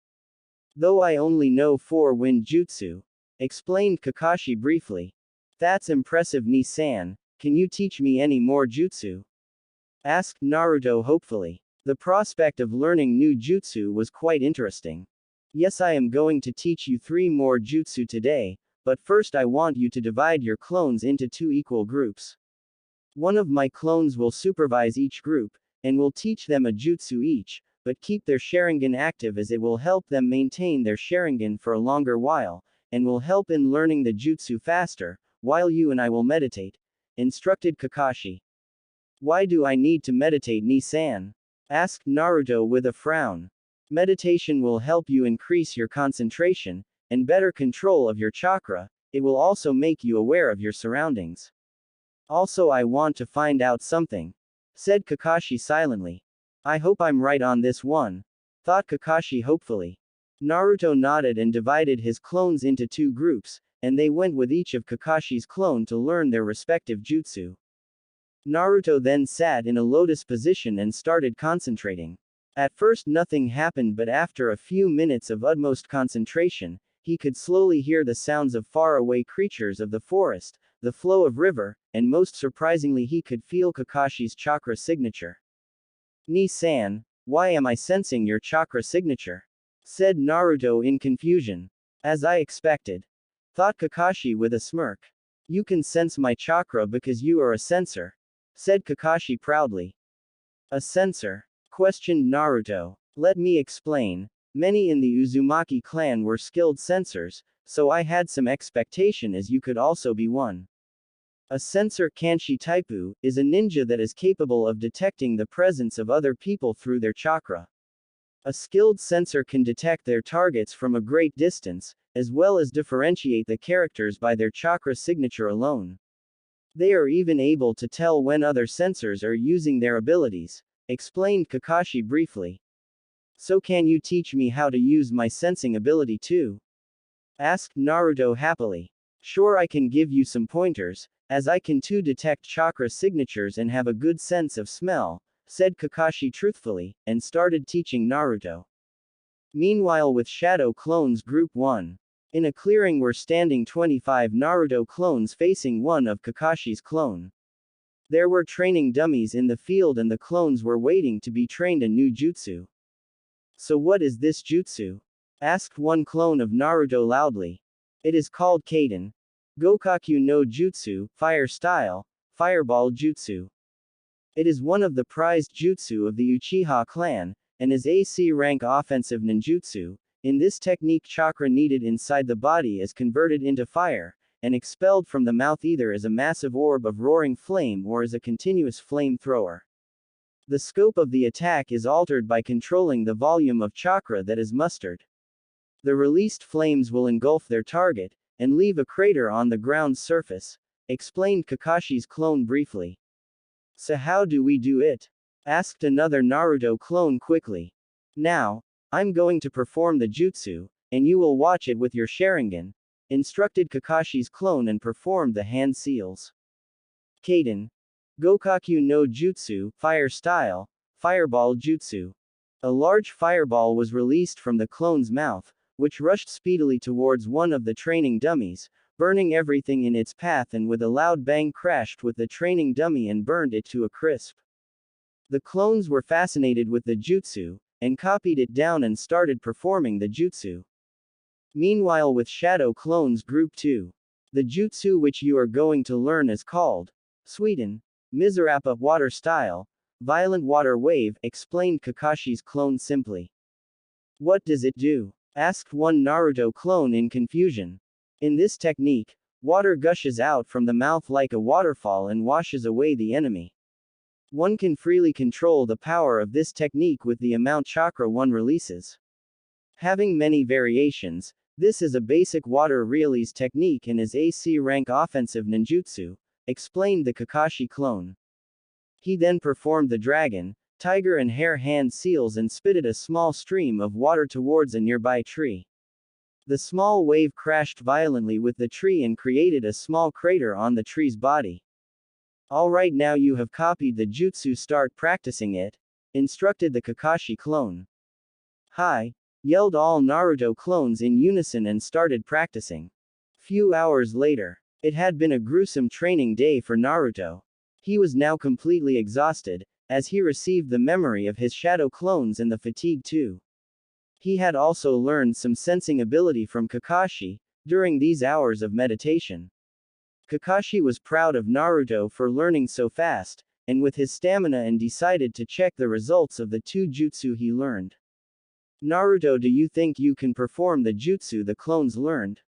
Though I only know 4 wind jutsu, explained Kakashi briefly. That's impressive, Ni-san. Can you teach me any more jutsu? Asked Naruto hopefully. The prospect of learning new jutsu was quite interesting. Yes, I am going to teach you 3 more jutsu today, but first I want you to divide your clones into 2 equal groups. One of my clones will supervise each group, and will teach them a jutsu each, but keep their Sharingan active, as it will help them maintain their Sharingan for a longer while, and will help in learning the jutsu faster, while you and I will meditate, instructed Kakashi. Why do I need to meditate, Ni-san? Asked Naruto with a frown. Meditation will help you increase your concentration, and better control of your chakra. It will also make you aware of your surroundings. Also, I want to find out something, said Kakashi silently. I hope I'm right on this one, thought Kakashi hopefully. Naruto nodded and divided his clones into two groups, and they went with each of Kakashi's clone to learn their respective jutsu. Naruto then sat in a lotus position and started concentrating. At first nothing happened, but after a few minutes of utmost concentration, he could slowly hear the sounds of far-away creatures of the forest, the flow of river, and most surprisingly he could feel Kakashi's chakra signature. Ni-san, why am I sensing your chakra signature? Said Naruto in confusion. As I expected, thought Kakashi with a smirk. You can sense my chakra because you are a sensor, said Kakashi proudly. A sensor? Questioned Naruto. Let me explain. Many in the Uzumaki clan were skilled sensors, so I had some expectation as you could also be one. A sensor Kanshi Taipu is a ninja that is capable of detecting the presence of other people through their chakra. A skilled sensor can detect their targets from a great distance, as well as differentiate the characters by their chakra signature alone. They are even able to tell when other sensors are using their abilities, explained Kakashi briefly. So can you teach me how to use my sensing ability too? Asked Naruto happily. Sure, I can give you some pointers, as I can too detect chakra signatures and have a good sense of smell, said Kakashi truthfully, and started teaching Naruto. Meanwhile, with Shadow Clones Group 1. In a clearing were standing 25 Naruto clones facing one of Kakashi's clone. There were training dummies in the field and the clones were waiting to be trained a new jutsu. So what is this jutsu? Asked one clone of Naruto loudly. It is called Kaden. Gokaku no Jutsu, Fire Style, Fireball Jutsu. It is one of the prized jutsu of the Uchiha clan, and is AC rank offensive ninjutsu. In this technique, chakra needed inside the body is converted into fire, and expelled from the mouth either as a massive orb of roaring flame or as a continuous flame thrower. The scope of the attack is altered by controlling the volume of chakra that is mustered. The released flames will engulf their target, and leave a crater on the ground's surface, explained Kakashi's clone briefly. So how do we do it? Asked another Naruto clone quickly. Now, I'm going to perform the jutsu, and you will watch it with your Sharingan, instructed Kakashi's clone and performed the hand seals. Kaden. Gokaku no Jutsu, Fire Style, Fireball Jutsu. A large fireball was released from the clone's mouth, which rushed speedily towards one of the training dummies, burning everything in its path and with a loud bang crashed with the training dummy and burned it to a crisp. The clones were fascinated with the jutsu, and copied it down and started performing the jutsu. Meanwhile, with Shadow Clones Group 2. The jutsu which you are going to learn is called Sweden. Mizurappa Water Style, Violent Water Wave, explained Kakashi's clone simply. What does it do? Asked one Naruto clone in confusion. In this technique, water gushes out from the mouth like a waterfall and washes away the enemy. One can freely control the power of this technique with the amount chakra one releases. Having many variations, this is a basic water release technique and is AC rank offensive ninjutsu, explained the Kakashi clone. He then performed the dragon, tiger and hare hand seals and spitted a small stream of water towards a nearby tree. The small wave crashed violently with the tree and created a small crater on the tree's body. Alright, now you have copied the jutsu, start practicing it, instructed the Kakashi clone. Hi! Yelled all Naruto clones in unison and started practicing. Few hours later. It had been a gruesome training day for Naruto. He was now completely exhausted, as he received the memory of his shadow clones and the fatigue too. He had also learned some sensing ability from Kakashi, during these hours of meditation. Kakashi was proud of Naruto for learning so fast, and with his stamina, and decided to check the results of the two jutsu he learned. Naruto, do you think you can perform the jutsu the clones learned?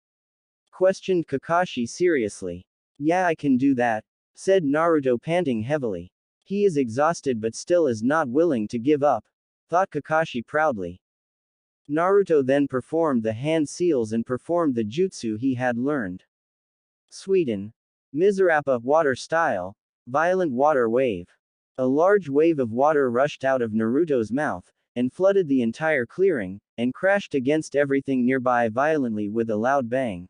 Questioned Kakashi seriously. Yeah, I can do that, said Naruto panting heavily. He is exhausted but still is not willing to give up, thought Kakashi proudly. Naruto then performed the hand seals and performed the jutsu he had learned. Sweden. Misurappa water style, violent water wave. A large wave of water rushed out of Naruto's mouth, and flooded the entire clearing, and crashed against everything nearby violently with a loud bang.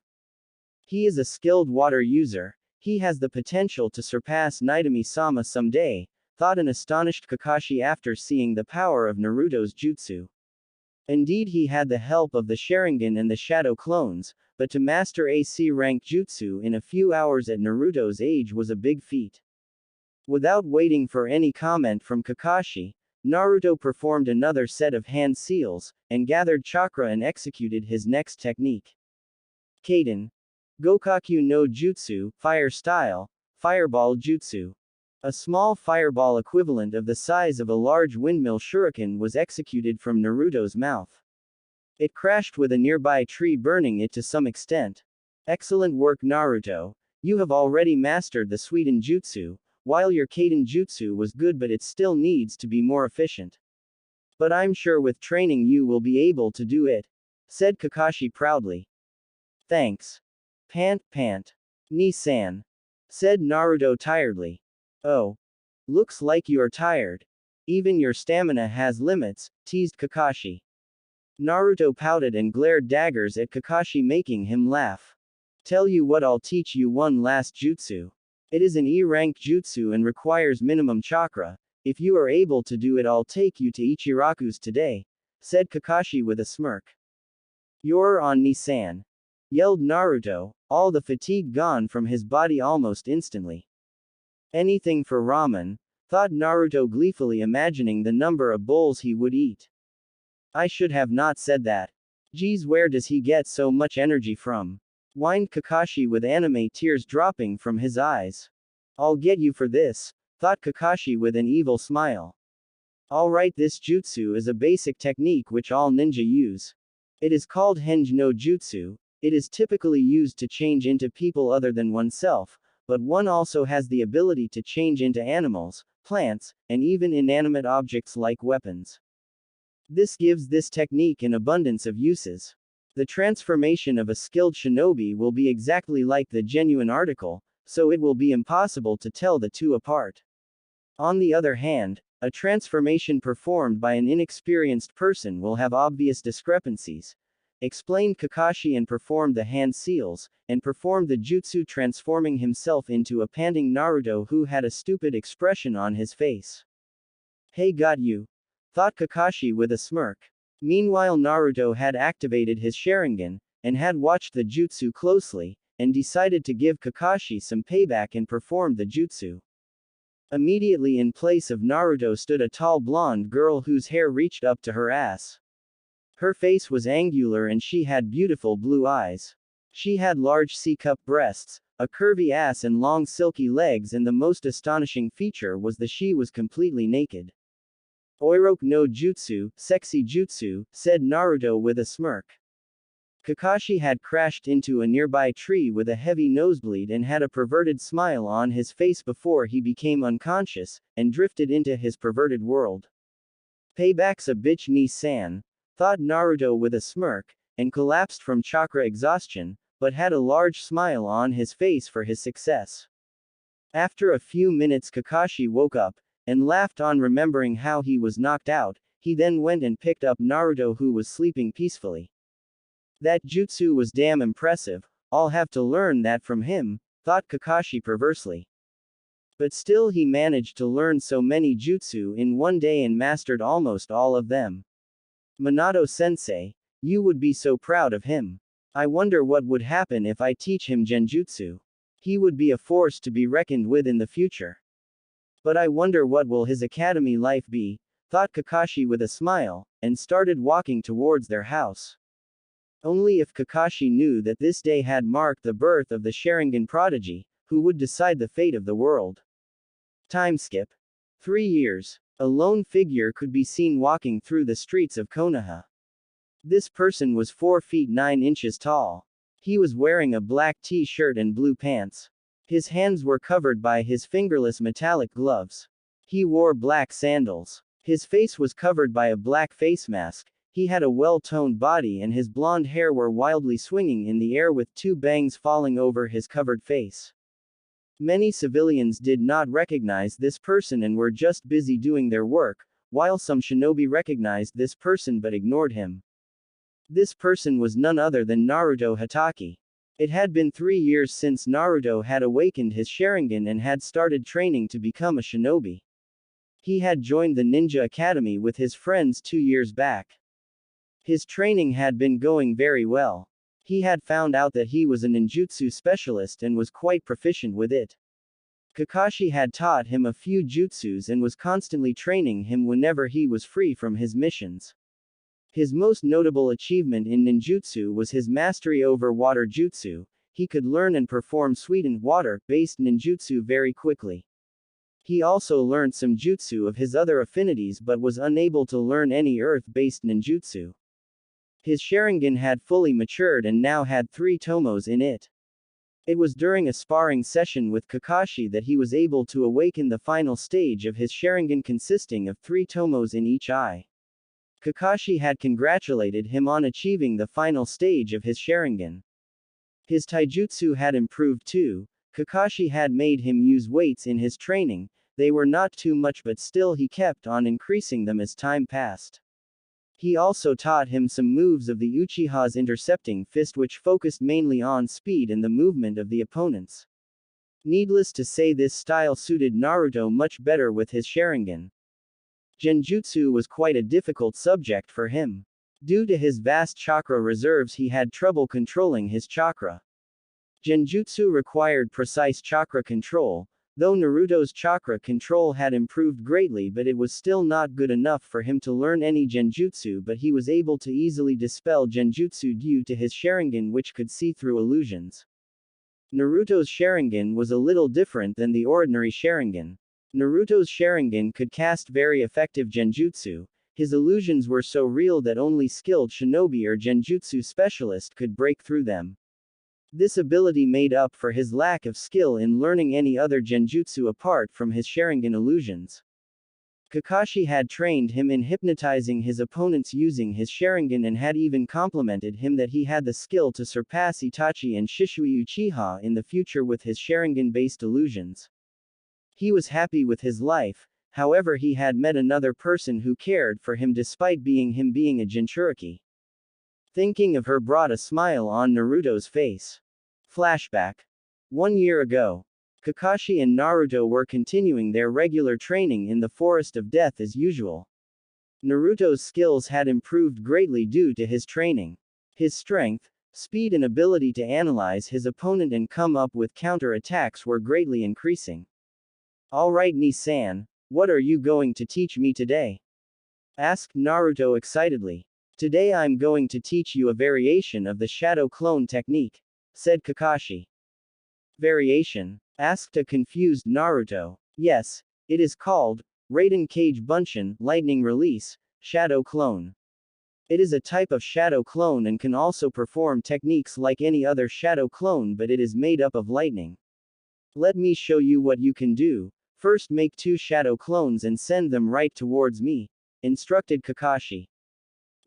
He is a skilled water user. He has the potential to surpass Naitami-sama someday, thought an astonished Kakashi after seeing the power of Naruto's jutsu. Indeed, he had the help of the Sharingan and the Shadow clones, but to master a C-rank jutsu in a few hours at Naruto's age was a big feat. Without waiting for any comment from Kakashi, Naruto performed another set of hand seals, and gathered chakra and executed his next technique. Kaden. Gokaku no Jutsu, Fire Style, Fireball Jutsu. A small fireball equivalent of the size of a large windmill shuriken was executed from Naruto's mouth. It crashed with a nearby tree, burning it to some extent. Excellent work, Naruto. You have already mastered the Suiden Jutsu, while your Kaden Jutsu was good, but it still needs to be more efficient. But I'm sure with training you will be able to do it, said Kakashi proudly. Thanks. Pant. Ni-san, said Naruto tiredly. Oh. Looks like you're tired. Even your stamina has limits, teased Kakashi. Naruto pouted and glared daggers at Kakashi, making him laugh. Tell you what, I'll teach you one last jutsu. It is an E-rank jutsu and requires minimum chakra. If you are able to do it, I'll take you to Ichiraku's today, said Kakashi with a smirk. You're on, Ni-san, yelled Naruto, all the fatigue gone from his body almost instantly. Anything for ramen, thought Naruto gleefully, imagining the number of bowls he would eat. I should have not said that. Geez, where does he get so much energy from? Whined Kakashi with anime tears dropping from his eyes. I'll get you for this, thought Kakashi with an evil smile. Alright, this jutsu is a basic technique which all ninja use. It is called Henge no Jutsu. It is typically used to change into people other than oneself, but one also has the ability to change into animals, plants, and even inanimate objects like weapons. This gives this technique an abundance of uses. The transformation of a skilled shinobi will be exactly like the genuine article, so it will be impossible to tell the two apart. On the other hand, a transformation performed by an inexperienced person will have obvious discrepancies, explained Kakashi, and performed the hand seals, and performed the jutsu, transforming himself into a panting Naruto who had a stupid expression on his face. Hey, got you, thought Kakashi with a smirk. Meanwhile, Naruto had activated his Sharingan, and had watched the jutsu closely, and decided to give Kakashi some payback and performed the jutsu. Immediately in place of Naruto stood a tall blonde girl whose hair reached up to her ass. Her face was angular and she had beautiful blue eyes. She had large C-cup breasts, a curvy ass and long silky legs, and the most astonishing feature was that she was completely naked. Oiroku no jutsu, sexy jutsu, said Naruto with a smirk. Kakashi had crashed into a nearby tree with a heavy nosebleed and had a perverted smile on his face before he became unconscious, and drifted into his perverted world. Payback's a bitch, Ni-san, thought Naruto with a smirk, and collapsed from chakra exhaustion, but had a large smile on his face for his success. After a few minutes, Kakashi woke up, and laughed on remembering how he was knocked out. He then went and picked up Naruto, who was sleeping peacefully. That jutsu was damn impressive, I'll have to learn that from him, thought Kakashi perversely. But still he managed to learn so many jutsu in one day and mastered almost all of them. Minato-sensei, you would be so proud of him. I wonder what would happen if I teach him genjutsu. He would be a force to be reckoned with in the future. But I wonder what will his academy life be, thought Kakashi with a smile, and started walking towards their house. Only if Kakashi knew that this day had marked the birth of the Sharingan prodigy, who would decide the fate of the world. Time skip. 3 years. A lone figure could be seen walking through the streets of Konoha. This person was 4 feet 9 inches tall. He was wearing a black t-shirt and blue pants. His hands were covered by his fingerless metallic gloves. He wore black sandals. His face was covered by a black face mask. He had a well-toned body and his blonde hair were wildly swinging in the air with two bangs falling over his covered face. Many civilians did not recognize this person and were just busy doing their work, while some shinobi recognized this person but ignored him. This person was none other than Naruto Hatake. It had been 3 years since Naruto had awakened his Sharingan and had started training to become a shinobi. He had joined the ninja academy with his friends 2 years back. His training had been going very well. He had found out that he was a ninjutsu specialist and was quite proficient with it. Kakashi had taught him a few jutsus and was constantly training him whenever he was free from his missions. His most notable achievement in ninjutsu was his mastery over water jutsu. He could learn and perform sweetened water-based ninjutsu very quickly. He also learned some jutsu of his other affinities but was unable to learn any earth-based ninjutsu. His Sharingan had fully matured and now had 3 tomos in it. It was during a sparring session with Kakashi that he was able to awaken the final stage of his Sharingan consisting of 3 tomos in each eye. Kakashi had congratulated him on achieving the final stage of his Sharingan. His taijutsu had improved too. Kakashi had made him use weights in his training. They were not too much but still he kept on increasing them as time passed. He also taught him some moves of the Uchiha's intercepting fist which focused mainly on speed and the movement of the opponents. Needless to say this style suited Naruto much better with his Sharingan. Genjutsu was quite a difficult subject for him. Due to his vast chakra reserves he had trouble controlling his chakra. Genjutsu required precise chakra control. Though Naruto's chakra control had improved greatly but it was still not good enough for him to learn any genjutsu but he was able to easily dispel genjutsu due to his Sharingan which could see through illusions. Naruto's Sharingan was a little different than the ordinary Sharingan. Naruto's Sharingan could cast very effective genjutsu. His illusions were so real that only skilled shinobi or genjutsu specialist could break through them. This ability made up for his lack of skill in learning any other genjutsu apart from his Sharingan illusions. Kakashi had trained him in hypnotizing his opponents using his Sharingan and had even complimented him that he had the skill to surpass Itachi and Shisui Uchiha in the future with his Sharingan-based illusions. He was happy with his life, however he had met another person who cared for him despite being a Jinchuriki. Thinking of her brought a smile on Naruto's face. Flashback. 1 year ago. Kakashi and Naruto were continuing their regular training in the Forest of Death as usual. Naruto's skills had improved greatly due to his training. His strength, speed and ability to analyze his opponent and come up with counter-attacks were greatly increasing. Alright Ni-san, what are you going to teach me today? Asked Naruto excitedly. Today I'm going to teach you a variation of the shadow clone technique, said Kakashi. Variation? Asked a confused Naruto. Yes, it is called Raiden Kage Bunshin, Lightning Release, Shadow Clone. It is a type of shadow clone and can also perform techniques like any other shadow clone but it is made up of lightning. Let me show you what you can do. First make 2 shadow clones and send them right towards me, instructed Kakashi.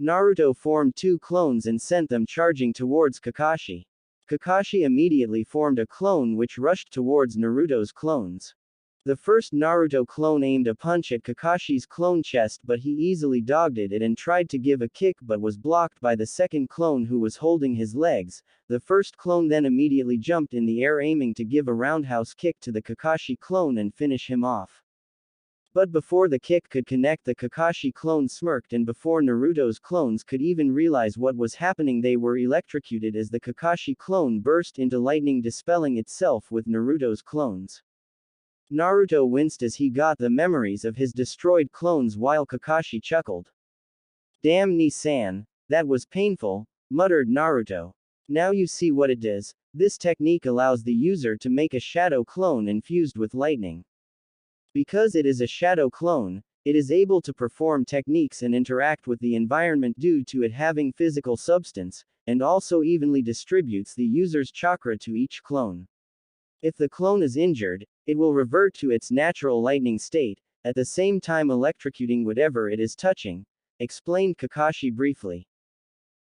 Naruto formed 2 clones and sent them charging towards Kakashi. Kakashi immediately formed a clone which rushed towards Naruto's clones. The first Naruto clone aimed a punch at Kakashi's clone chest but he easily dodged it and tried to give a kick but was blocked by the second clone who was holding his legs. The first clone then immediately jumped in the air aiming to give a roundhouse kick to the Kakashi clone and finish him off. But before the kick could connect the Kakashi clone smirked and before Naruto's clones could even realize what was happening they were electrocuted as the Kakashi clone burst into lightning dispelling itself with Naruto's clones. Naruto winced as he got the memories of his destroyed clones while Kakashi chuckled. Damn Ni-san, that was painful, muttered Naruto. Now you see what it does. This technique allows the user to make a shadow clone infused with lightning. Because it is a shadow clone, it is able to perform techniques and interact with the environment due to it having physical substance, and also evenly distributes the user's chakra to each clone. If the clone is injured, it will revert to its natural lightning state. at the same time electrocuting whatever it is touching, explained Kakashi briefly.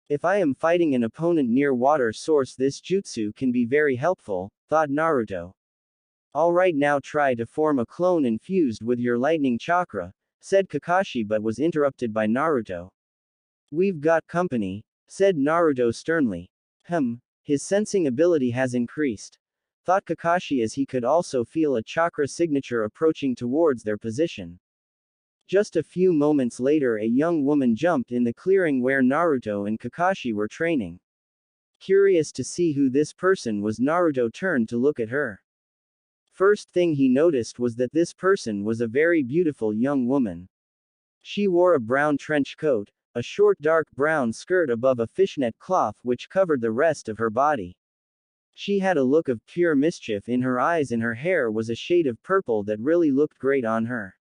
If I am fighting an opponent near water source, this jutsu can be very helpful, thought Naruto. Alright, now try to form a clone infused with your lightning chakra, said Kakashi, but was interrupted by Naruto. We've got company, said Naruto sternly. His sensing ability has increased, thought Kakashi as he could also feel a chakra signature approaching towards their position. Just a few moments later, a young woman jumped in the clearing where Naruto and Kakashi were training. Curious to see who this person was, Naruto turned to look at her. First thing he noticed was that this person was a very beautiful young woman. She wore a brown trench coat, a short dark brown skirt above a fishnet cloth which covered the rest of her body. She had a look of pure mischief in her eyes and her hair was a shade of purple that really looked great on her.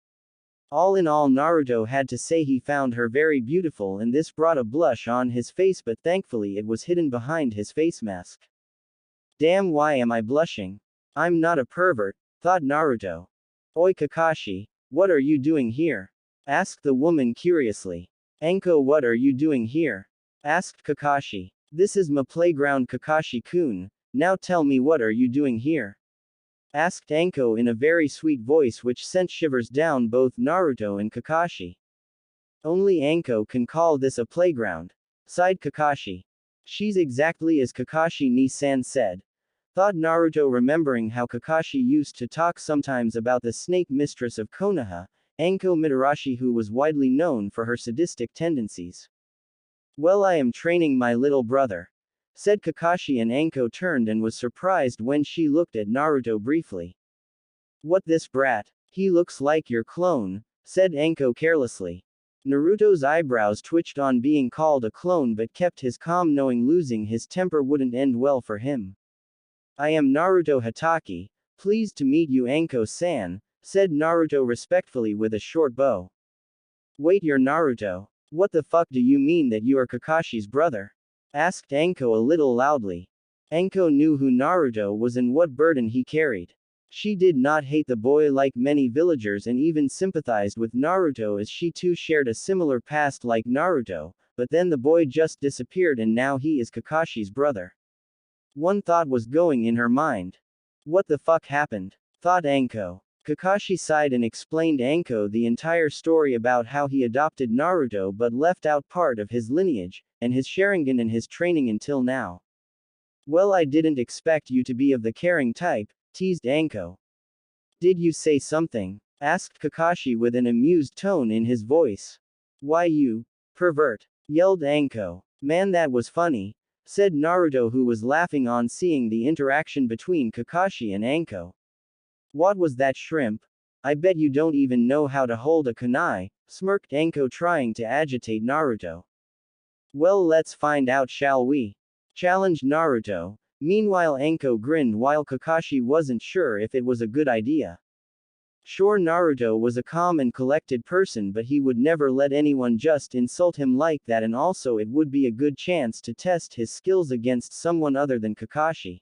All in all, Naruto had to say he found her very beautiful, and this brought a blush on his face, but thankfully it was hidden behind his face mask. Damn, why am I blushing? I'm not a pervert, thought Naruto. Oi Kakashi, what are you doing here? Asked the woman curiously. Anko, what are you doing here? Asked Kakashi. This is my playground, Kakashi-kun, now tell me, what are you doing here? Asked Anko in a very sweet voice which sent shivers down both Naruto and Kakashi. Only Anko can call this a playground, sighed Kakashi. She's exactly as Kakashi ni-san said, thought Naruto, remembering how Kakashi used to talk sometimes about the snake mistress of Konoha, Anko Mitarashi, who was widely known for her sadistic tendencies. Well, I am training my little brother, said Kakashi, and Anko turned and was surprised when she looked at Naruto briefly. What, this brat? He looks like your clone, said Anko carelessly. Naruto's eyebrows twitched on being called a clone but kept his calm, knowing losing his temper wouldn't end well for him. I am Naruto Hatake, pleased to meet you, Anko-san, said Naruto respectfully with a short bow. Wait, you're Naruto? What the fuck do you mean that you are Kakashi's brother? Asked Anko a little loudly. Anko knew who Naruto was and what burden he carried. She did not hate the boy like many villagers and even sympathized with Naruto as she too shared a similar past like Naruto, but then the boy just disappeared and now he is Kakashi's brother. One thought was going in her mind. What the fuck happened? Thought Anko. Kakashi sighed and explained Anko the entire story about how he adopted Naruto but left out part of his lineage, and his Sharingan and his training until now. Well, I didn't expect you to be of the caring type, teased Anko. Did you say something? Asked Kakashi with an amused tone in his voice. Why, you pervert, yelled Anko. Man, that was funny, said Naruto, who was laughing on seeing the interaction between Kakashi and Anko. What was that, shrimp? I bet you don't even know how to hold a kunai, smirked Anko, trying to agitate Naruto. Well, let's find out, shall we? Challenged Naruto. Meanwhile, Anko grinned while Kakashi wasn't sure if it was a good idea. Sure, Naruto was a calm and collected person, but he would never let anyone just insult him like that, and also it would be a good chance to test his skills against someone other than Kakashi.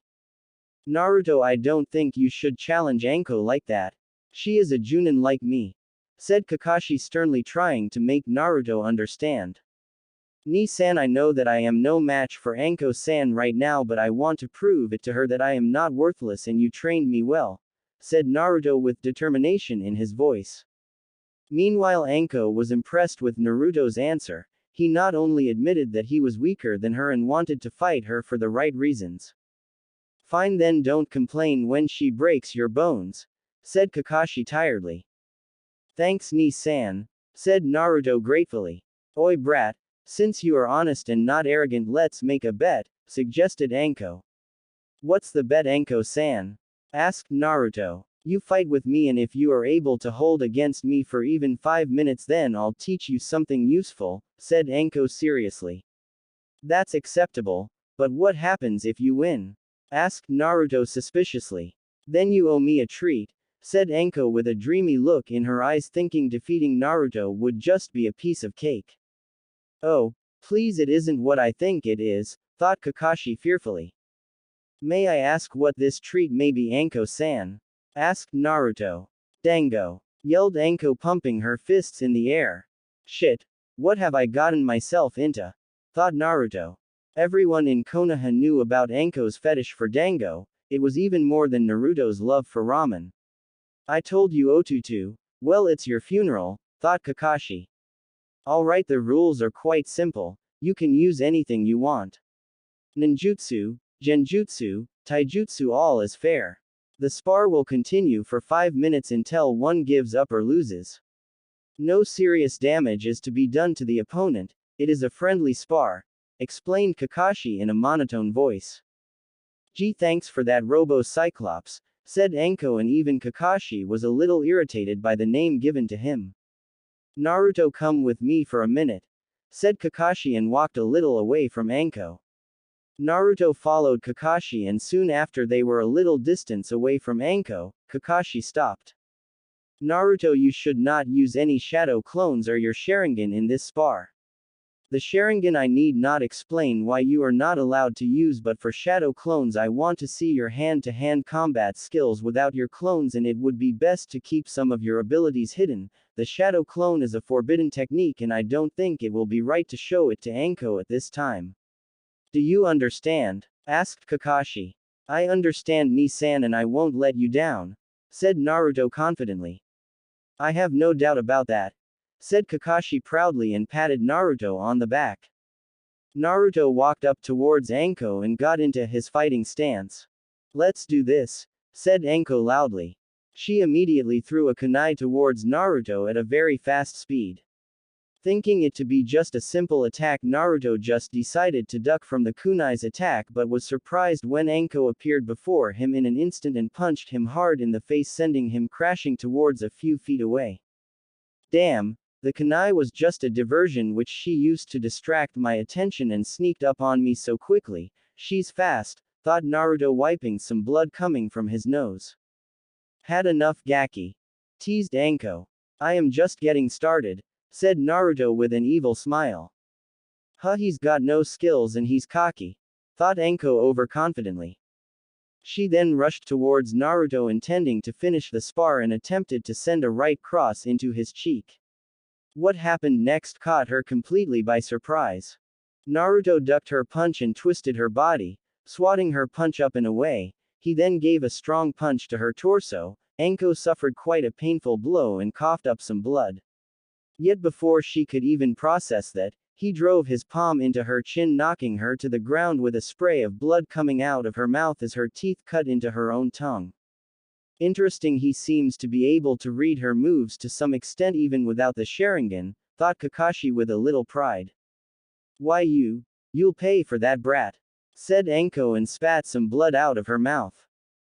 Naruto, I don't think you should challenge Anko like that. She is a Junin like me, said Kakashi sternly, trying to make Naruto understand. Ni-san, I know that I am no match for Anko-san right now, but I want to prove it to her that I am not worthless and you trained me well, said Naruto with determination in his voice. Meanwhile, Anko was impressed with Naruto's answer. He not only admitted that he was weaker than her and wanted to fight her for the right reasons. Fine then, don't complain when she breaks your bones, said Kakashi tiredly. Thanks, Ni-san, said Naruto gratefully. Oi brat, since you are honest and not arrogant, let's make a bet, suggested Anko. What's the bet, Anko-san? Asked Naruto. You fight with me, and if you are able to hold against me for even 5 minutes, then I'll teach you something useful, said Anko seriously. That's acceptable, but what happens if you win? Asked Naruto suspiciously. Then you owe me a treat, said Anko with a dreamy look in her eyes, thinking defeating Naruto would just be a piece of cake. Oh, please, it isn't what I think it is, thought Kakashi fearfully. May I ask what this treat may be, Anko-san? Asked Naruto. Dango. yelled Anko, pumping her fists in the air. Shit. What have I gotten myself into? Thought Naruto. Everyone in Konoha knew about Anko's fetish for dango, it was even more than Naruto's love for ramen. I told you Otutu. Well, it's your funeral, thought Kakashi. Alright, the rules are quite simple, you can use anything you want. Ninjutsu, Genjutsu, Taijutsu, all is fair. The spar will continue for 5 minutes until one gives up or loses. No serious damage is to be done to the opponent, it is a friendly spar, explained Kakashi in a monotone voice. Gee, thanks for that, Robo-Cyclops, said Anko, and even Kakashi was a little irritated by the name given to him. Naruto, come with me for a minute, said Kakashi, and walked a little away from Anko. Naruto followed Kakashi, and soon after they were a little distance away from Anko, Kakashi stopped. Naruto, you should not use any shadow clones or your Sharingan in this spar. The Sharingan I need not explain why you are not allowed to use, but for shadow clones I want to see your hand-to-hand combat skills without your clones, and it would be best to keep some of your abilities hidden. The shadow clone is a forbidden technique and I don't think it will be right to show it to Anko at this time. Do you understand? Asked Kakashi. I understand, Ni-san, and I won't let you down, said Naruto confidently. I have no doubt about that, said Kakashi proudly and patted Naruto on the back. Naruto walked up towards Anko and got into his fighting stance. Let's do this, said Anko loudly. She immediately threw a kunai towards Naruto at a very fast speed. Thinking it to be just a simple attack, Naruto just decided to duck from the kunai's attack, but was surprised when Anko appeared before him in an instant and punched him hard in the face, sending him crashing towards a few feet away. Damn, the kunai was just a diversion which she used to distract my attention and sneaked up on me so quickly. She's fast, thought Naruto, wiping some blood coming from his nose. Had enough, Gaki? Teased Anko. I am just getting started, said Naruto with an evil smile. Huh, he's got no skills and he's cocky, thought Anko overconfidently. She then rushed towards Naruto, intending to finish the spar, and attempted to send a right cross into his cheek. What happened next caught her completely by surprise. Naruto ducked her punch and twisted her body, swatting her punch up and away. He then gave a strong punch to her torso. Anko suffered quite a painful blow and coughed up some blood. Yet before she could even process that, he drove his palm into her chin, knocking her to the ground with a spray of blood coming out of her mouth as her teeth cut into her own tongue. Interesting, he seems to be able to read her moves to some extent even without the Sharingan, thought Kakashi with a little pride. Why, you'll pay for that, brat, said Anko, and spat some blood out of her mouth.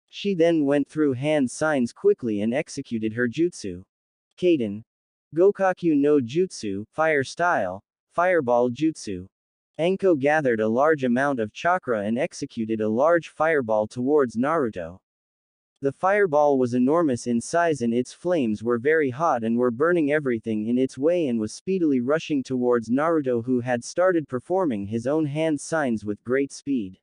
She then went through hand signs quickly and executed her jutsu. Kaden. Gokaku no Jutsu, Fire Style, Fireball Jutsu. Anko gathered a large amount of chakra and executed a large fireball towards Naruto. The fireball was enormous in size and its flames were very hot and were burning everything in its way, and was speedily rushing towards Naruto, who had started performing his own hand signs with great speed.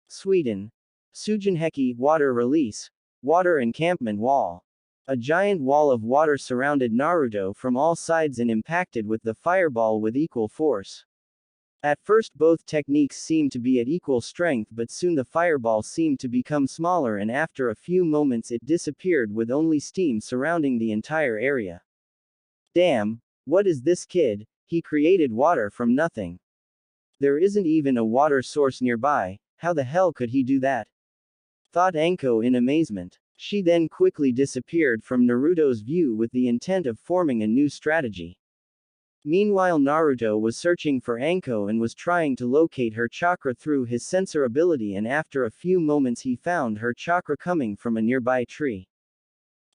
Sweden. Sujinheki, Water Release. Water Encampment Wall. A giant wall of water surrounded Naruto from all sides and impacted with the fireball with equal force. At first both techniques seemed to be at equal strength, but soon the fireball seemed to become smaller, and after a few moments it disappeared with only steam surrounding the entire area. Damn, what is this kid? He created water from nothing. There isn't even a water source nearby, how the hell could he do that? Thought Anko in amazement. She then quickly disappeared from Naruto's view with the intent of forming a new strategy. Meanwhile, Naruto was searching for Anko and was trying to locate her chakra through his sensor ability, and after a few moments he found her chakra coming from a nearby tree.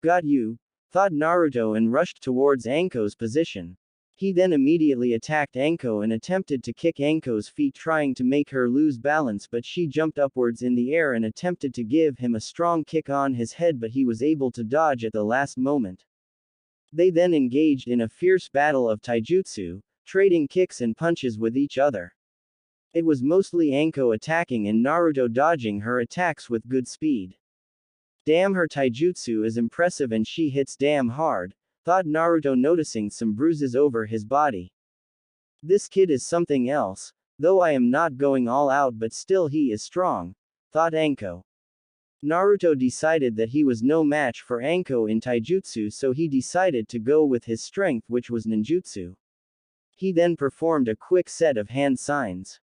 Got you, thought Naruto, and rushed towards Anko's position. He then immediately attacked Anko and attempted to kick Anko's feet, trying to make her lose balance, but she jumped upwards in the air and attempted to give him a strong kick on his head, but he was able to dodge at the last moment. They then engaged in a fierce battle of taijutsu, trading kicks and punches with each other. It was mostly Anko attacking and Naruto dodging her attacks with good speed. Damn, her taijutsu is impressive and she hits damn hard, thought Naruto, noticing some bruises over his body. This kid is something else, though I am not going all out, but still he is strong, thought Anko. Naruto decided that he was no match for Anko in taijutsu, so he decided to go with his strength, which was ninjutsu. He then performed a quick set of hand signs.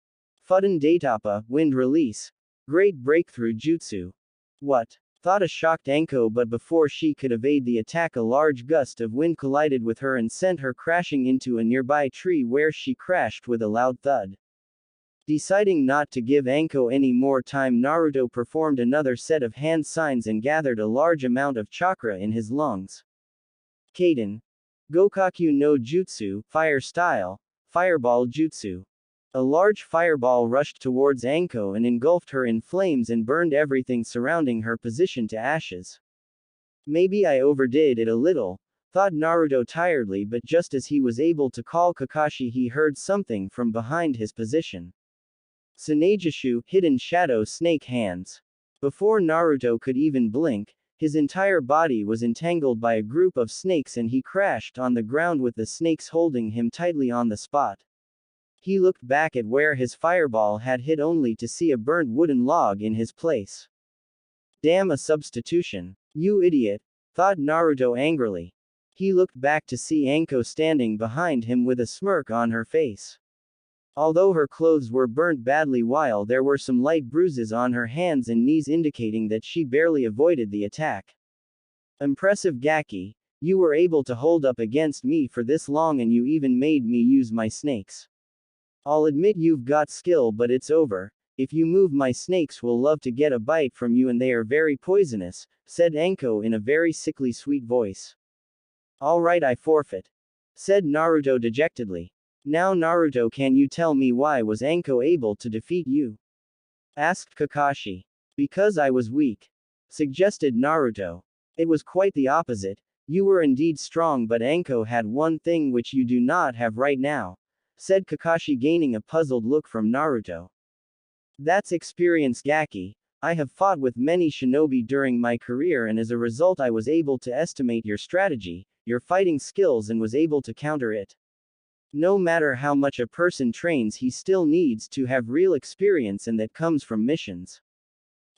Fuden Daitapa, wind release. Great breakthrough jutsu. What? Thought a shocked Anko, but before she could evade the attack, a large gust of wind collided with her and sent her crashing into a nearby tree, where she crashed with a loud thud. Deciding not to give Anko any more time, Naruto performed another set of hand signs and gathered a large amount of chakra in his lungs. Kaden. Gokaku no Jutsu, Fire Style, Fireball Jutsu. A large fireball rushed towards Anko and engulfed her in flames and burned everything surrounding her position to ashes. Maybe I overdid it a little, thought Naruto tiredly, but just as he was able to call Kakashi, he heard something from behind his position. Tsunagishu, hidden shadow snake hands. Before Naruto could even blink, his entire body was entangled by a group of snakes and he crashed on the ground with the snakes holding him tightly on the spot. He looked back at where his fireball had hit only to see a burnt wooden log in his place. Damn, a substitution. You idiot, thought Naruto angrily. He looked back to see Anko standing behind him with a smirk on her face. Although her clothes were burnt badly, while there were some light bruises on her hands and knees indicating that she barely avoided the attack. Impressive, Gaki. You were able to hold up against me for this long and you even made me use my snakes. I'll admit you've got skill, but it's over. If you move, my snakes will love to get a bite from you and they are very poisonous, said Anko in a very sickly sweet voice. Alright, I forfeit, said Naruto dejectedly. Now Naruto, can you tell me why was Anko able to defeat you? Asked Kakashi. Because I was weak, suggested Naruto. It was quite the opposite. You were indeed strong, but Anko had one thing which you do not have right now, said Kakashi, gaining a puzzled look from Naruto. That's experience, Gaki. I have fought with many shinobi during my career and as a result I was able to estimate your strategy, your fighting skills, and was able to counter it. No matter how much a person trains, he still needs to have real experience, and that comes from missions.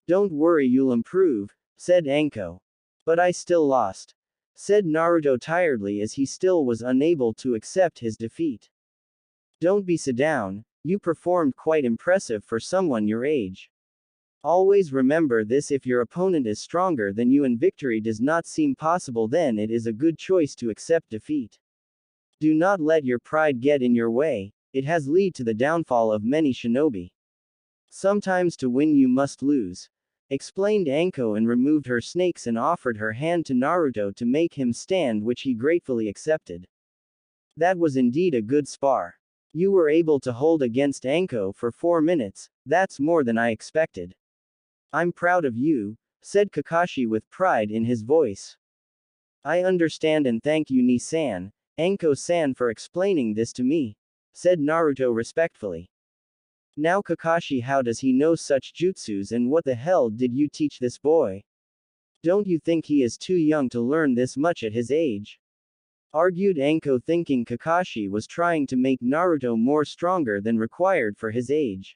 Don't worry, you'll improve, said Anko. But I still lost, said Naruto tiredly as he still was unable to accept his defeat. Don't be so down, you performed quite impressive for someone your age. Always remember this: if your opponent is stronger than you and victory does not seem possible, then it is a good choice to accept defeat. Do not let your pride get in your way, it has led to the downfall of many shinobi. Sometimes to win you must lose, explained Anko, and removed her snakes and offered her hand to Naruto to make him stand, which he gratefully accepted. That was indeed a good spar. You were able to hold against Anko for 4 minutes, that's more than I expected. I'm proud of you, said Kakashi with pride in his voice. I understand and thank you, Ni-san, Anko-san, for explaining this to me, said Naruto respectfully. Now Kakashi, how does he know such jutsus, and what the hell did you teach this boy? Don't you think he is too young to learn this much at his age? Argued Anko, thinking Kakashi was trying to make Naruto more stronger than required for his age.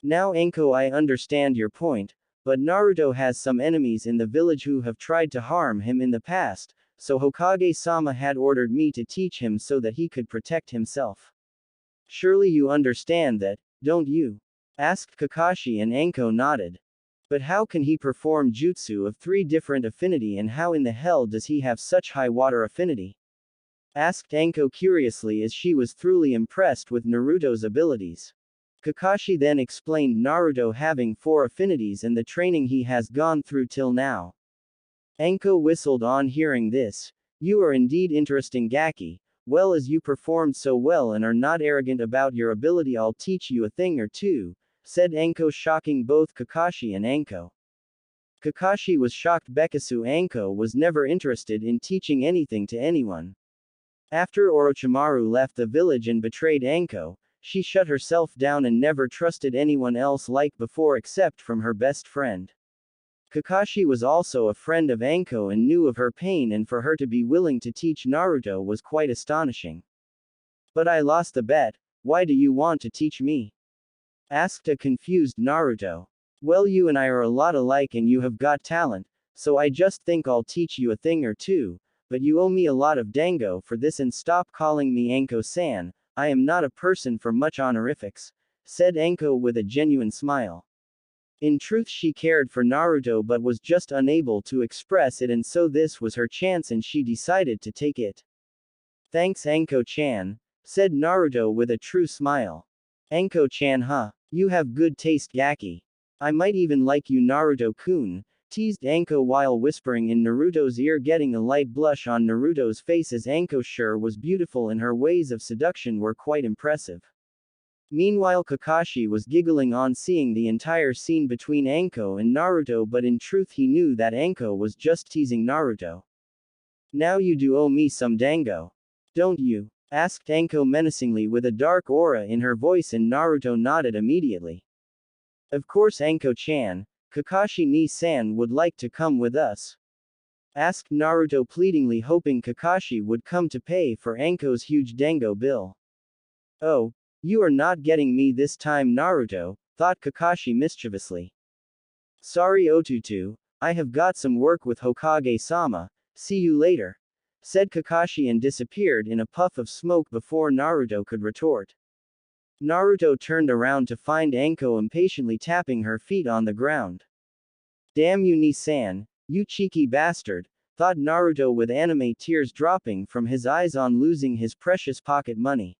Now Anko, I understand your point, but Naruto has some enemies in the village who have tried to harm him in the past, so Hokage-sama had ordered me to teach him so that he could protect himself. Surely you understand that, don't you? Asked Kakashi, and Anko nodded. But how can he perform jutsu of 3 different affinity, and how in the hell does he have such high water affinity? Asked Anko curiously, as she was truly impressed with Naruto's abilities. Kakashi then explained Naruto having 4 affinities and the training he has gone through till now. Anko whistled on hearing this. You are indeed interesting, Gaki. Well, as you performed so well and are not arrogant about your ability, I'll teach you a thing or two, said Anko, shocking both Kakashi and Anko. Kakashi was shocked. Beketsu Anko was never interested in teaching anything to anyone. After Orochimaru left the village and betrayed Anko, she shut herself down and never trusted anyone else like before except from her best friend. Kakashi was also a friend of Anko and knew of her pain, and for her to be willing to teach Naruto was quite astonishing. But I lost the bet, why do you want to teach me? Asked a confused Naruto. Well, you and I are a lot alike and you have got talent, so I just think I'll teach you a thing or two, but you owe me a lot of dango for this, and stop calling me Anko-san, I am not a person for much honorifics, said Anko with a genuine smile. In truth, she cared for Naruto but was just unable to express it, and so this was her chance and she decided to take it. Thanks Anko-chan, said Naruto with a true smile. Anko-chan, huh? You have good taste, Gaki. I might even like you, Naruto-kun, teased Anko while whispering in Naruto's ear, getting a light blush on Naruto's face as Anko sure was beautiful and her ways of seduction were quite impressive. Meanwhile, Kakashi was giggling on seeing the entire scene between Anko and Naruto, but in truth he knew that Anko was just teasing Naruto. Now you do owe me some dango. Don't you? Asked Anko menacingly with a dark aura in her voice, and Naruto nodded immediately. Of course, Anko-chan, Kakashi ni-san would like to come with us. Asked Naruto pleadingly, hoping Kakashi would come to pay for Anko's huge dango bill. Oh, you are not getting me this time, Naruto, thought Kakashi mischievously. Sorry Otutu, I have got some work with Hokage-sama, see you later, said Kakashi and disappeared in a puff of smoke before Naruto could retort. Naruto turned around to find Anko impatiently tapping her feet on the ground. Damn you, Ni-san, you cheeky bastard, thought Naruto with anime tears dropping from his eyes on losing his precious pocket money.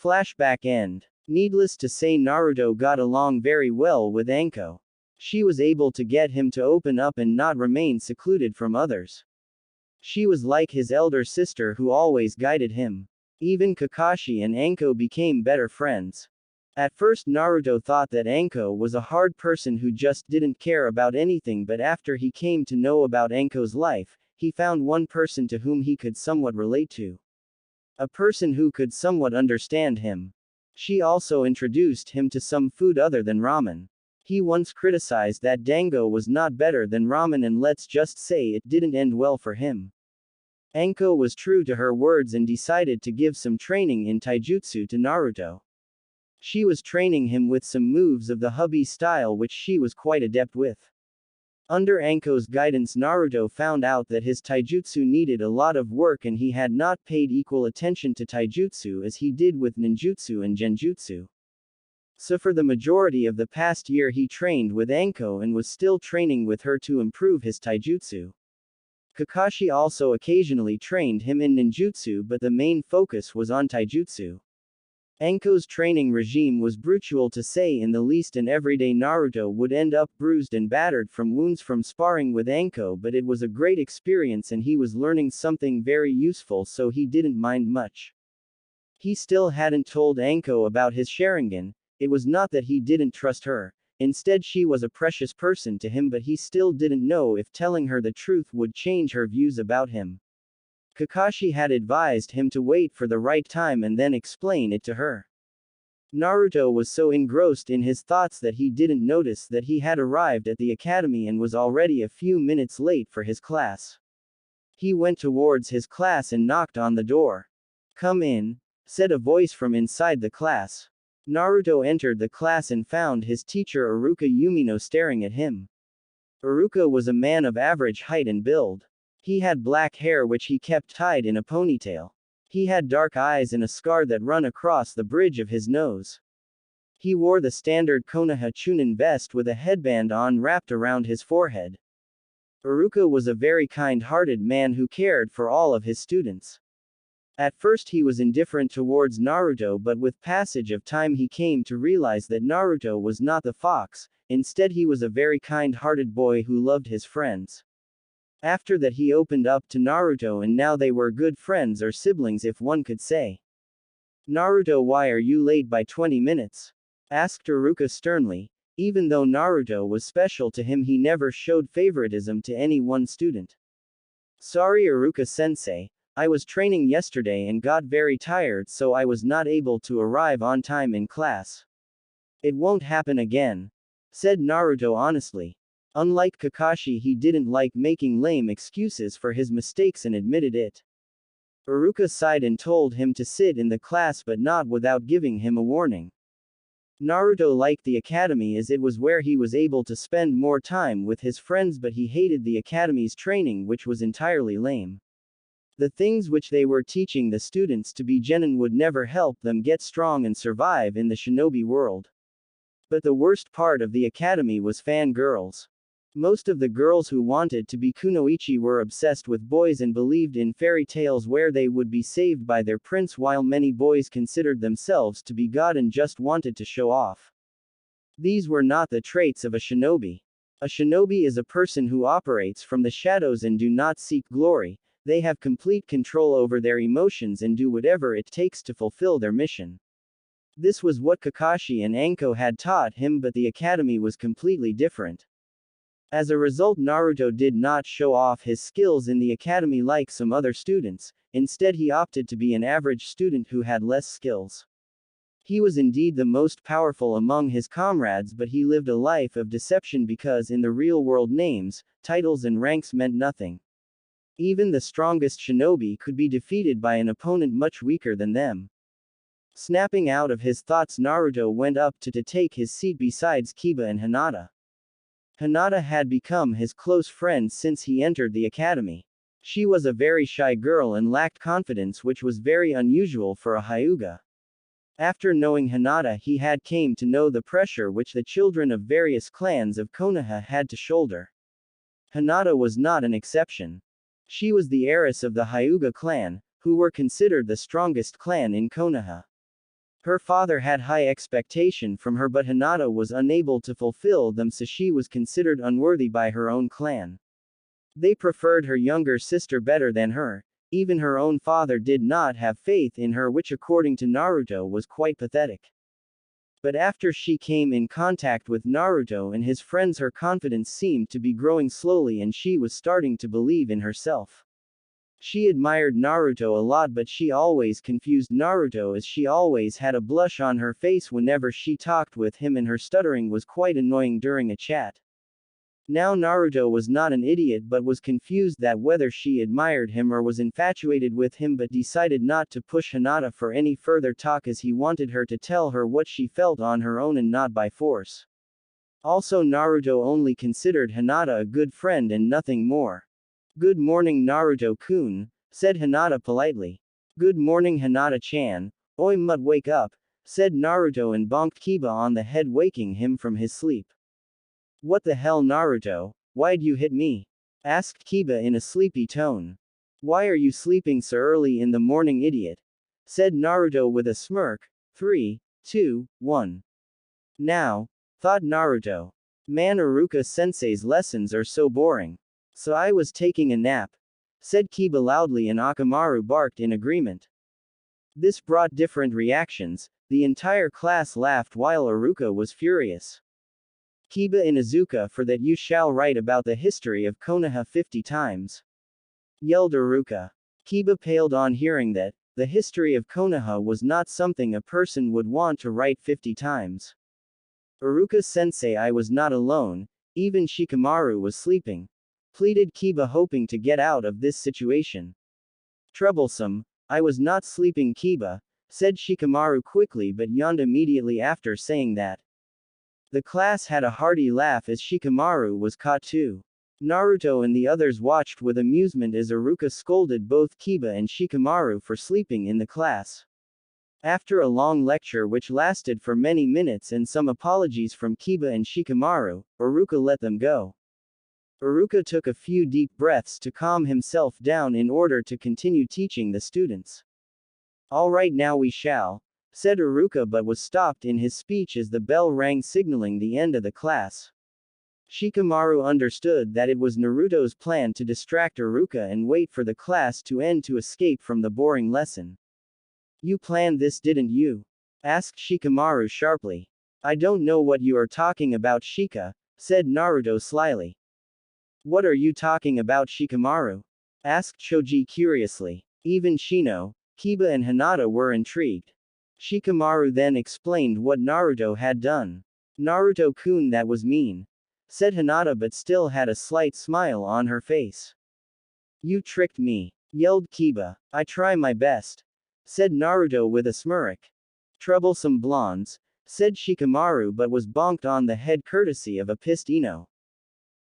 Flashback end. Needless to say, Naruto got along very well with Anko. She was able to get him to open up and not remain secluded from others. She was like his elder sister who always guided him. Even Kakashi and Anko became better friends. At first Naruto thought that Anko was a hard person who just didn't care about anything, but after he came to know about Anko's life, he found one person to whom he could somewhat relate to. A person who could somewhat understand him. She also introduced him to some food other than ramen. He once criticized that dango was not better than ramen, and let's just say it didn't end well for him. Anko was true to her words and decided to give some training in taijutsu to Naruto. She was training him with some moves of the hubby style which she was quite adept with. Under Anko's guidance, Naruto found out that his taijutsu needed a lot of work and he had not paid equal attention to taijutsu as he did with ninjutsu and genjutsu. So for the majority of the past year he trained with Anko and was still training with her to improve his taijutsu. Kakashi also occasionally trained him in ninjutsu, but the main focus was on taijutsu. Anko's training regime was brutal to say in the least, and every day Naruto would end up bruised and battered from wounds from sparring with Anko, but it was a great experience and he was learning something very useful, so he didn't mind much. He still hadn't told Anko about his Sharingan. It was not that he didn't trust her, instead she was a precious person to him, but he still didn't know if telling her the truth would change her views about him. Kakashi had advised him to wait for the right time and then explain it to her. Naruto was so engrossed in his thoughts that he didn't notice that he had arrived at the academy and was already a few minutes late for his class. He went towards his class and knocked on the door. "Come in," said a voice from inside the class. Naruto entered the class and found his teacher Iruka Yumino staring at him. Iruka was a man of average height and build. He had black hair which he kept tied in a ponytail. He had dark eyes and a scar that run across the bridge of his nose. He wore the standard Konoha Chunin vest with a headband on wrapped around his forehead. Iruka was a very kind-hearted man who cared for all of his students. At first he was indifferent towards Naruto, but with passage of time he came to realize that Naruto was not the fox, instead he was a very kind-hearted boy who loved his friends. After that he opened up to Naruto and now they were good friends, or siblings if one could say. "Naruto, why are you late by 20 minutes? Asked Iruka sternly. Even though Naruto was special to him, he never showed favoritism to any one student. "Sorry Iruka-sensei, I was training yesterday and got very tired, so I was not able to arrive on time in class. It won't happen again," said Naruto honestly. Unlike Kakashi, he didn't like making lame excuses for his mistakes and admitted it. Iruka sighed and told him to sit in the class but not without giving him a warning. Naruto liked the academy as it was where he was able to spend more time with his friends, but he hated the academy's training, which was entirely lame. The things which they were teaching the students to be genin would never help them get strong and survive in the shinobi world. But the worst part of the academy was fangirls. Most of the girls who wanted to be kunoichi were obsessed with boys and believed in fairy tales where they would be saved by their prince, while many boys considered themselves to be god and just wanted to show off. These were not the traits of a shinobi. A shinobi is a person who operates from the shadows and do not seek glory. They have complete control over their emotions and do whatever it takes to fulfill their mission. This was what Kakashi and Anko had taught him, but the academy was completely different. As a result, Naruto did not show off his skills in the academy like some other students. Instead, he opted to be an average student who had less skills. He was indeed the most powerful among his comrades, but he lived a life of deception because in the real world names, titles and ranks meant nothing. Even the strongest shinobi could be defeated by an opponent much weaker than them. Snapping out of his thoughts, Naruto went up to take his seat beside Kiba and Hinata. Hinata had become his close friend since he entered the academy. She was a very shy girl and lacked confidence, which was very unusual for a Hyuga. After knowing Hinata, he had came to know the pressure which the children of various clans of Konoha had to shoulder. Hinata was not an exception. She was the heiress of the Hyuga clan, who were considered the strongest clan in Konoha. Her father had high expectation from her, but Hinata was unable to fulfill them, so she was considered unworthy by her own clan. They preferred her younger sister better than her. Even her own father did not have faith in her, which according to Naruto was quite pathetic. But after she came in contact with Naruto and his friends, her confidence seemed to be growing slowly and she was starting to believe in herself. She admired Naruto a lot, but she always confused Naruto as she always had a blush on her face whenever she talked with him, and her stuttering was quite annoying during a chat. Now Naruto was not an idiot but was confused that whether she admired him or was infatuated with him, but decided not to push Hinata for any further talk as he wanted her to tell her what she felt on her own and not by force. Also, Naruto only considered Hinata a good friend and nothing more. "Good morning, Naruto-kun," said Hinata politely. "Good morning, Hinata-chan. Oi mut, wake up," said Naruto and bonked Kiba on the head, waking him from his sleep. "What the hell, Naruto? Why'd you hit me?" asked Kiba in a sleepy tone. "Why are you sleeping so early in the morning, idiot?" said Naruto with a smirk. 3, 2, 1. Now, thought Naruto. Man, Iruka-sensei's lessons are so boring. "So I was taking a nap," said Kiba loudly, and Akamaru barked in agreement. This brought different reactions. The entire class laughed while Iruka was furious. "Kiba Inuzuka, for that you shall write about the history of Konoha 50 times," yelled Iruka. Kiba paled on hearing that. The history of Konoha was not something a person would want to write 50 times. "Iruka-sensei, I was not alone, even Shikamaru was sleeping," pleaded Kiba, hoping to get out of this situation. "Troublesome, I was not sleeping, Kiba," said Shikamaru quickly but yawned immediately after saying that. The class had a hearty laugh as Shikamaru was caught too. Naruto and the others watched with amusement as Iruka scolded both Kiba and Shikamaru for sleeping in the class. After a long lecture which lasted for many minutes and some apologies from Kiba and Shikamaru, Iruka let them go. Iruka took a few deep breaths to calm himself down in order to continue teaching the students. "All right, now we shall," said Iruka, but was stopped in his speech as the bell rang signaling the end of the class. Shikamaru understood that it was Naruto's plan to distract Iruka and wait for the class to end to escape from the boring lesson. "You planned this, didn't you?" asked Shikamaru sharply. "I don't know what you are talking about, Shika," said Naruto slyly. "What are you talking about, Shikamaru?" asked Choji curiously. Even Shino, Kiba and Hinata were intrigued. Shikamaru then explained what Naruto had done. "Naruto-kun, that was mean," said Hinata, but still had a slight smile on her face. You tricked me, yelled Kiba. I try my best, said Naruto with a smirk. Troublesome blondes, said Shikamaru, but was bonked on the head courtesy of a pissed Ino.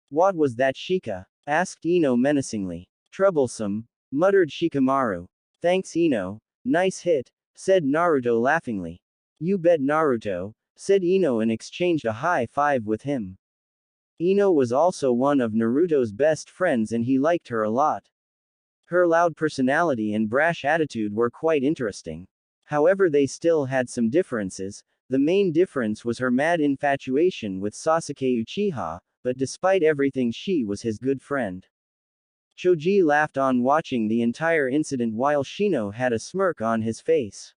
What was that, Shika? Asked Ino menacingly. Troublesome, muttered Shikamaru. Thanks, Ino. Nice hit, said Naruto laughingly. You bet, Naruto, said Ino, and exchanged a high five with him. Ino was also one of Naruto's best friends and he liked her a lot. Her loud personality and brash attitude were quite interesting. However, they still had some differences. The main difference was her mad infatuation with Sasuke Uchiha, but despite everything she was his good friend. Choji laughed on watching the entire incident while Shino had a smirk on his face.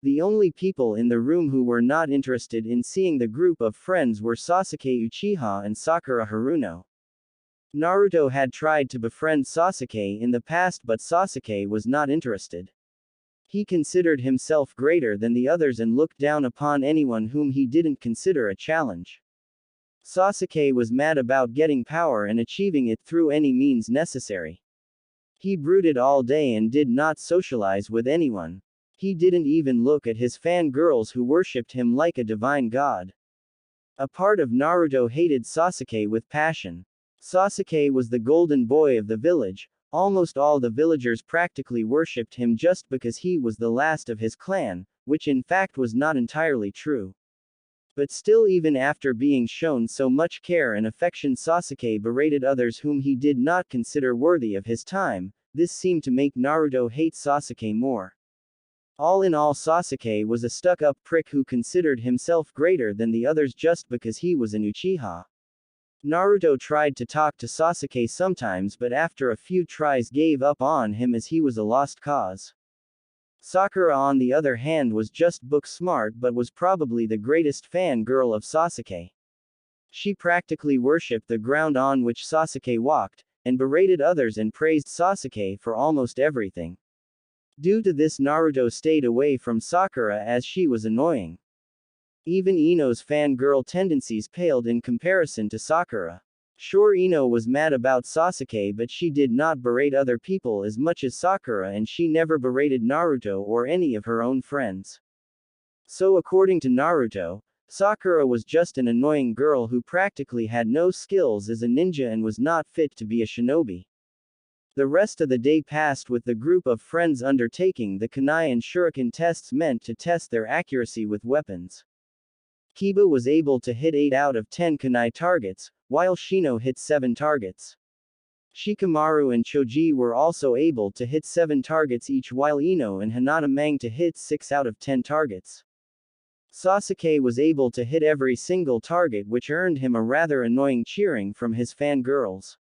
The only people in the room who were not interested in seeing the group of friends were Sasuke Uchiha and Sakura Haruno. Naruto had tried to befriend Sasuke in the past, but Sasuke was not interested. He considered himself greater than the others and looked down upon anyone whom he didn't consider a challenge. Sasuke was mad about getting power and achieving it through any means necessary. He brooded all day and did not socialize with anyone. He didn't even look at his fangirls who worshipped him like a divine god. A part of Naruto hated Sasuke with passion. Sasuke was the golden boy of the village. Almost all the villagers practically worshipped him just because he was the last of his clan, which in fact was not entirely true. But still, even after being shown so much care and affection, Sasuke berated others whom he did not consider worthy of his time. This seemed to make Naruto hate Sasuke more. All in all, Sasuke was a stuck-up prick who considered himself greater than the others just because he was an Uchiha. Naruto tried to talk to Sasuke sometimes, but after a few tries gave up on him as he was a lost cause. Sakura, on the other hand, was just book smart but was probably the greatest fan girl of Sasuke. She practically worshipped the ground on which Sasuke walked, and berated others and praised Sasuke for almost everything. Due to this, Naruto stayed away from Sakura as she was annoying. Even Ino's fangirl tendencies paled in comparison to Sakura. Sure, Ino was mad about Sasuke, but she did not berate other people as much as Sakura, and she never berated Naruto or any of her own friends. So according to Naruto, Sakura was just an annoying girl who practically had no skills as a ninja and was not fit to be a shinobi. The rest of the day passed with the group of friends undertaking the kunai and shuriken tests meant to test their accuracy with weapons. Kiba was able to hit 8 out of 10 kunai targets, while Shino hit 7 targets. Shikamaru and Choji were also able to hit 7 targets each, while Ino and Hinata managed to hit 6 out of 10 targets. Sasuke was able to hit every single target, which earned him a rather annoying cheering from his fangirls.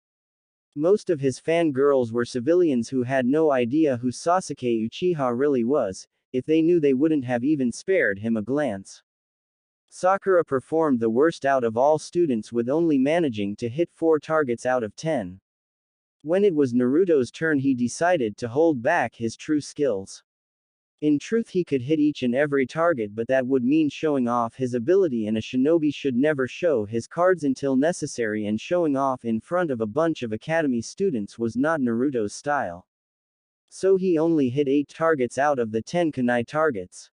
Most of his fangirls were civilians who had no idea who Sasuke Uchiha really was. If they knew, they wouldn't have even spared him a glance. Sakura performed the worst out of all students, with only managing to hit 4 targets out of 10. When it was Naruto's turn, he decided to hold back his true skills. In truth, he could hit each and every target, but that would mean showing off his ability, and a shinobi should never show his cards until necessary, and showing off in front of a bunch of academy students was not Naruto's style. So he only hit 8 targets out of the 10 kunai targets.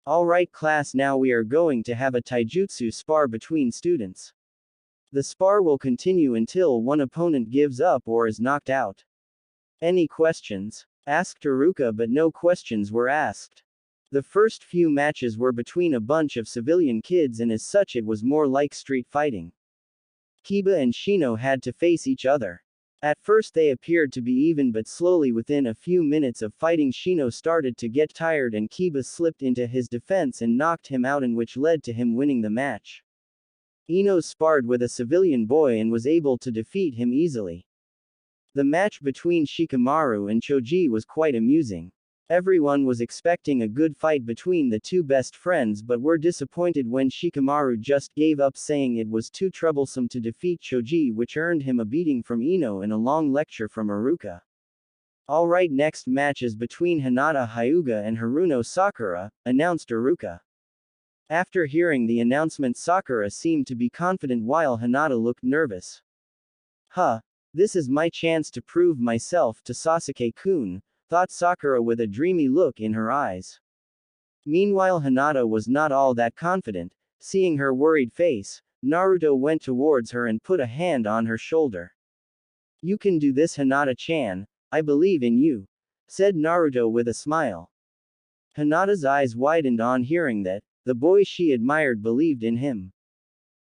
Alright class, now we are going to have a taijutsu spar between students. The spar will continue until one opponent gives up or is knocked out. Any questions? Asked Iruka, but no questions were asked. The first few matches were between a bunch of civilian kids, and as such it was more like street fighting. Kiba and Shino had to face each other. At first they appeared to be even, but slowly within a few minutes of fighting, Shino started to get tired and Kiba slipped into his defense and knocked him out, and which led to him winning the match. Ino sparred with a civilian boy and was able to defeat him easily. The match between Shikamaru and Choji was quite amusing. Everyone was expecting a good fight between the two best friends, but were disappointed when Shikamaru just gave up, saying it was too troublesome to defeat Choji, which earned him a beating from Ino and a long lecture from Iruka. Alright, next match is between Hinata Hyuga and Haruno Sakura, announced Iruka. After hearing the announcement, Sakura seemed to be confident while Hinata looked nervous. Huh. This is my chance to prove myself to Sasuke-kun, thought Sakura with a dreamy look in her eyes. Meanwhile, Hinata was not all that confident. Seeing her worried face, Naruto went towards her and put a hand on her shoulder. You can do this, Hinata-chan, I believe in you, said Naruto with a smile. Hinata's eyes widened on hearing that. The boy she admired believed in him.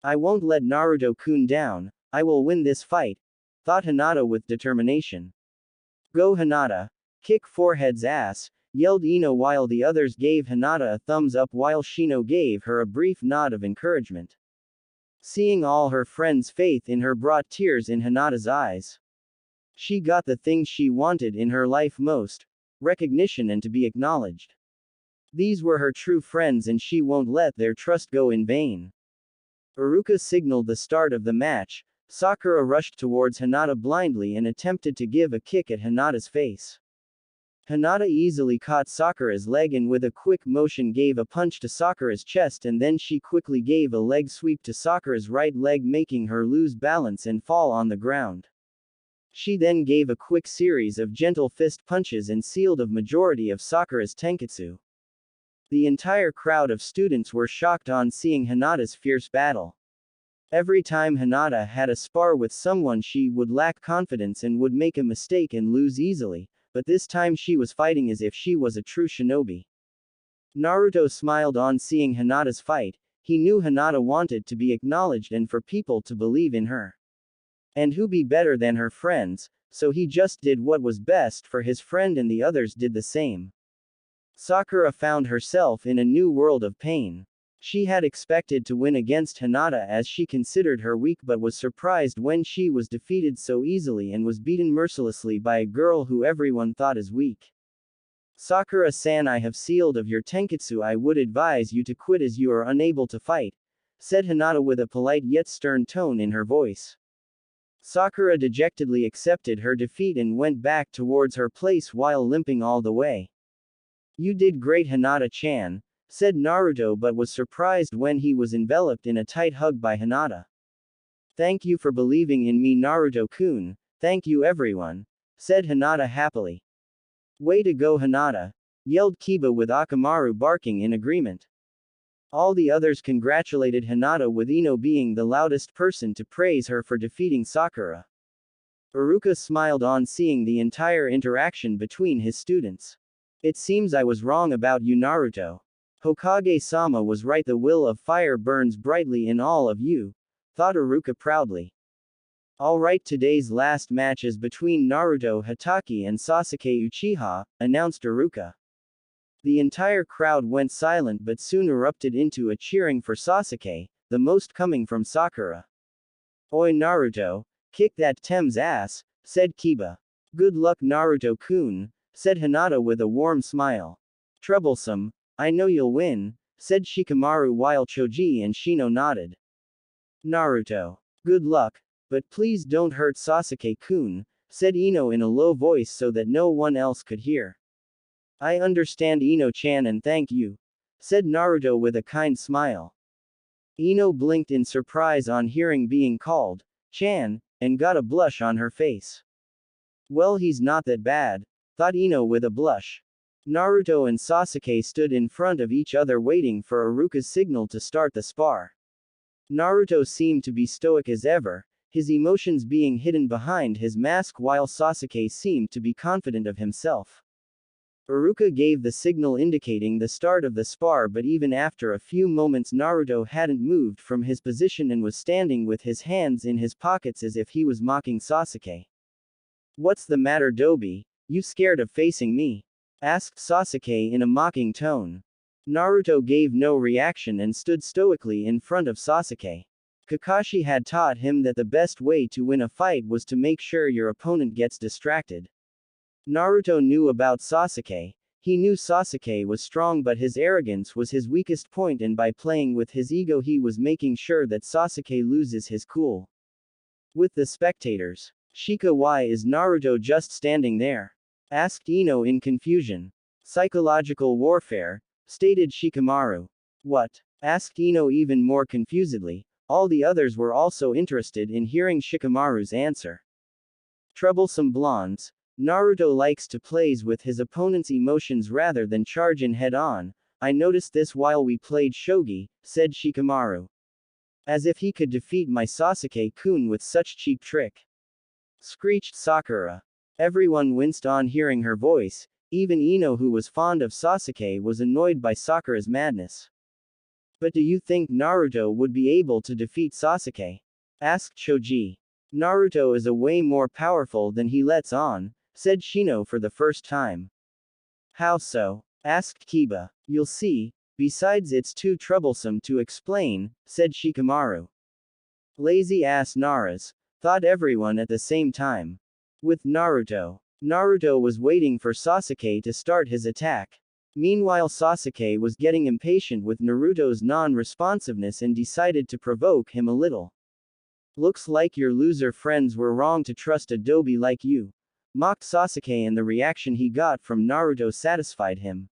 I won't let Naruto-kun down, I will win this fight, thought Hinata with determination. Go Hinata! Kick Forehead's ass, yelled Ino while the others gave Hinata a thumbs up while Shino gave her a brief nod of encouragement. Seeing all her friends' faith in her brought tears in Hinata's eyes. She got the thing she wanted in her life most, recognition and to be acknowledged. These were her true friends and she won't let their trust go in vain. Iruka signaled the start of the match. Sakura rushed towards Hinata blindly and attempted to give a kick at Hinata's face. Hinata easily caught Sakura's leg and with a quick motion gave a punch to Sakura's chest, and then she quickly gave a leg sweep to Sakura's right leg, making her lose balance and fall on the ground. She then gave a quick series of gentle fist punches and sealed a majority of Sakura's tenketsu. The entire crowd of students were shocked on seeing Hinata's fierce battle. Every time Hinata had a spar with someone, she would lack confidence and would make a mistake and lose easily, but this time she was fighting as if she was a true shinobi. Naruto smiled on seeing Hinata's fight. He knew Hinata wanted to be acknowledged and for people to believe in her. And who be better than her friends, so he just did what was best for his friend and the others did the same. Sakura found herself in a new world of pain. She had expected to win against Hinata as she considered her weak, but was surprised when she was defeated so easily and was beaten mercilessly by a girl who everyone thought is weak. Sakura-san, I have sealed of your tenketsu. I would advise you to quit as you are unable to fight, said Hinata with a polite yet stern tone in her voice. Sakura dejectedly accepted her defeat and went back towards her place while limping all the way. You did great, Hinata-chan, said Naruto, but was surprised when he was enveloped in a tight hug by Hinata. Thank you for believing in me, Naruto-kun, thank you everyone, said Hinata happily. Way to go, Hinata, yelled Kiba with Akamaru barking in agreement. All the others congratulated Hinata, with Ino being the loudest person to praise her for defeating Sakura. Iruka smiled on seeing the entire interaction between his students. It seems I was wrong about you, Naruto. Hokage-sama was right, the will of fire burns brightly in all of you, thought Iruka proudly. Alright, today's last match is between Naruto Hatake and Sasuke Uchiha, announced Iruka. The entire crowd went silent but soon erupted into a cheering for Sasuke, the most coming from Sakura. Oi Naruto, kick that Tem's ass, said Kiba. Good luck Naruto-kun, said Hinata with a warm smile. Troublesome, I know you'll win, said Shikamaru while Choji and Shino nodded. Naruto. Good luck. But please don't hurt Sasuke-kun, said Ino in a low voice so that no one else could hear. I understand, Ino-chan, and thank you, said Naruto with a kind smile. Ino blinked in surprise on hearing being called Chan, and got a blush on her face. Well, he's not that bad, thought Ino with a blush. Naruto and Sasuke stood in front of each other waiting for Iruka's signal to start the spar. Naruto seemed to be stoic as ever, his emotions being hidden behind his mask, while Sasuke seemed to be confident of himself. Iruka gave the signal indicating the start of the spar, but even after a few moments Naruto hadn't moved from his position and was standing with his hands in his pockets as if he was mocking Sasuke. What's the matter, Dobi? You scared of facing me? Asked Sasuke in a mocking tone. Naruto gave no reaction and stood stoically in front of Sasuke. Kakashi had taught him that the best way to win a fight was to make sure your opponent gets distracted. Naruto knew about Sasuke. He knew Sasuke was strong, but his arrogance was his weakest point, and by playing with his ego he was making sure that Sasuke loses his cool. With the spectators. Shika, why is Naruto just standing there? Asked Ino in confusion. Psychological warfare, stated Shikamaru. What? Asked Ino even more confusedly. All the others were also interested in hearing Shikamaru's answer. Troublesome blondes. Naruto likes to plays with his opponent's emotions rather than charge in head-on. I noticed this while we played shogi, said Shikamaru. As if he could defeat my Sasuke-kun with such cheap trick. Screeched Sakura. Everyone winced on hearing her voice. Even Ino, who was fond of Sasuke, was annoyed by Sakura's madness. But do you think Naruto would be able to defeat Sasuke? Asked Choji. Naruto is a way more powerful than he lets on, said Shino for the first time. How so? Asked Kiba. You'll see. Besides, it's too troublesome to explain, said Shikamaru. Lazy ass Naras, thought everyone at the same time. With Naruto. Naruto was waiting for Sasuke to start his attack. Meanwhile, Sasuke was getting impatient with Naruto's non-responsiveness and decided to provoke him a little. Looks like your loser friends were wrong to trust a doby like you. Mocked Sasuke, and the reaction he got from Naruto satisfied him.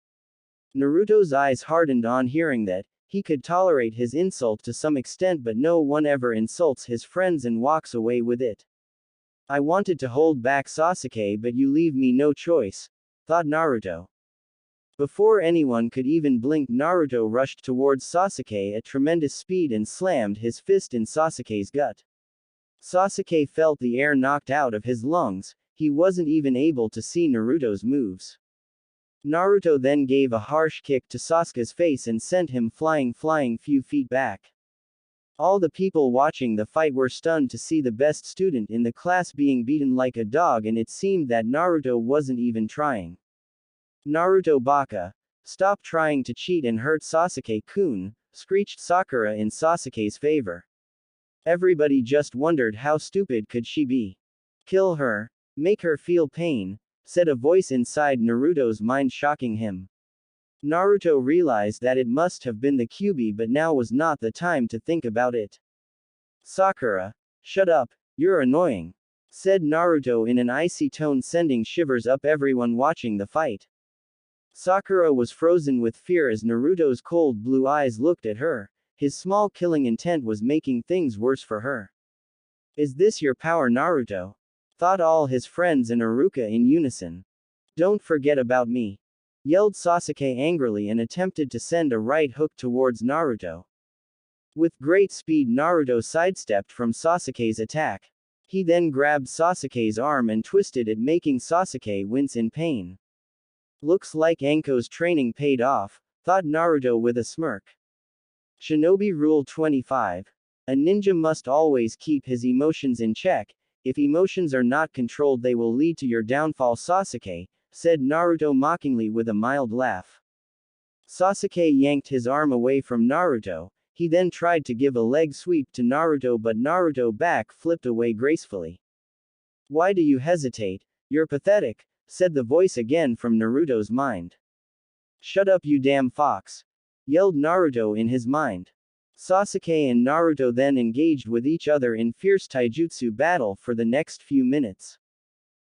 Naruto's eyes hardened on hearing that. He could tolerate his insult to some extent, but no one ever insults his friends and walks away with it. I wanted to hold back Sasuke, but you leave me no choice, thought Naruto. Before anyone could even blink, Naruto rushed towards Sasuke at tremendous speed and slammed his fist in Sasuke's gut. Sasuke felt the air knocked out of his lungs. He wasn't even able to see Naruto's moves. Naruto then gave a harsh kick to Sasuke's face and sent him flying few feet back. All the people watching the fight were stunned to see the best student in the class being beaten like a dog, and it seemed that Naruto wasn't even trying. Naruto baka. Stop trying to cheat and hurt Sasuke-kun, screeched Sakura in Sasuke's favor. Everybody just wondered how stupid could she be. Kill her. Make her feel pain, said a voice inside Naruto's mind, shocking him. Naruto realized that it must have been the Kyuubi, but now was not the time to think about it. Sakura. Shut up, you're annoying, said Naruto in an icy tone, sending shivers up everyone watching the fight. Sakura was frozen with fear as Naruto's cold blue eyes looked at her. His small killing intent was making things worse for her. Is this your power, Naruto? Thought all his friends and Iruka in unison. Don't forget about me, yelled Sasuke angrily and attempted to send a right hook towards Naruto. With great speed, Naruto sidestepped from Sasuke's attack. He then grabbed Sasuke's arm and twisted it, making Sasuke wince in pain. Looks like Anko's training paid off, thought Naruto with a smirk. Shinobi Rule 25. A ninja must always keep his emotions in check. If emotions are not controlled, they will lead to your downfall, Sasuke, said Naruto mockingly with a mild laugh. Sasuke yanked his arm away from Naruto. He then tried to give a leg sweep to Naruto, but Naruto back flipped away gracefully. Why do you hesitate? You're pathetic, said the voice again from Naruto's mind. Shut up, you damn fox, yelled Naruto in his mind. Sasuke and Naruto then engaged with each other in fierce taijutsu battle for the next few minutes.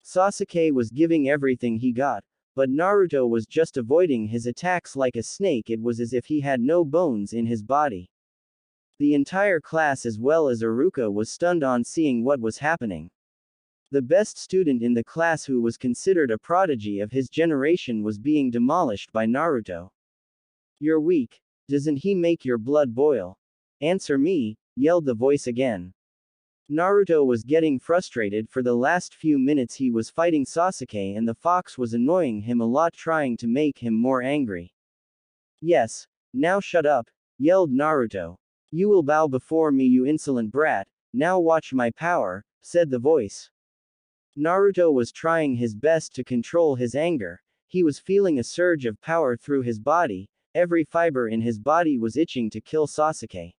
Sasuke was giving everything he got, but Naruto was just avoiding his attacks like a snake. It was as if he had no bones in his body. The entire class as well as Iruka was stunned on seeing what was happening. The best student in the class, who was considered a prodigy of his generation, was being demolished by Naruto. You're weak. Doesn't he make your blood boil? Answer me, yelled the voice again. Naruto was getting frustrated. For the last few minutes he was fighting Sasuke and the fox was annoying him a lot, trying to make him more angry. Yes, now shut up, yelled Naruto. You will bow before me, you insolent brat. Now watch my power, said the voice. Naruto was trying his best to control his anger. He was feeling a surge of power through his body. Every fiber in his body was itching to kill Sasuke.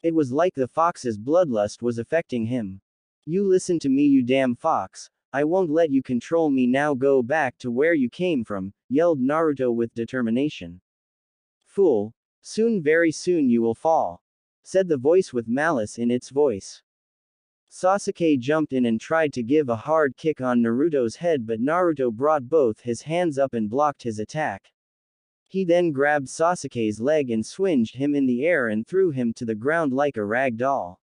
It was like the fox's bloodlust was affecting him. You listen to me, you damn fox. I won't let you control me. Now go back to where you came from, yelled Naruto with determination. Fool. Soon, very soon you will fall, said the voice with malice in its voice. Sasuke jumped in and tried to give a hard kick on Naruto's head, but Naruto brought both his hands up and blocked his attack. He then grabbed Sasuke's leg and swinged him in the air and threw him to the ground like a rag doll.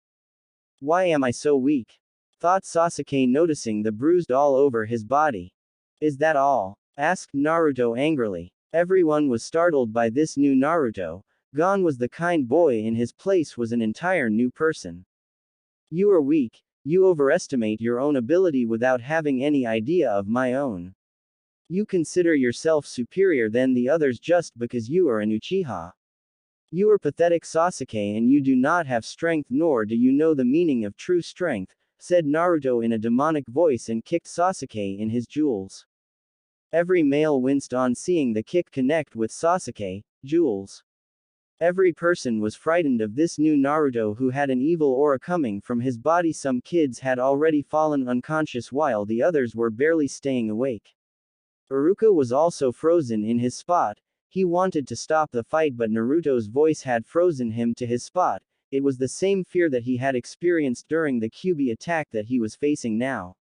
Why am I so weak? Thought Sasuke, noticing the bruise all over his body. Is that all? Asked Naruto angrily. Everyone was startled by this new Naruto. Gone was the kind boy, in his place was an entire new person. You are weak. You overestimate your own ability without having any idea of my own. You consider yourself superior than the others just because you are an Uchiha. You are pathetic, Sasuke, and you do not have strength, nor do you know the meaning of true strength, said Naruto in a demonic voice and kicked Sasuke in his jewels. Every male winced on seeing the kick connect with Sasuke, jewels. Every person was frightened of this new Naruto who had an evil aura coming from his body. Some kids had already fallen unconscious while the others were barely staying awake. Ichiraku was also frozen in his spot. He wanted to stop the fight, but Naruto's voice had frozen him to his spot. It was the same fear that he had experienced during the Kyuubi attack that he was facing now.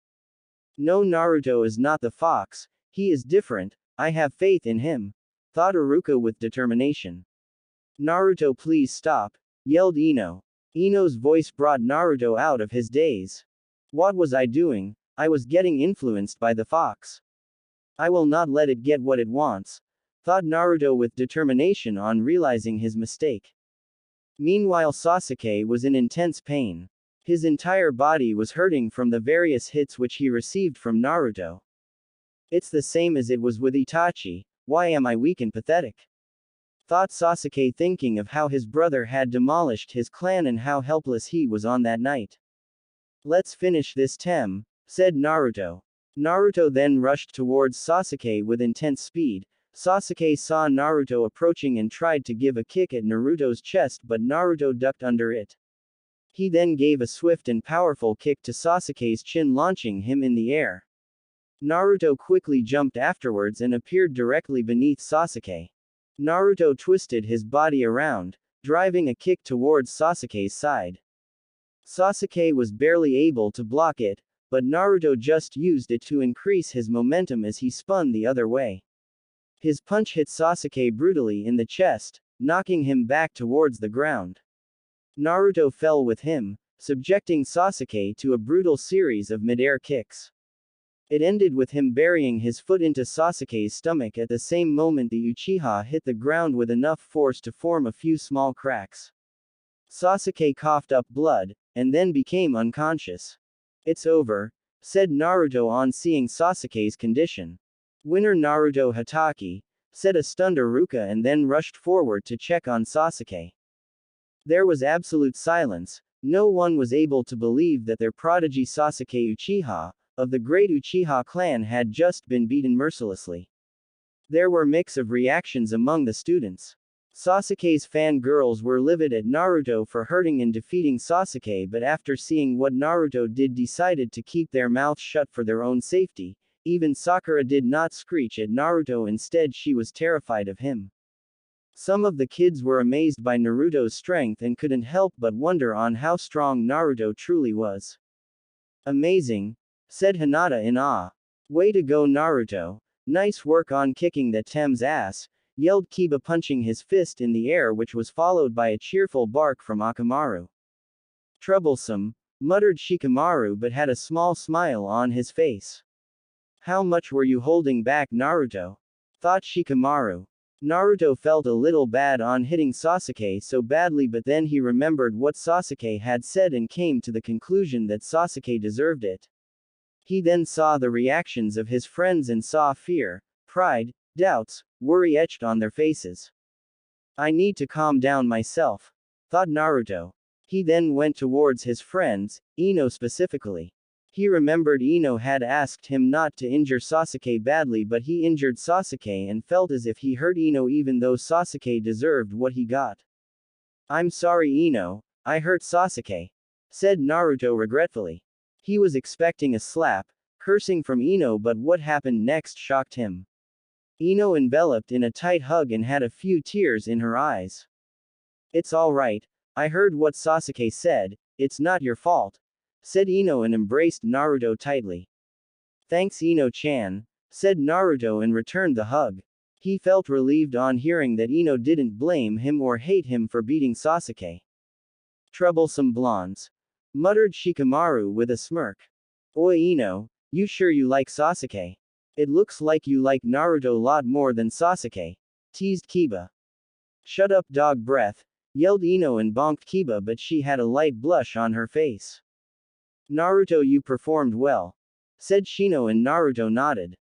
No, Naruto is not the fox. He is different. I have faith in him, thought Ichiraku with determination. Naruto, please stop, yelled Ino. Ino's voice brought Naruto out of his daze. What was I doing? I was getting influenced by the fox. I will not let it get what it wants, thought Naruto with determination on realizing his mistake. Meanwhile, Sasuke was in intense pain. His entire body was hurting from the various hits which he received from Naruto. It's the same as it was with Itachi. Why am I weak and pathetic? Thought Sasuke, thinking of how his brother had demolished his clan and how helpless he was on that night. Let's finish this, said Naruto. Naruto then rushed towards Sasuke with intense speed. Sasuke saw Naruto approaching and tried to give a kick at Naruto's chest, but Naruto ducked under it. He then gave a swift and powerful kick to Sasuke's chin, launching him in the air. Naruto quickly jumped afterwards and appeared directly beneath Sasuke. Naruto twisted his body around, driving a kick towards Sasuke's side. Sasuke was barely able to block it, but Naruto just used it to increase his momentum as he spun the other way. His punch hit Sasuke brutally in the chest, knocking him back towards the ground. Naruto fell with him, subjecting Sasuke to a brutal series of mid-air kicks. It ended with him burying his foot into Sasuke's stomach. At the same moment, the Uchiha hit the ground with enough force to form a few small cracks. Sasuke coughed up blood, and then became unconscious. It's over, said Naruto on seeing Sasuke's condition. Winner Naruto Hatake, said a stunned Iruka, and then rushed forward to check on Sasuke. There was absolute silence. No one was able to believe that their prodigy Sasuke Uchiha, of the great Uchiha clan, had just been beaten mercilessly. There were mix of reactions among the students. Sasuke's fangirls were livid at Naruto for hurting and defeating Sasuke, but after seeing what Naruto did, decided to keep their mouths shut for their own safety. Even Sakura did not screech at Naruto, instead she was terrified of him. Some of the kids were amazed by Naruto's strength and couldn't help but wonder on how strong Naruto truly was. Amazing, said Hinata in awe. Way to go, Naruto. Nice work on kicking that Tem's ass, yelled Kiba, punching his fist in the air, which was followed by a cheerful bark from Akamaru. Troublesome, muttered Shikamaru, but had a small smile on his face. How much were you holding back, Naruto? Thought Shikamaru. Naruto felt a little bad on hitting Sasuke so badly, but then he remembered what Sasuke had said and came to the conclusion that Sasuke deserved it. He then saw the reactions of his friends and saw fear, pride, doubts, worry etched on their faces. I need to calm down myself, thought Naruto. He then went towards his friends, Ino specifically. He remembered Ino had asked him not to injure Sasuke badly, but he injured Sasuke and felt as if he hurt Ino even though Sasuke deserved what he got. I'm sorry, Ino, I hurt Sasuke, said Naruto regretfully. He was expecting a slap, cursing from Ino, but what happened next shocked him. Ino enveloped in a tight hug and had a few tears in her eyes. It's all right, I heard what Sasuke said, it's not your fault, said Ino and embraced Naruto tightly. Thanks, Ino-chan, said Naruto and returned the hug. He felt relieved on hearing that Ino didn't blame him or hate him for beating Sasuke. Troublesome blondes, muttered Shikamaru with a smirk. Oi Ino, you sure you like Sasuke? It looks like you like Naruto a lot more than Sasuke, teased Kiba. Shut up dog breath, yelled Ino and bonked Kiba, but she had a light blush on her face. Naruto, you performed well, said Shino, and Naruto nodded.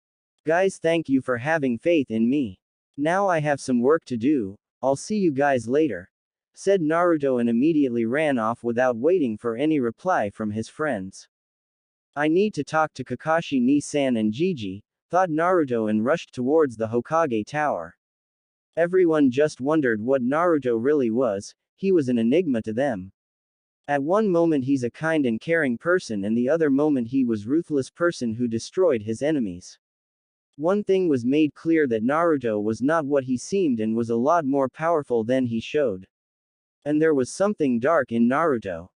Guys, thank you for having faith in me. Now I have some work to do, I'll see you guys later, said Naruto and immediately ran off without waiting for any reply from his friends. I need to talk to Kakashi, Ni-san and Gigi, thought Naruto and rushed towards the Hokage tower. Everyone just wondered what Naruto really was, he was an enigma to them. At one moment he's a kind and caring person, and the other moment he was a ruthless person who destroyed his enemies. One thing was made clear, that Naruto was not what he seemed and was a lot more powerful than he showed. And there was something dark in Naruto.